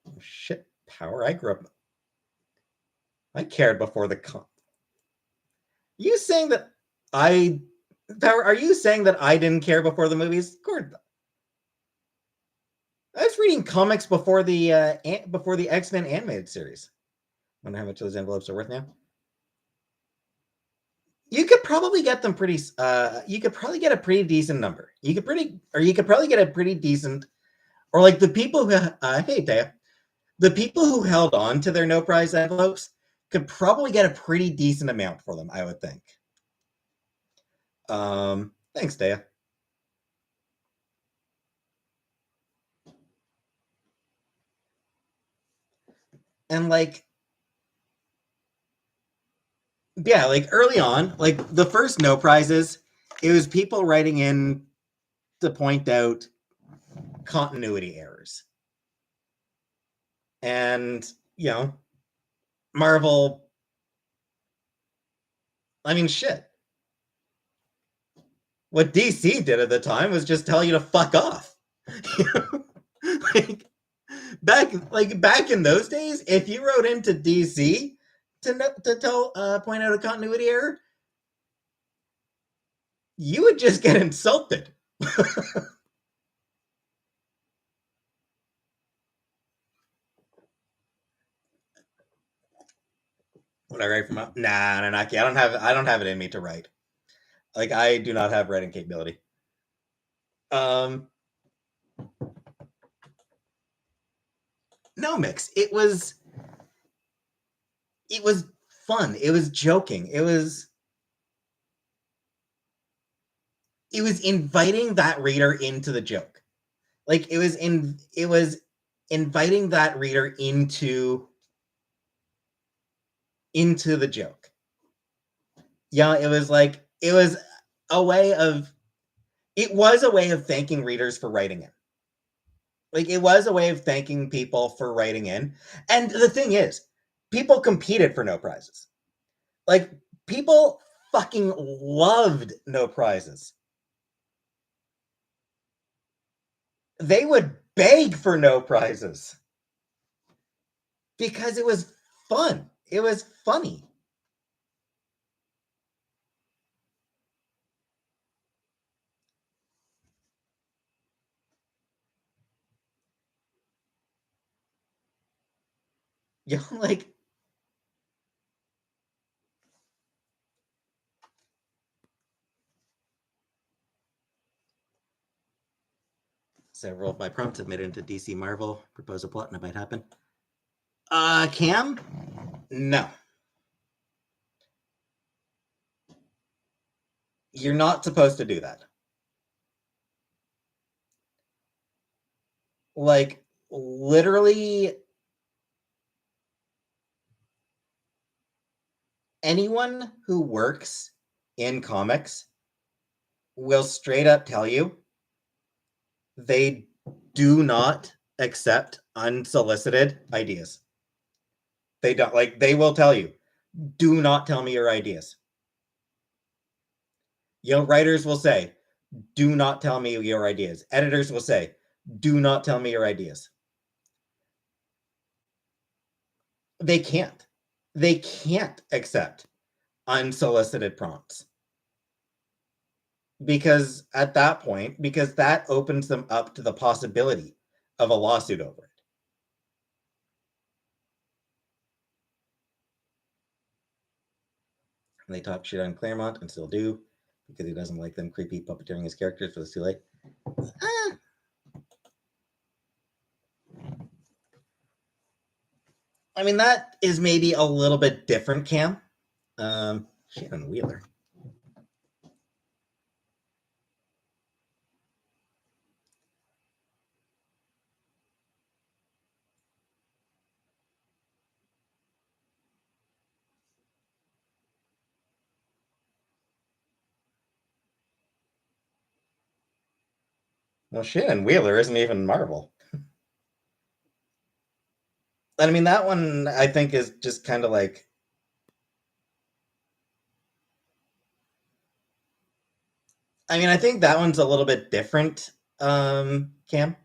Oh, shit, Power. I cared before you saying that I Power, are you saying that I didn't care before the movies? Gordon, I was reading comics before the X-Men animated series. I wonder how much those envelopes are worth now. You could probably get them pretty. You could probably get a pretty decent number. You could probably get a pretty decent, or like the people who. Hey, Taya, the people who held on to their no prize envelopes could probably get a pretty decent amount for them. I would think. Thanks, Taya. And like, yeah, like early on, like the first no prizes, it was people writing in to point out continuity errors. And, Marvel, I mean, shit. What DC did at the time was just tell you to fuck off. like back in those days, if you wrote into DC to point out a continuity error, you would just get insulted. Would I write from up? Nah, Nanaki. I don't have it in me to write. Like, I do not have writing capability. No, Mix. It was fun. It was joking. It was inviting that reader into the joke. Like, it was inviting that reader into the joke. Yeah, it was a way of thanking readers for writing in. Like, it was a way of thanking people for writing in. And the thing is, people competed for no prizes. Like, people fucking loved no prizes. They would beg for no prizes because it was fun. It was funny. You know, like, several of my prompts have made it into DC Marvel. Propose a plot and it might happen. Cam? No. You're not supposed to do that. Like, literally, anyone who works in comics will straight up tell you they do not accept unsolicited ideas. They don't. Like, they will tell you, do not tell me your ideas. You know, writers will say, do not tell me your ideas. Editors will say, do not tell me your ideas. They can't. They can't accept unsolicited prompts. Because at that point, because that opens them up to the possibility of a lawsuit over it. And they talk shit on Claremont and still do because he doesn't like them creepy puppeteering his characters, but it's too late. I mean, that is maybe a little bit different, Cam. Shannon Wheeler. Well, Shannon Wheeler isn't even Marvel. I mean, that one I think is just kind of like. I mean, I think that one's a little bit different, Cam. And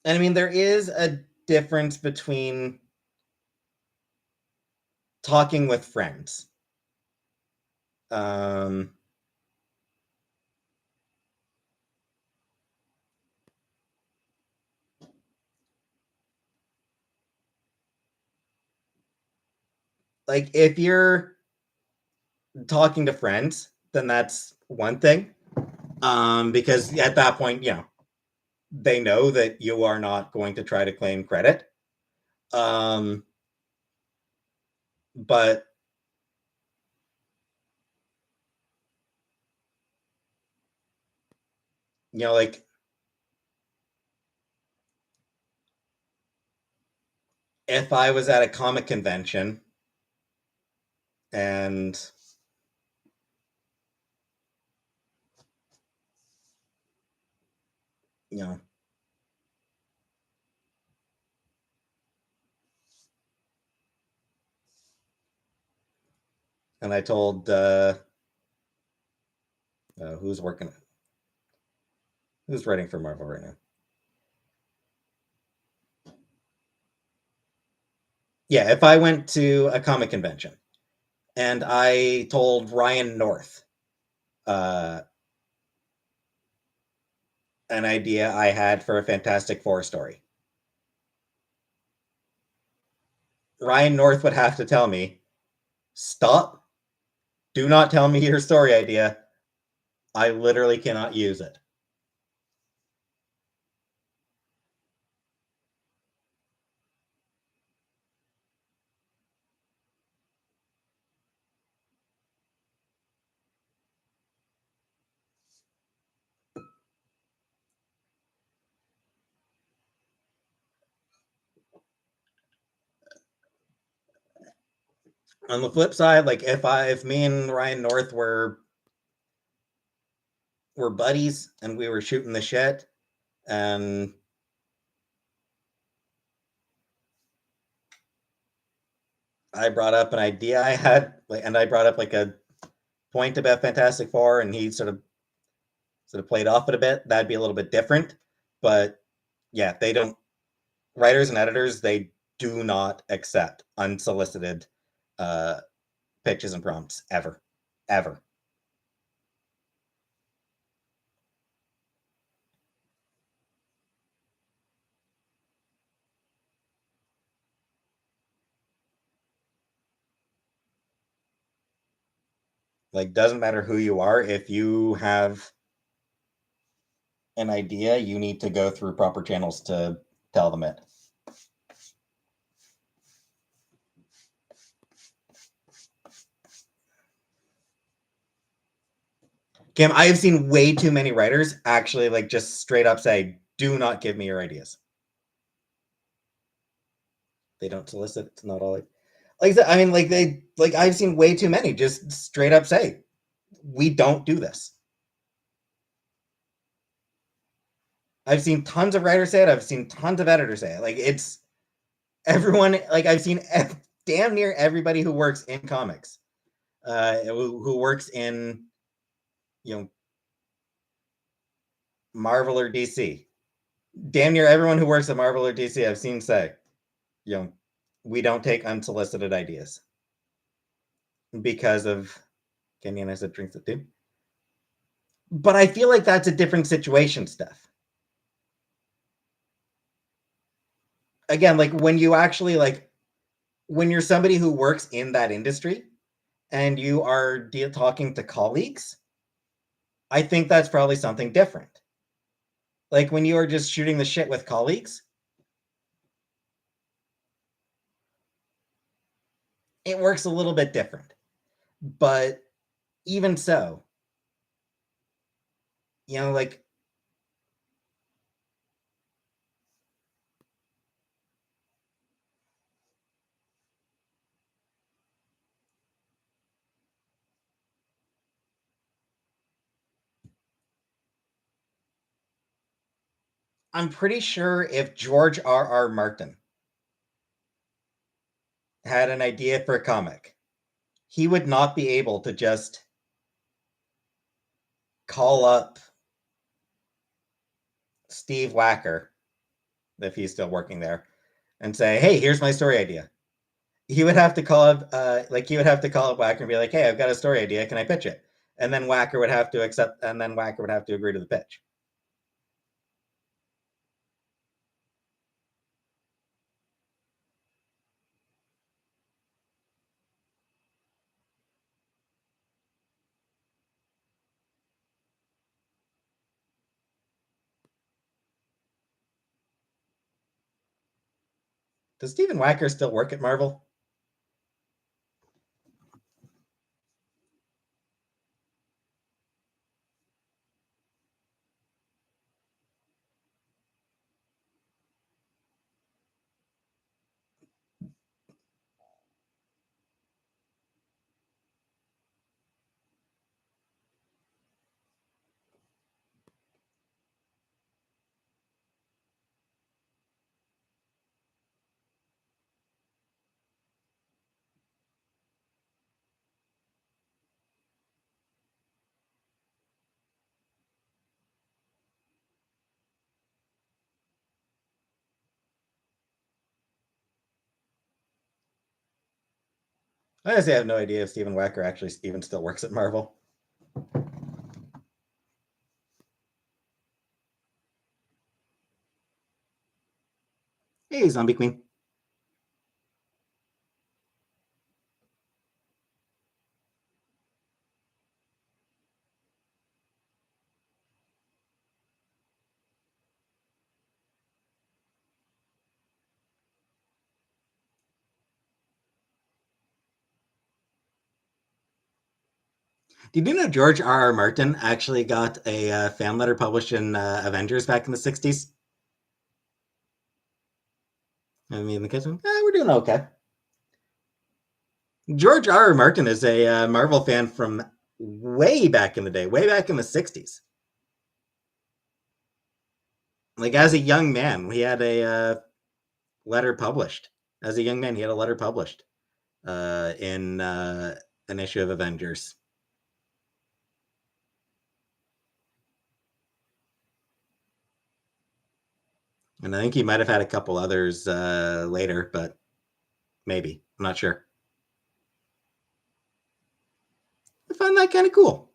I mean, there is a difference between talking with friends. Like, if you're talking to friends, then that's one thing. Because at that point, you know, they know that you are not going to try to claim credit. But you know, like, if I was at a comic convention and you know, and I told who's writing for Marvel right now. Yeah, if I went to a comic convention and I told Ryan North uh, an idea I had for a Fantastic Four story, Ryan North would have to tell me, stop, do not tell me your story idea. I literally cannot use it. On the flip side, like if me and Ryan North were buddies and we were shooting the shit and I brought up an idea I had, and I brought up like a point about Fantastic Four, and he sort of played off it a bit. That'd be a little bit different, but yeah, they don't. Writers and editors, they do not accept unsolicited uh, pitches and prompts ever, ever. Like, doesn't matter who you are. If you have an idea, you need to go through proper channels to tell them it. Cam, I have seen way too many writers actually like just straight up say, "Do not give me your ideas." They don't solicit. It's not all like I said, I mean, like I've seen way too many just straight up say, "We don't do this." I've seen tons of writers say it. I've seen tons of editors say it. Like it's everyone. Like I've seen damn near everybody who works in comics, who works in you know Marvel or DC. Damn near everyone who works at Marvel or DC, I've seen say, you know, we don't take unsolicited ideas because of Kenyan. I said drinks it too, but I feel like that's a different situation. Stuff again, like when you actually like when you're somebody who works in that industry and you are talking to colleagues, I think that's probably something different. Like when you are just shooting the shit with colleagues, it works a little bit different. But even so, like I'm pretty sure if George R. Martin had an idea for a comic, he would not be able to just call up Steve Wacker, if he's still working there, and say, "Hey, here's my story idea." He would have to call up, he would have to call up Wacker and be like, "Hey, I've got a story idea. Can I pitch it?" And then Wacker would have to accept, and then Wacker would have to agree to the pitch. Does Stephen Wacker still work at Marvel? I honestly have no idea if Stephen Wacker actually even still works at Marvel. Hey, Zombie Queen. Did you know George R. R. Martin actually got a fan letter published in Avengers back in the 60s? I mean, the kids went, we're doing okay. George R. R. Martin is a Marvel fan from way back in the day, way back in the 60s. Like, as a young man, he had a letter published. As a young man, he had a letter published in an issue of Avengers. And I think he might have had a couple others later, but maybe. I'm not sure. I found that kind of cool.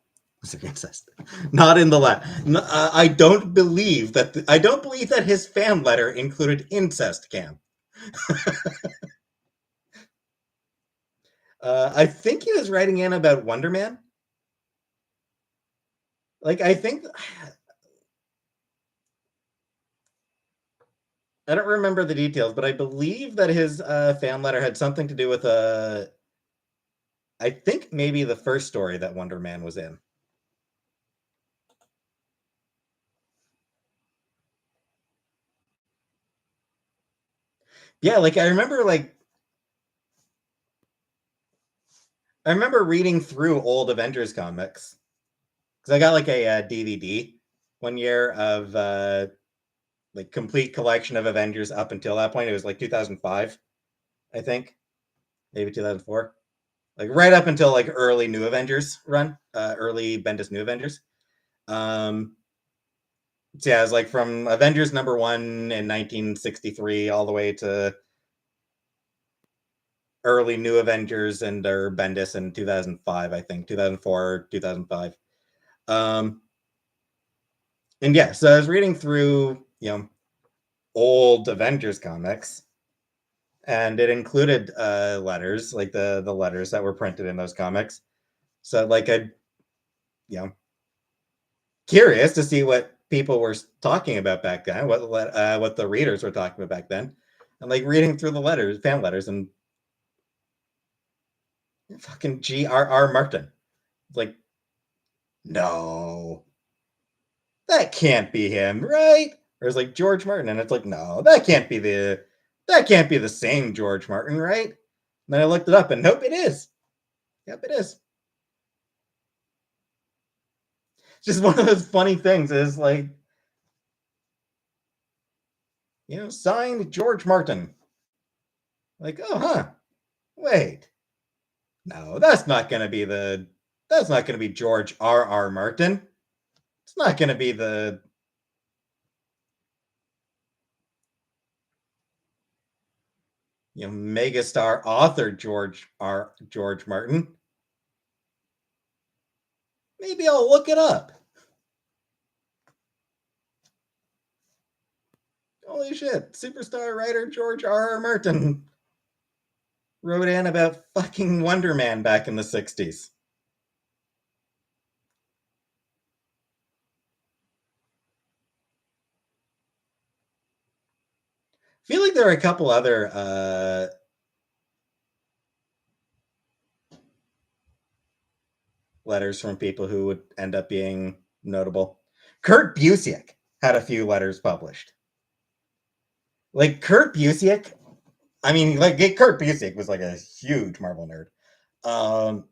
Incest. Not in the letter. I don't believe that. I don't believe that his fan letter included incest, Cam. I think he was writing in about Wonder Man. Like, I think I don't remember the details, but I believe that his fan letter had something to do with I think maybe the first story that Wonder Man was in. Yeah, like I remember reading through old Avengers comics because I got like a DVD one year of like complete collection of Avengers up until that point. It was like 2005, I think, maybe 2004, like right up until like early New Avengers run, early Bendis New Avengers. So yeah, it was like from Avengers #1 in 1963 all the way to early New Avengers and their Bendis in 2005, I think 2004, 2005. Um, and yeah, so I was reading through old Avengers comics, and it included letters, like the letters that were printed in those comics. So like I, you know, curious to see what people were talking about back then, what the readers were talking about back then, and like reading through the letters, fan letters, and fucking G.R.R. Martin. Like, no, that can't be him, right? Or it's like George Martin, and it's like, no, that can't be the same George Martin, right? And then I looked it up, and nope, it is. Yep, it is. It's just one of those funny things. Is like, signed George Martin. Like, oh, huh. Wait, no, that's not gonna be George R. R. Martin. It's not gonna be the megastar author George Martin. Maybe I'll look it up. Holy shit! Superstar writer George R. R. Martin wrote in about fucking Wonder Man back in the 60s. I feel like there are a couple other letters from people who would end up being notable. Kurt Busiek had a few letters published. Like Kurt Busiek, I mean, like Kurt Busiek was like a huge Marvel nerd. Um,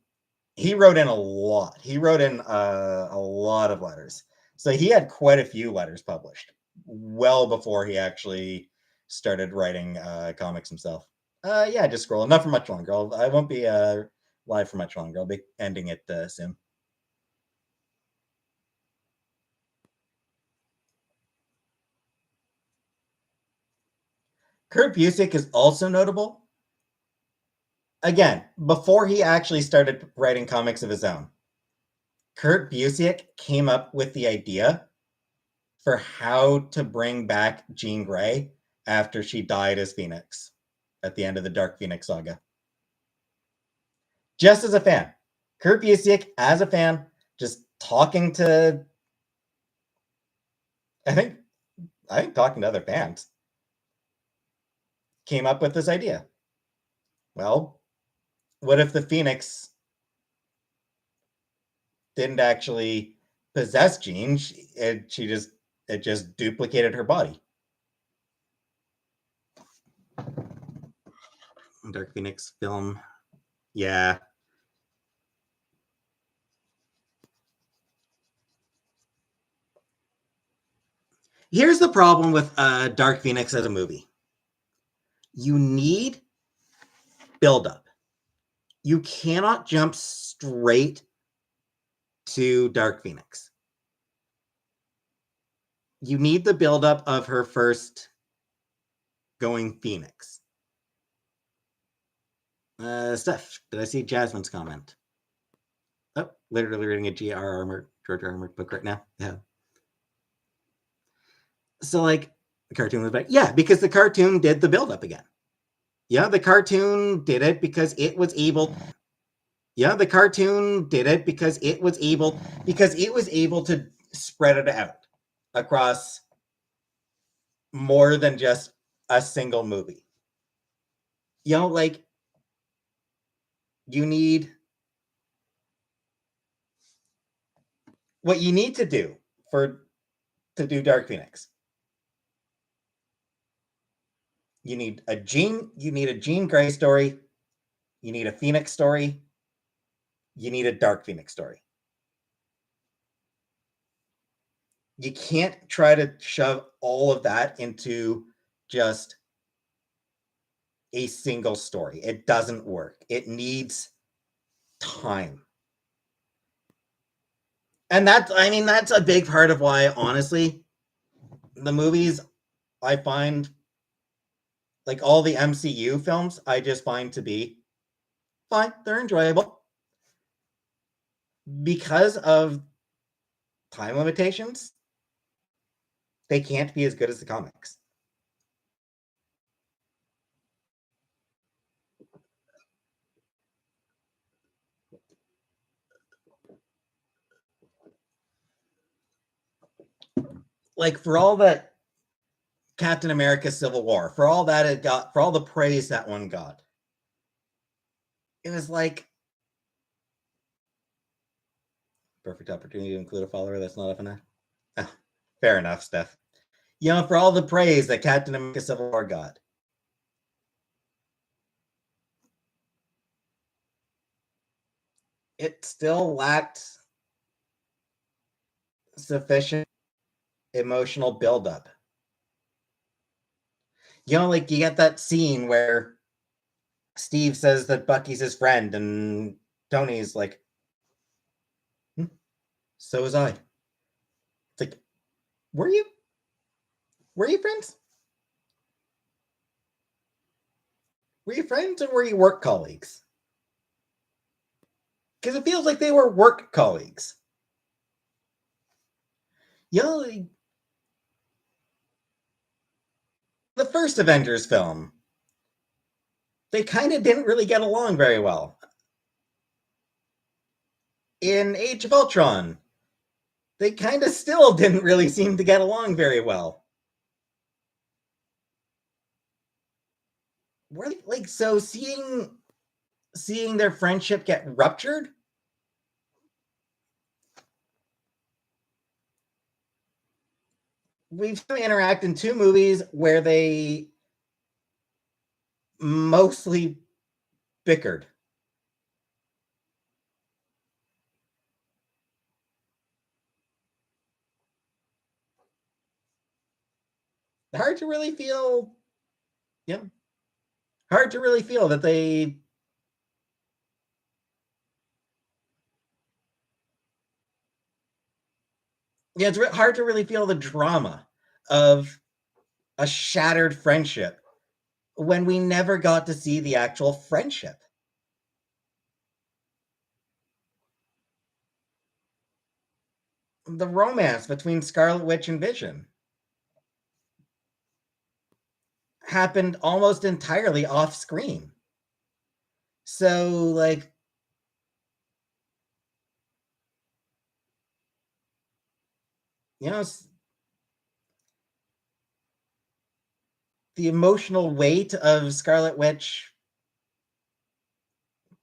he wrote in a lot. He wrote in a lot of letters. So he had quite a few letters published well before he actually started writing comics himself. Yeah, just scroll. Not for much longer. I won't be live for much longer. I'll be ending it soon. Kurt Busiek is also notable again, before he actually started writing comics of his own, Kurt Busiek came up with the idea for how to bring back Jean Grey after she died as Phoenix at the end of the Dark Phoenix saga. Just as a fan. Kurt Busiek, as a fan, just talking to, I think talking to other fans, came up with this idea. Well, what if the Phoenix didn't actually possess Jean? It just duplicated her body. Dark Phoenix film. Yeah. Here's the problem with Dark Phoenix as a movie. You need buildup. You cannot jump straight to Dark Phoenix. You need the buildup of her first going Phoenix. Steph, did I see Jasmine's comment? Oh, literally reading a George R. R. Martin book right now. Yeah. So, like, the cartoon was back. Yeah, because the cartoon did the buildup again. Yeah, the cartoon did it because it was able. Yeah, the cartoon did it because it was able to spread it out across more than just a single movie. You know, like, you need what you need to do to do Dark Phoenix. You need a Jean Grey story, you need a Phoenix story, you need a Dark Phoenix story. You can't try to shove all of that into just a single story. It doesn't work. It needs time. And that's a big part of why, honestly, the movies, I find, like, all the MCU films, I just find to be fine. They're enjoyable. Because of time limitations, they can't be as good as the comics. Like, for all that Captain America Civil War, for all that it got, for all the praise that one got, it was like, perfect opportunity to include a follower that's not up enough. Oh, fair enough, Steph. You know, for all the praise that Captain America Civil War got, it still lacked sufficient emotional buildup. You know, like, you get that scene where Steve says that Bucky's his friend, and Tony's like, so was I. It's like, were you friends? Were you friends or were you work colleagues? Because it feels like they were work colleagues. You know, the first Avengers film, they kind of didn't really get along very well. In Age of Ultron, they kind of still didn't really seem to get along very well. Were they, like, so seeing their friendship get ruptured? We've seen them interact in two movies where they mostly bickered. Hard to really feel, yeah, hard to really feel that they, yeah, it's hard to really feel the drama of a shattered friendship when we never got to see the actual friendship. the romance between Scarlet Witch and Vision happened almost entirely off screen. So, like, you know, the emotional weight of Scarlet Witch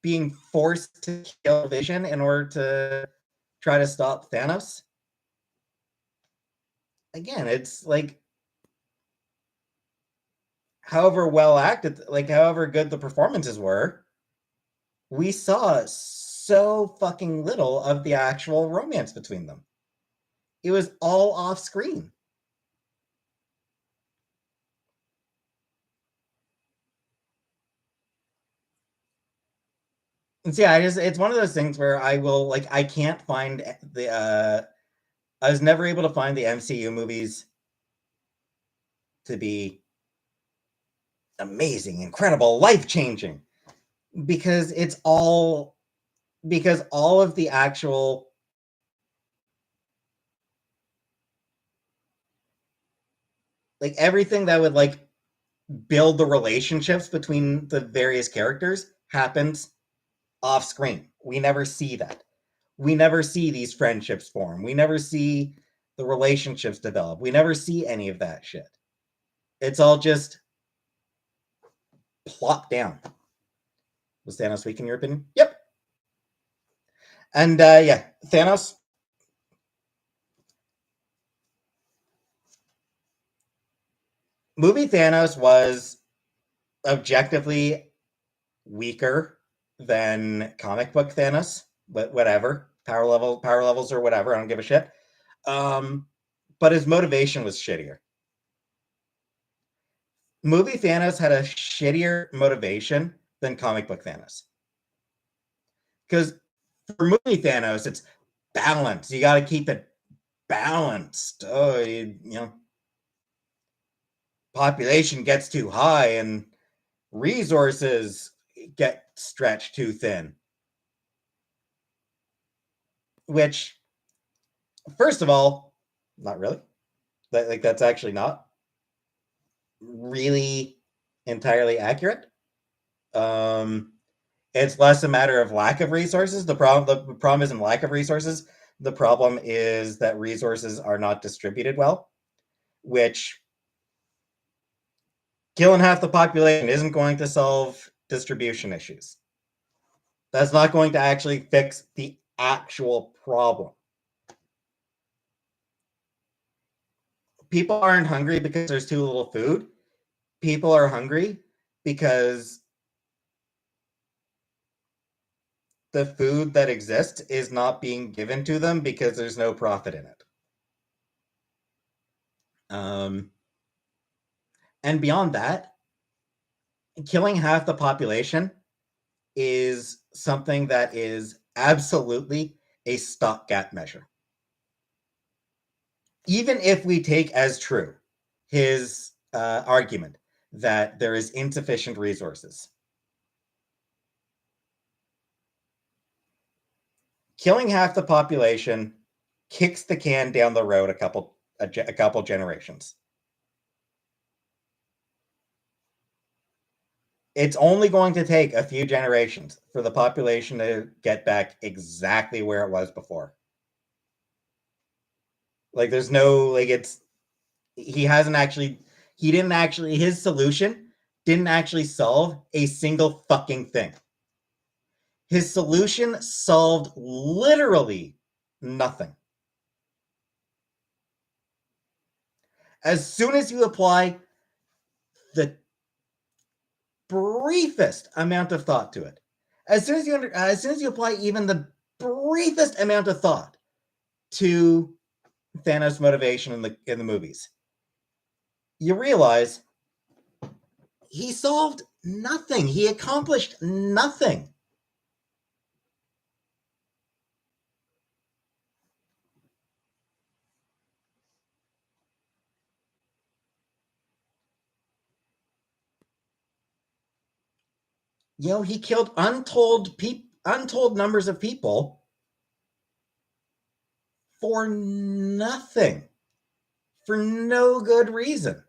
being forced to kill Vision in order to try to stop Thanos. Again, it's like, however well acted, like, however good the performances were, we saw so fucking little of the actual romance between them. It was all off screen. And so, yeah, it's one of those things where I will, like, I can't find I was never able to find the MCU movies to be amazing, incredible, life-changing, because it's all, because all of the actual, like, everything that would, like, build the relationships between the various characters happens off screen. We never see that. We never see these friendships form. We never see the relationships develop. We never see any of that shit. It's all just plopped down. Was Thanos weak in your opinion? Yep. And yeah, Thanos. Movie Thanos was objectively weaker than comic book Thanos, but whatever. Power levels or whatever. I don't give a shit. But his motivation was shittier. Movie Thanos had a shittier motivation than comic book Thanos. Because for movie Thanos, it's balance. You got to keep it balanced. Oh, you know, population gets too high and resources get stretched too thin. Which, first of all, not really. That's actually not really entirely accurate. Um, it's less a matter of lack of resources. The problem isn't lack of resources. The problem is that resources are not distributed well, which killing half the population isn't going to solve distribution issues. That's not going to actually fix the actual problem. People aren't hungry because there's too little food. People are hungry because the food that exists is not being given to them because there's no profit in it. And beyond that, killing half the population is something that is absolutely a stopgap measure. Even if we take as true his argument that there is insufficient resources, killing half the population kicks the can down the road a couple generations. It's only going to take a few generations for the population to get back exactly where it was before. Like, there's no, like, it's, he hasn't actually, he didn't actually, his solution didn't actually solve a single fucking thing. His solution solved literally nothing. As soon as you apply the briefest amount of thought to it, as soon as you apply even the briefest amount of thought to Thanos' motivation in the movies, you realize he solved nothing. He accomplished nothing. You know, he killed untold numbers of people for nothing, for no good reason.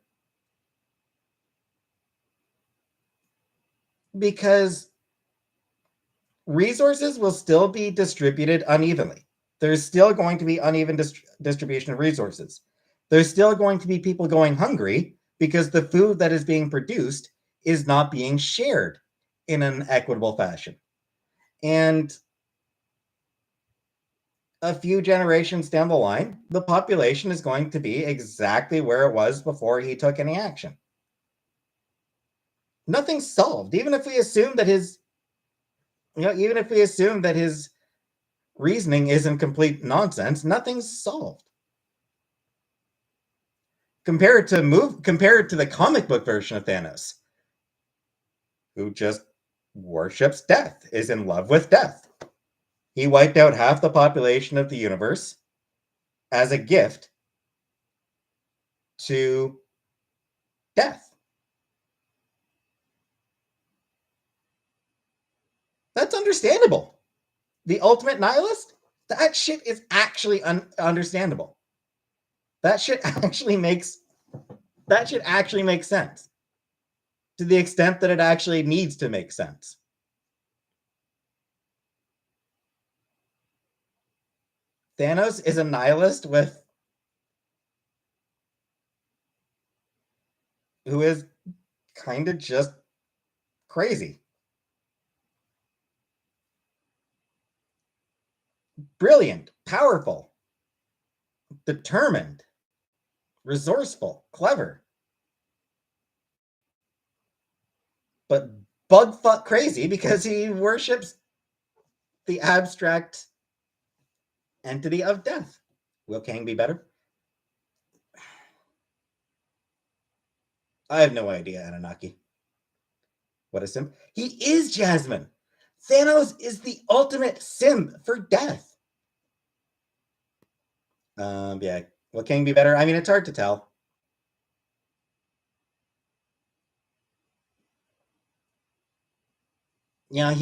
Because resources will still be distributed unevenly. There's still going to be uneven distribution of resources. There's still going to be people going hungry because the food that is being produced is not being shared in an equitable fashion. And a few generations down the line, the population is going to be exactly where it was before he took any action. Nothing's solved. Even if we assume that his reasoning isn't complete nonsense, nothing's solved. Compared to the comic book version of Thanos, who just worships death, is in love with death. He wiped out half the population of the universe as a gift to death. That's understandable. The ultimate nihilist? That shit is actually understandable. That shit actually makes sense. To the extent that it actually needs to make sense. Thanos is a nihilist who is kind of just crazy. Brilliant, powerful, determined, resourceful, clever. But bugfuck crazy because he worships the abstract entity of death. Will Kang be better? I have no idea, Anunnaki. What a simp. He is Jasmine. Thanos is the ultimate simp for death. Yeah. Will Kang be better? I mean, it's hard to tell. Yeah,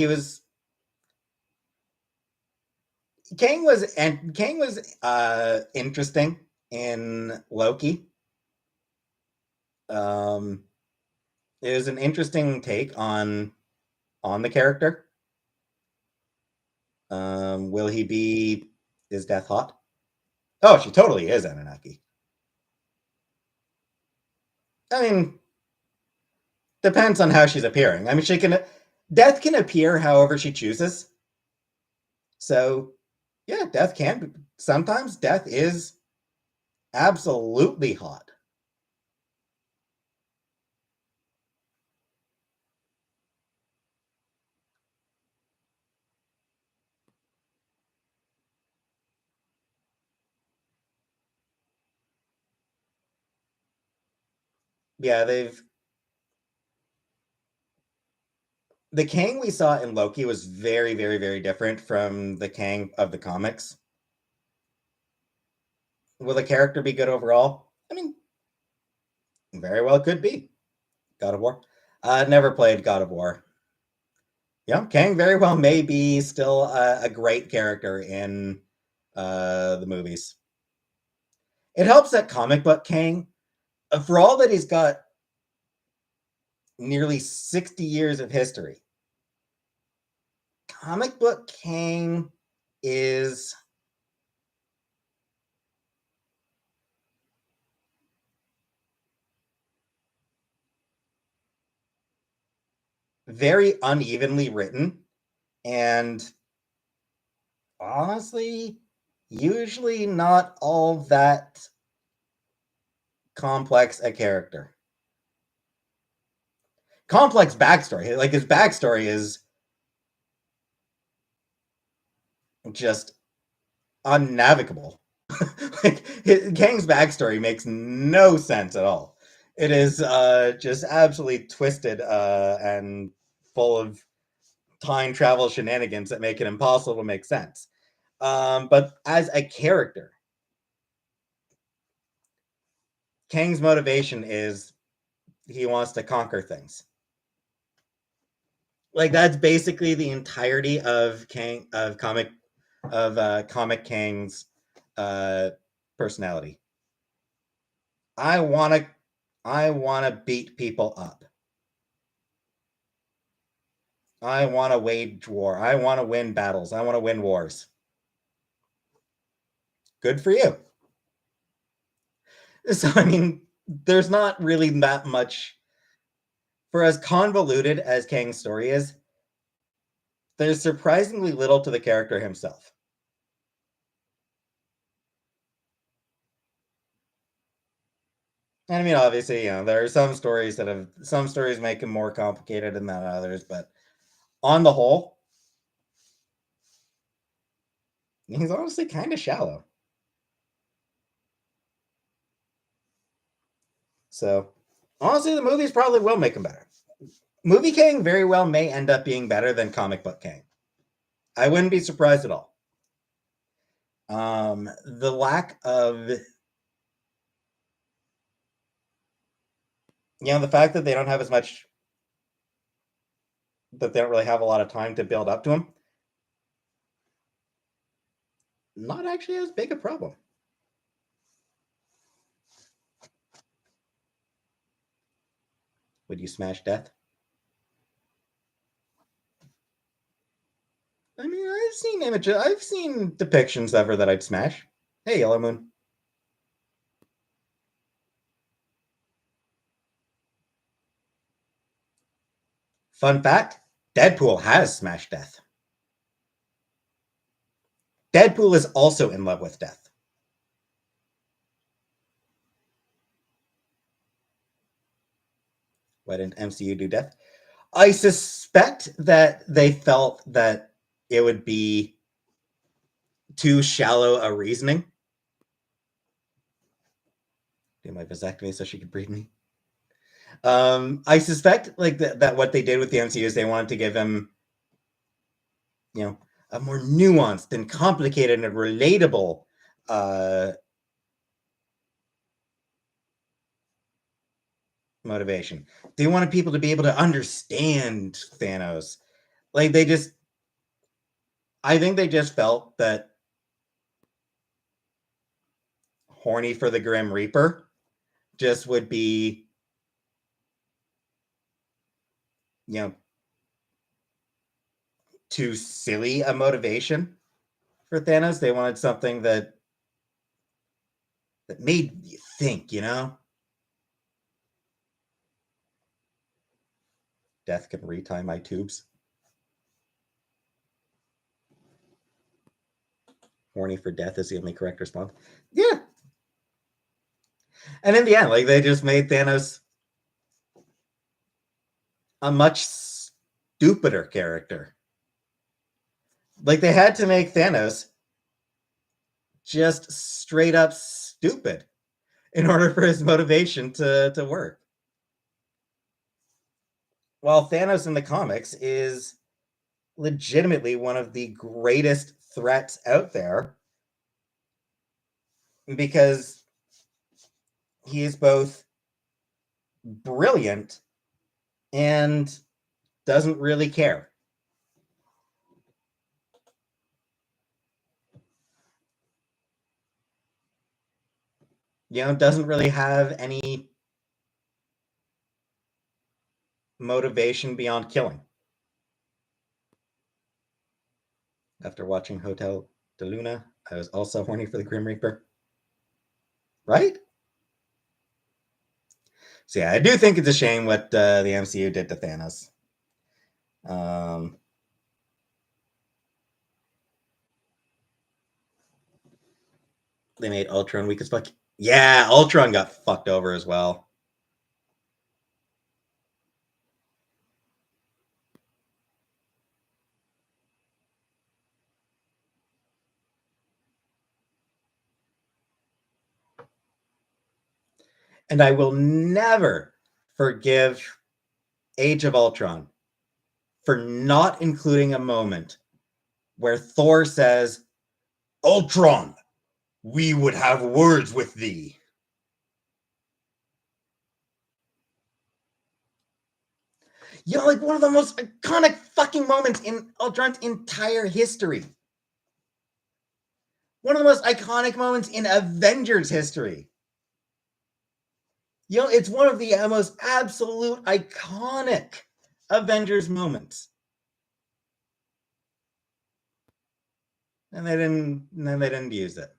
Kang was interesting in Loki. It was an interesting take on the character. Will he be? Is Death hot? Oh, she totally is Anunnaki. I mean, depends on how she's appearing. I mean, Death can appear however she chooses. So, yeah, sometimes Death is absolutely hot. Yeah, the Kang we saw in Loki was very, very, very different from the Kang of the comics. Will the character be good overall? I mean, very well could be. God of War. Never played God of War. Yeah, Kang very well may be still a great character in the movies. It helps that comic book Kang, for all that he's got nearly 60 years of history, comic book Kang is very unevenly written and honestly usually not all that complex a character. Complex backstory. Like his backstory is just unnavigable. Like Kang's backstory makes no sense at all. It is just absolutely twisted and full of time travel shenanigans that make it impossible to make sense. But as a character, Kang's motivation is he wants to conquer things. Like that's basically the entirety of Comic Kang's personality. I want to beat people up. I want to wage war. I want to win battles. I want to win wars. Good for you. So, I mean, there's not really that much. For as convoluted as Kang's story is, there's surprisingly little to the character himself. And I mean, obviously, there are some stories make him more complicated than others, but on the whole, he's honestly kind of shallow. So, honestly, the movies probably will make him better. Movie Kang very well may end up being better than comic book Kang. I wouldn't be surprised at all. The lack of, the fact that they don't have as much, that they don't really have a lot of time to build up to him, not actually as big a problem. Would you smash Death? I mean, I've seen images, I've seen depictions of her that I'd smash. Hey, Yellow Moon. Fun fact, Deadpool has smashed Death. Deadpool is also in love with Death. Why didn't MCU do Death? I suspect that they felt that it would be too shallow a reasoning. Do my vasectomy so she could breed me. I suspect like that what they did with the MCU is they wanted to give him, a more nuanced and complicated and relatable motivation. They wanted people to be able to understand Thanos. Like I think they just felt that horny for the Grim Reaper just would be, too silly a motivation for Thanos. They wanted something that made you think, Death can retie my tubes. Horny for Death is the only correct response. Yeah. And in the end, like, they just made Thanos a much stupider character. Like, they had to make Thanos just straight up stupid in order for his motivation to work. While Thanos in the comics is legitimately one of the greatest threats out there, because he is both brilliant and doesn't really care. Doesn't really have any motivation beyond killing. After watching Hotel de Luna, I was also horny for the Grim Reaper. Right? So yeah, I do think it's a shame what the MCU did to Thanos. They made Ultron weak as fuck. Yeah, Ultron got fucked over as well. And I will never forgive Age of Ultron for not including a moment where Thor says, Ultron, we would have words with thee. Like one of the most iconic fucking moments in Ultron's entire history. One of the most iconic moments in Avengers history. It's one of the most absolute iconic Avengers moments. And they didn't use it.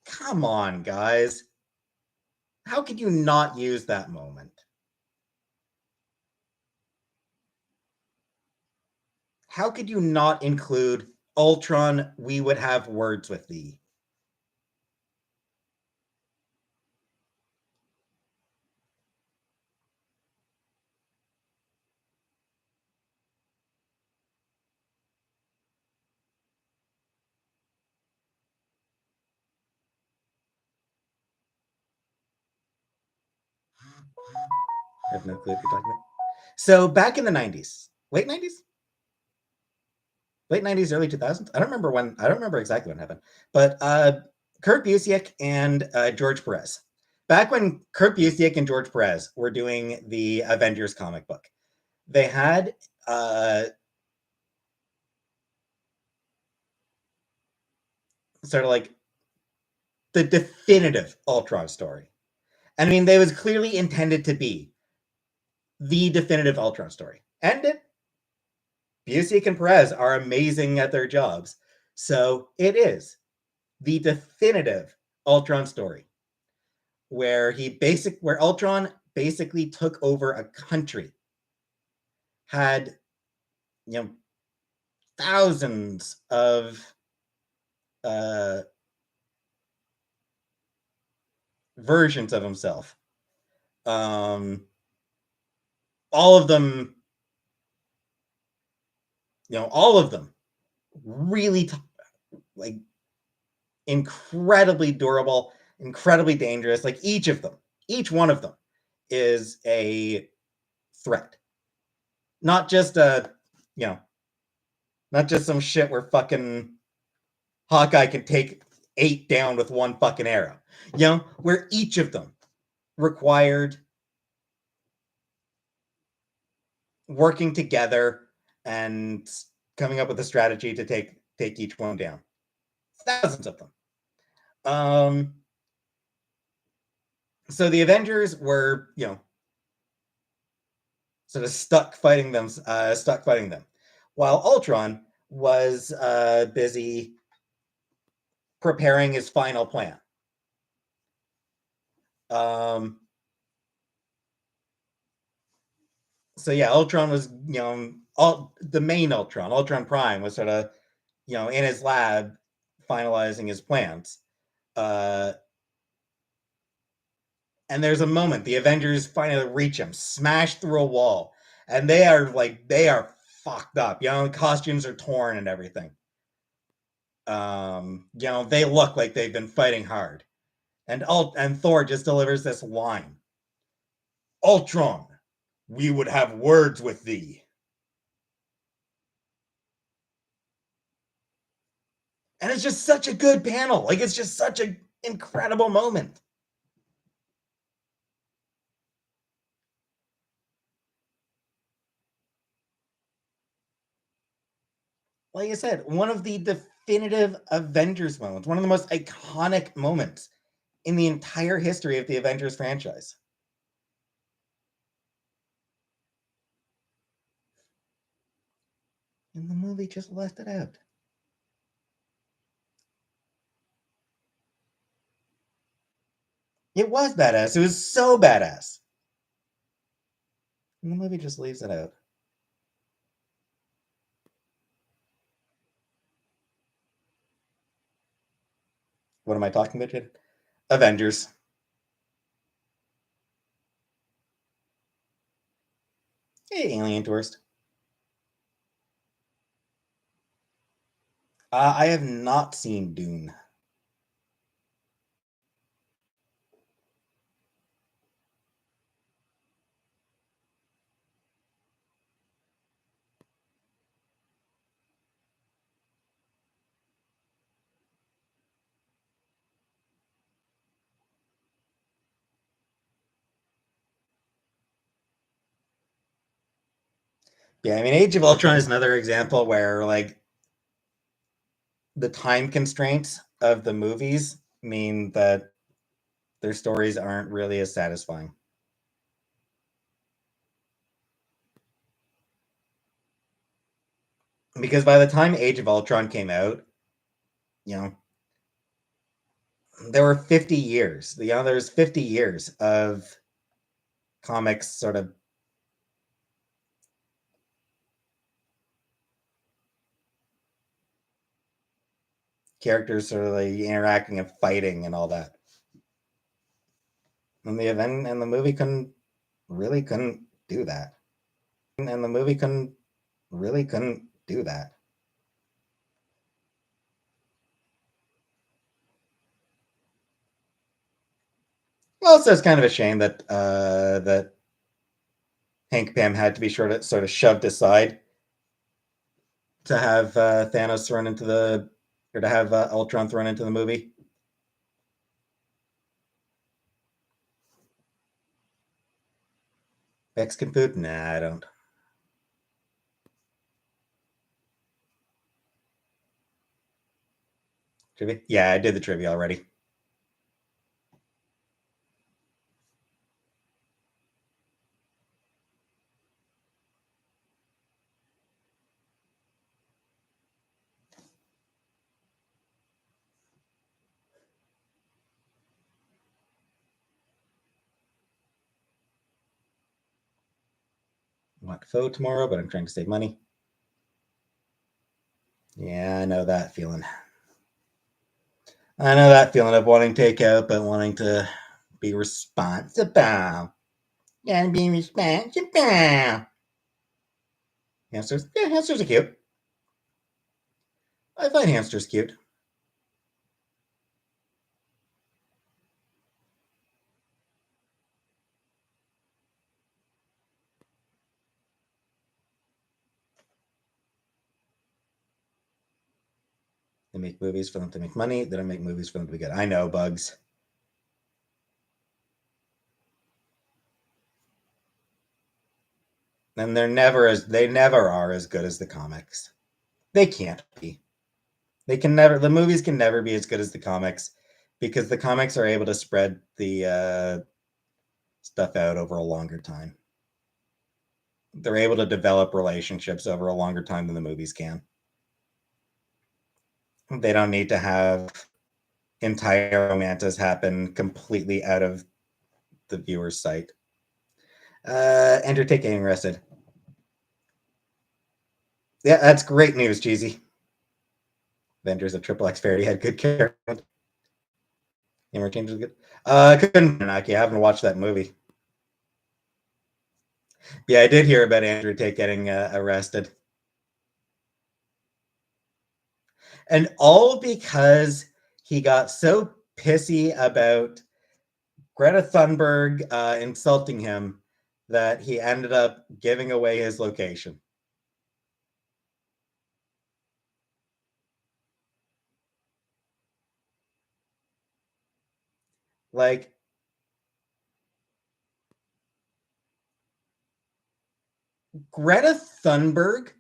Come on, guys. How could you not use that moment? How could you not include Ultron, we would have words with thee? I have no clue what you're talking about. So back in the 90s, late 90s? Late 90s, early 2000s? I don't remember when, I don't remember exactly when it happened. But Kurt Busiek and George Perez. Back when Kurt Busiek and George Perez were doing the Avengers comic book, they had sort of like the definitive Ultron story. I mean, they was clearly intended to be the definitive Ultron story. And it, Busiek and Perez are amazing at their jobs. So it is the definitive Ultron story, where where Ultron basically took over a country, had thousands of versions of himself. All of them, all of them really like incredibly durable, incredibly dangerous. Like each one of them is a threat. Not just not just some shit where fucking Hawkeye can take 8 down with one fucking arrow. Where each of them required working together and coming up with a strategy to take each one down. Thousands of them. So the Avengers were, sort of stuck fighting them, while Ultron was busy preparing his final plan. So yeah, Ultron was, the main Ultron Prime was sort of, in his lab finalizing his plans. And there's a moment the Avengers finally reach him, smash through a wall, and they are fucked up. Costumes are torn and everything. They look like they've been fighting hard. And Thor just delivers this line. Ultron, we would have words with thee. And it's just such a good panel. Like, it's just such an incredible moment. Like I said, one of the definitive Avengers moments, one of the most iconic moments in the entire history of the Avengers franchise. And the movie just left it out. It was badass. It was so badass. And the movie just leaves it out. What am I talking about, Jade? Avengers. Hey, Alien Tourist. I have not seen Dune. Yeah, I mean, Age of Ultron is another example where, like, the time constraints of the movies mean that their stories aren't really as satisfying. Because by the time Age of Ultron came out, you know, there were 50 years. There's 50 years of comics sort of characters sort of like interacting and fighting and all that. And the event and the movie couldn't do that. And the movie couldn't do that. Also, it's kind of a shame that that Hank Pym had to be sort of shoved aside to have Thanos thrown into the, or to have Ultron thrown into the movie. Mexican food? Nah, I don't. Trivia? Yeah, I did the trivia already. I want pho tomorrow, but I'm trying to save money. Yeah, I know that feeling. I know that feeling of wanting takeout, but wanting to be responsible. Yeah, being responsible. Hamsters? Yeah, hamsters are cute. I find hamsters cute. They make movies for them to make money. They don't make movies for them to be good. I know, Bugs. And they never are as good as the comics. They can't be. The movies can never be as good as the comics because the comics are able to spread the stuff out over a longer time. They're able to develop relationships over a longer time than the movies can. They don't need to have entire romances happen completely out of the viewer's sight. Andrew Tate getting arrested. Yeah, that's great news, Cheesy. Avengers of Triple X Parody had good character. Humor changes good. Couldn't knock you. I haven't watched that movie. Yeah, I did hear about Andrew Tate getting arrested. And all because he got so pissy about Greta Thunberg insulting him that he ended up giving away his location. Like, Greta Thunberg,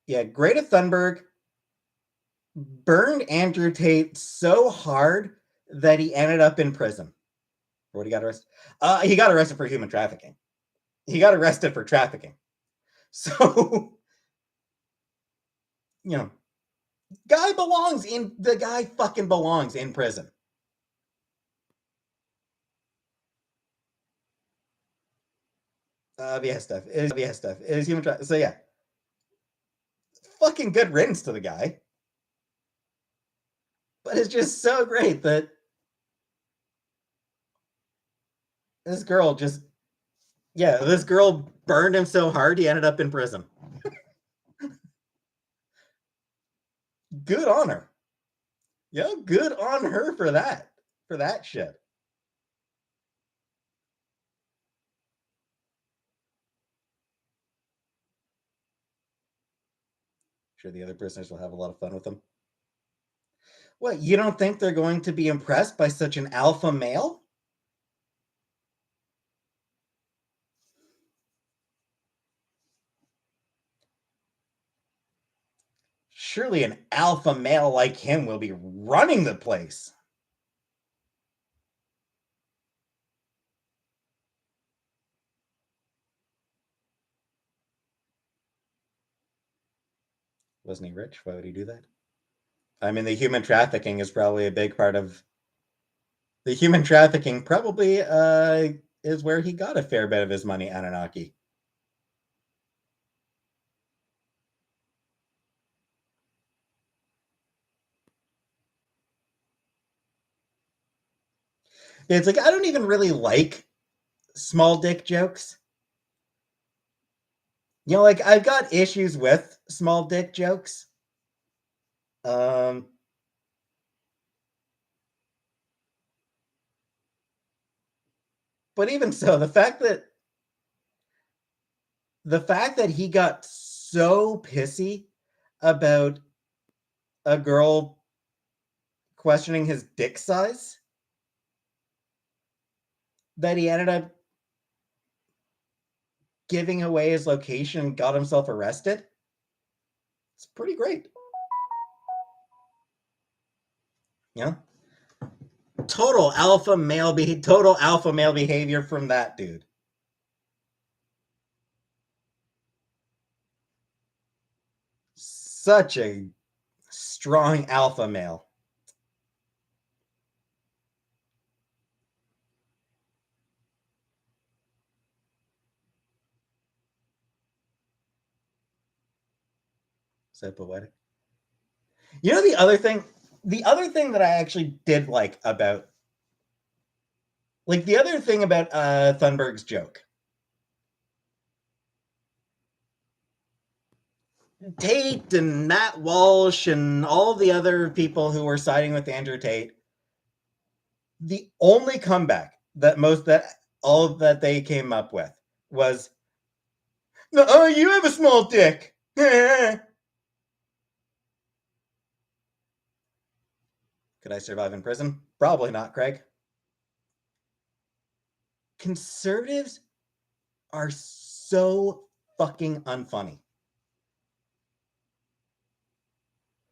Greta Thunberg burned Andrew Tate so hard that he ended up in prison. What, he got arrested? He got arrested for human trafficking. He got arrested for trafficking. So, you know, the guy fucking belongs in prison. Stuff is human trafficking. So yeah, fucking good riddance to the guy. But it's just so great that this girl this girl burned him so hard he ended up in prison. Good on her. Yeah, good on her for that shit. Sure, the other prisoners will have a lot of fun with him. What, you don't think they're going to be impressed by such an alpha male? Surely an alpha male like him will be running the place. Wasn't he rich? Why would he do that? I mean, the human trafficking is probably a big part of the human trafficking. Probably is where he got a fair bit of his money, Anunnaki. It's like I don't even really like small dick jokes. You know, like I've got issues with small dick jokes. Um, but even so, the fact that he got so pissy about a girl questioning his dick size that he ended up giving away his location and got himself arrested. It's pretty great. Yeah. Total alpha male behavior from that dude. Such a strong alpha male. So poetic. You know the other thing that I actually did like about the other thing about Thunberg's joke. Tate and Matt Walsh and all the other people who were siding with Andrew Tate, the only comeback that all that they came up with was, "Oh, you have a small dick." Could I survive in prison? Probably not, Craig. Conservatives are so fucking unfunny.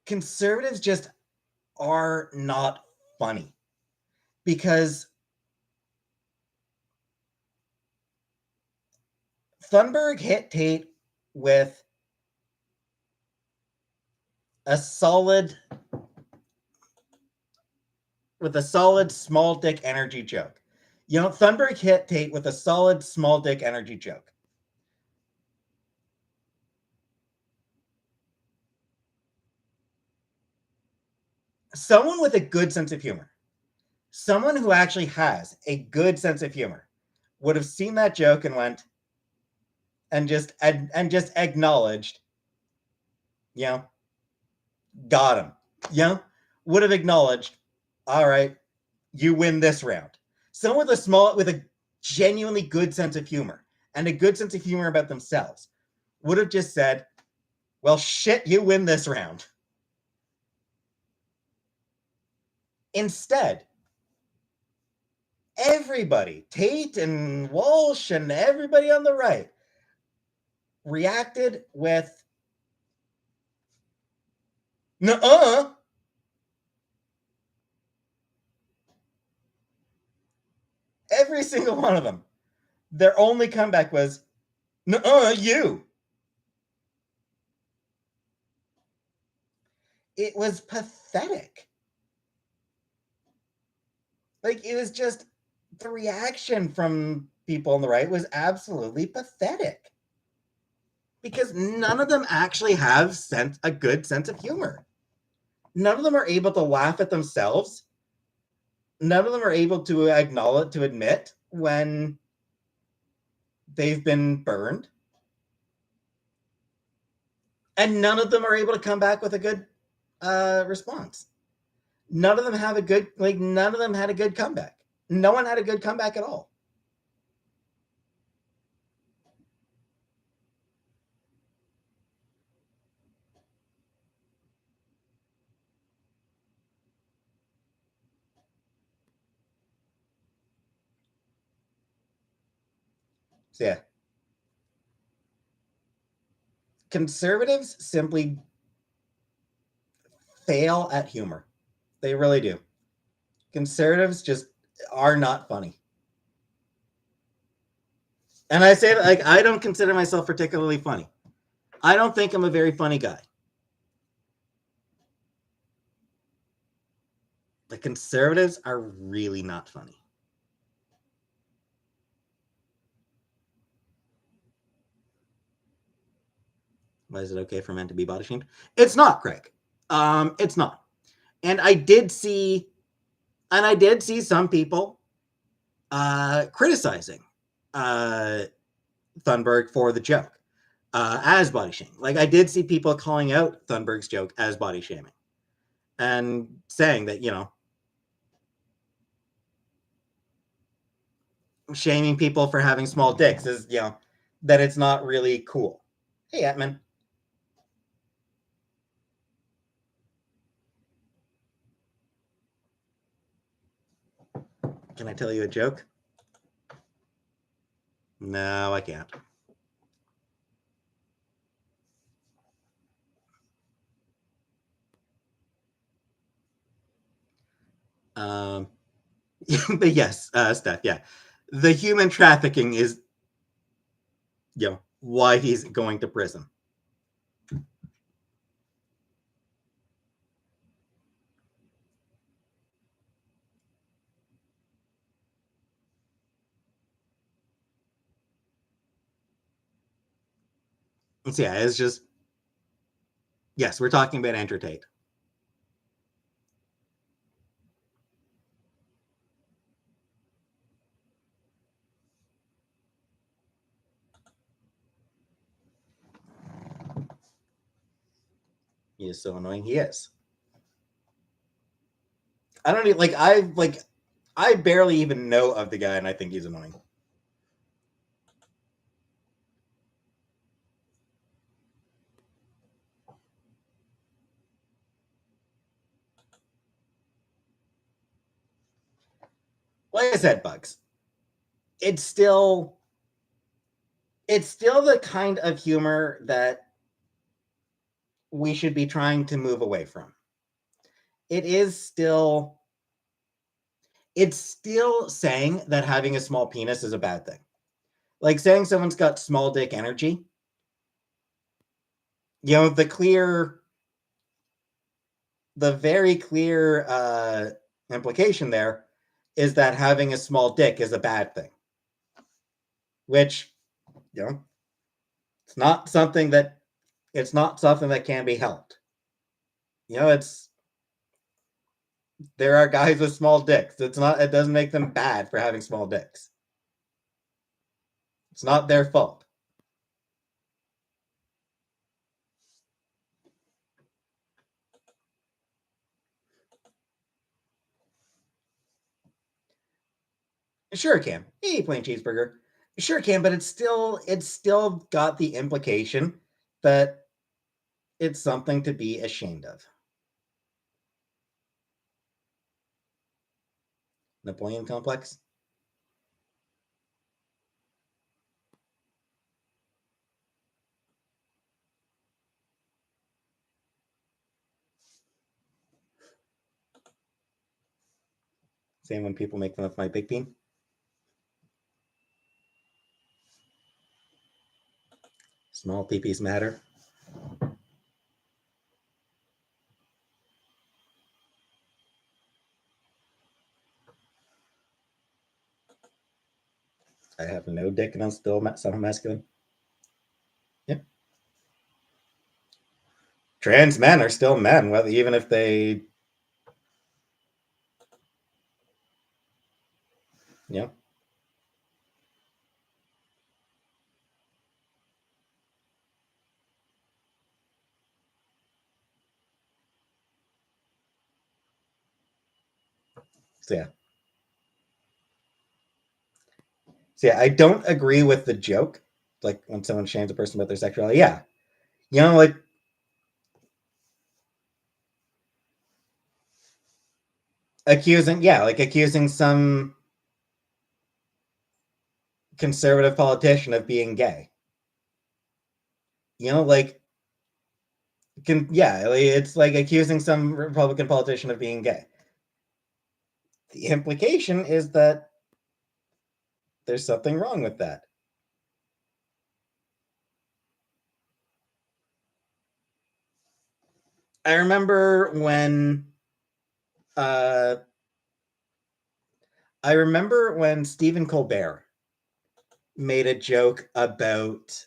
Conservatives just are not funny because Thunberg hit Tate with a solid small dick energy joke. You know, Thunberg hit Tate with a solid small dick energy joke. Someone with a good sense of humor, someone who actually has a good sense of humor, would have seen that joke and went and just acknowledged, you know, got him. You know, would have acknowledged, all right, you win this round. Someone with a genuinely good sense of humor and a good sense of humor about themselves would have just said, well, shit, you win this round. Instead, everybody, Tate and Walsh and everybody on the right, reacted with, nuh-uh. Every single one of them. Their only comeback was, nuh-uh, you. It was pathetic. Like, it was just, the reaction from people on the right was absolutely pathetic. Because none of them actually have a good sense of humor. None of them are able to laugh at themselves. None of them are able to admit when they've been burned. And none of them are able to come back with a good response. None of them none of them had a good comeback. No one had a good comeback at all. So yeah, conservatives simply fail at humor. They really do. Conservatives just are not funny. And I say that, like, I don't consider myself particularly funny. I don't think I'm a very funny guy. The conservatives are really not funny. Why is it okay for men to be body shamed? It's not, Craig. It's not. And I did see some people criticizing Thunberg for the joke as body shaming. Like, I did see people calling out Thunberg's joke as body shaming and saying that, shaming people for having small dicks is, that it's not really cool. Hey, Atman. Can I tell you a joke? No, I can't. But yes, Steph, yeah. The human trafficking is, why he's going to prison. So yeah, it's just, yes, we're talking about Andrew Tate. He is so annoying. He is. I don't even I barely even know of the guy, and I think he's annoying. Like I said, Bugs, it's still the kind of humor that we should be trying to move away from. It's still saying that having a small penis is a bad thing. Like saying someone's got small dick energy. The very clear implication there is that having a small dick is a bad thing. Which, it's not something that can be helped. There are guys with small dicks. It doesn't make them bad for having small dicks. It's not their fault. Sure it can. Hey, plain cheeseburger. Sure can, but it's still got the implication that it's something to be ashamed of. Napoleon complex? Same when people make fun of my big bean. Small peepees matter. I have no dick and I'm still somehow masculine. Yep. Trans men are still men, even if they, yeah. So yeah. So yeah, I don't agree with the joke. Like when someone shames a person about their sexuality. Yeah. Like accusing some conservative politician of being gay. Like it's like accusing some Republican politician of being gay. The implication is that there's something wrong with that. I remember when Stephen Colbert made a joke about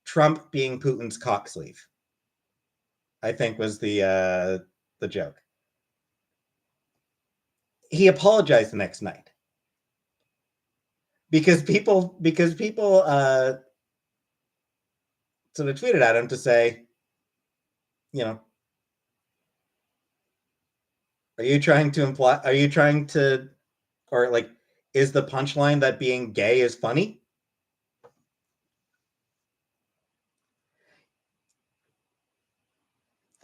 Trump being Putin's cock sleeve. I think was the joke. He apologized the next night because people sort of tweeted at him to say, you know, are you trying to or like, is the punchline that being gay is funny?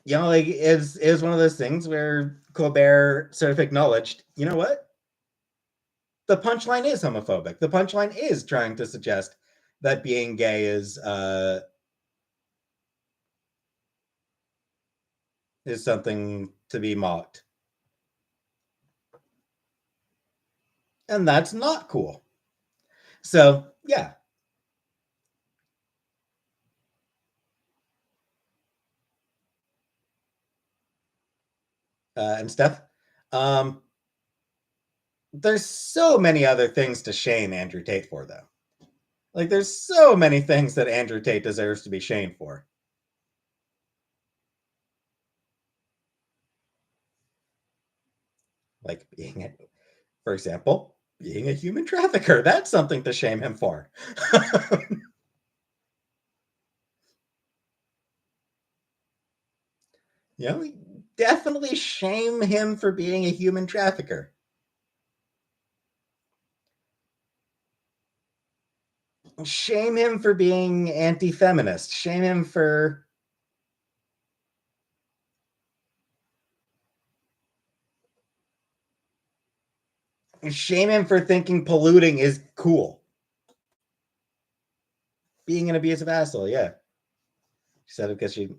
Like is one of those things where Colbert sort of acknowledged, you know what? The punchline is homophobic. The punchline is trying to suggest that being gay is something to be mocked. And that's not cool. So, yeah. And Steph, there's so many other things to shame Andrew Tate for, though. Like, there's so many things that Andrew Tate deserves to be shamed for. Like for example, being a human trafficker. That's something to shame him for. Definitely shame him for being a human trafficker. Shame him for being anti-feminist. Shame him for thinking polluting is cool. Being an abusive asshole, yeah. She said it because she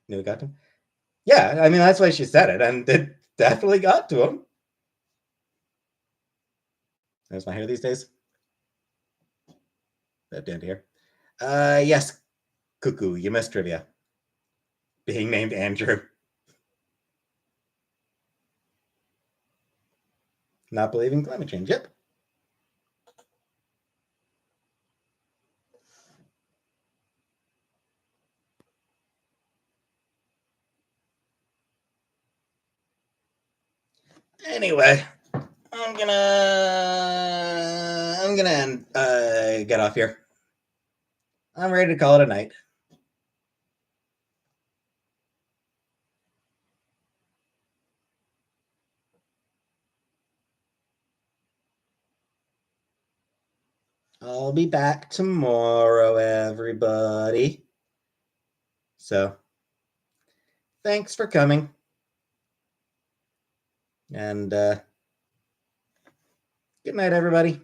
knew it got to him. Yeah, I mean, that's why she said it, and it definitely got to him. There's my hair these days. That down here. Yes, Cuckoo, you missed trivia. Being named Andrew. Not believing climate change. Yep. Anyway, I'm gonna get off here. I'm ready to call it a night. I'll be back tomorrow, everybody. So, thanks for coming. And good night, everybody.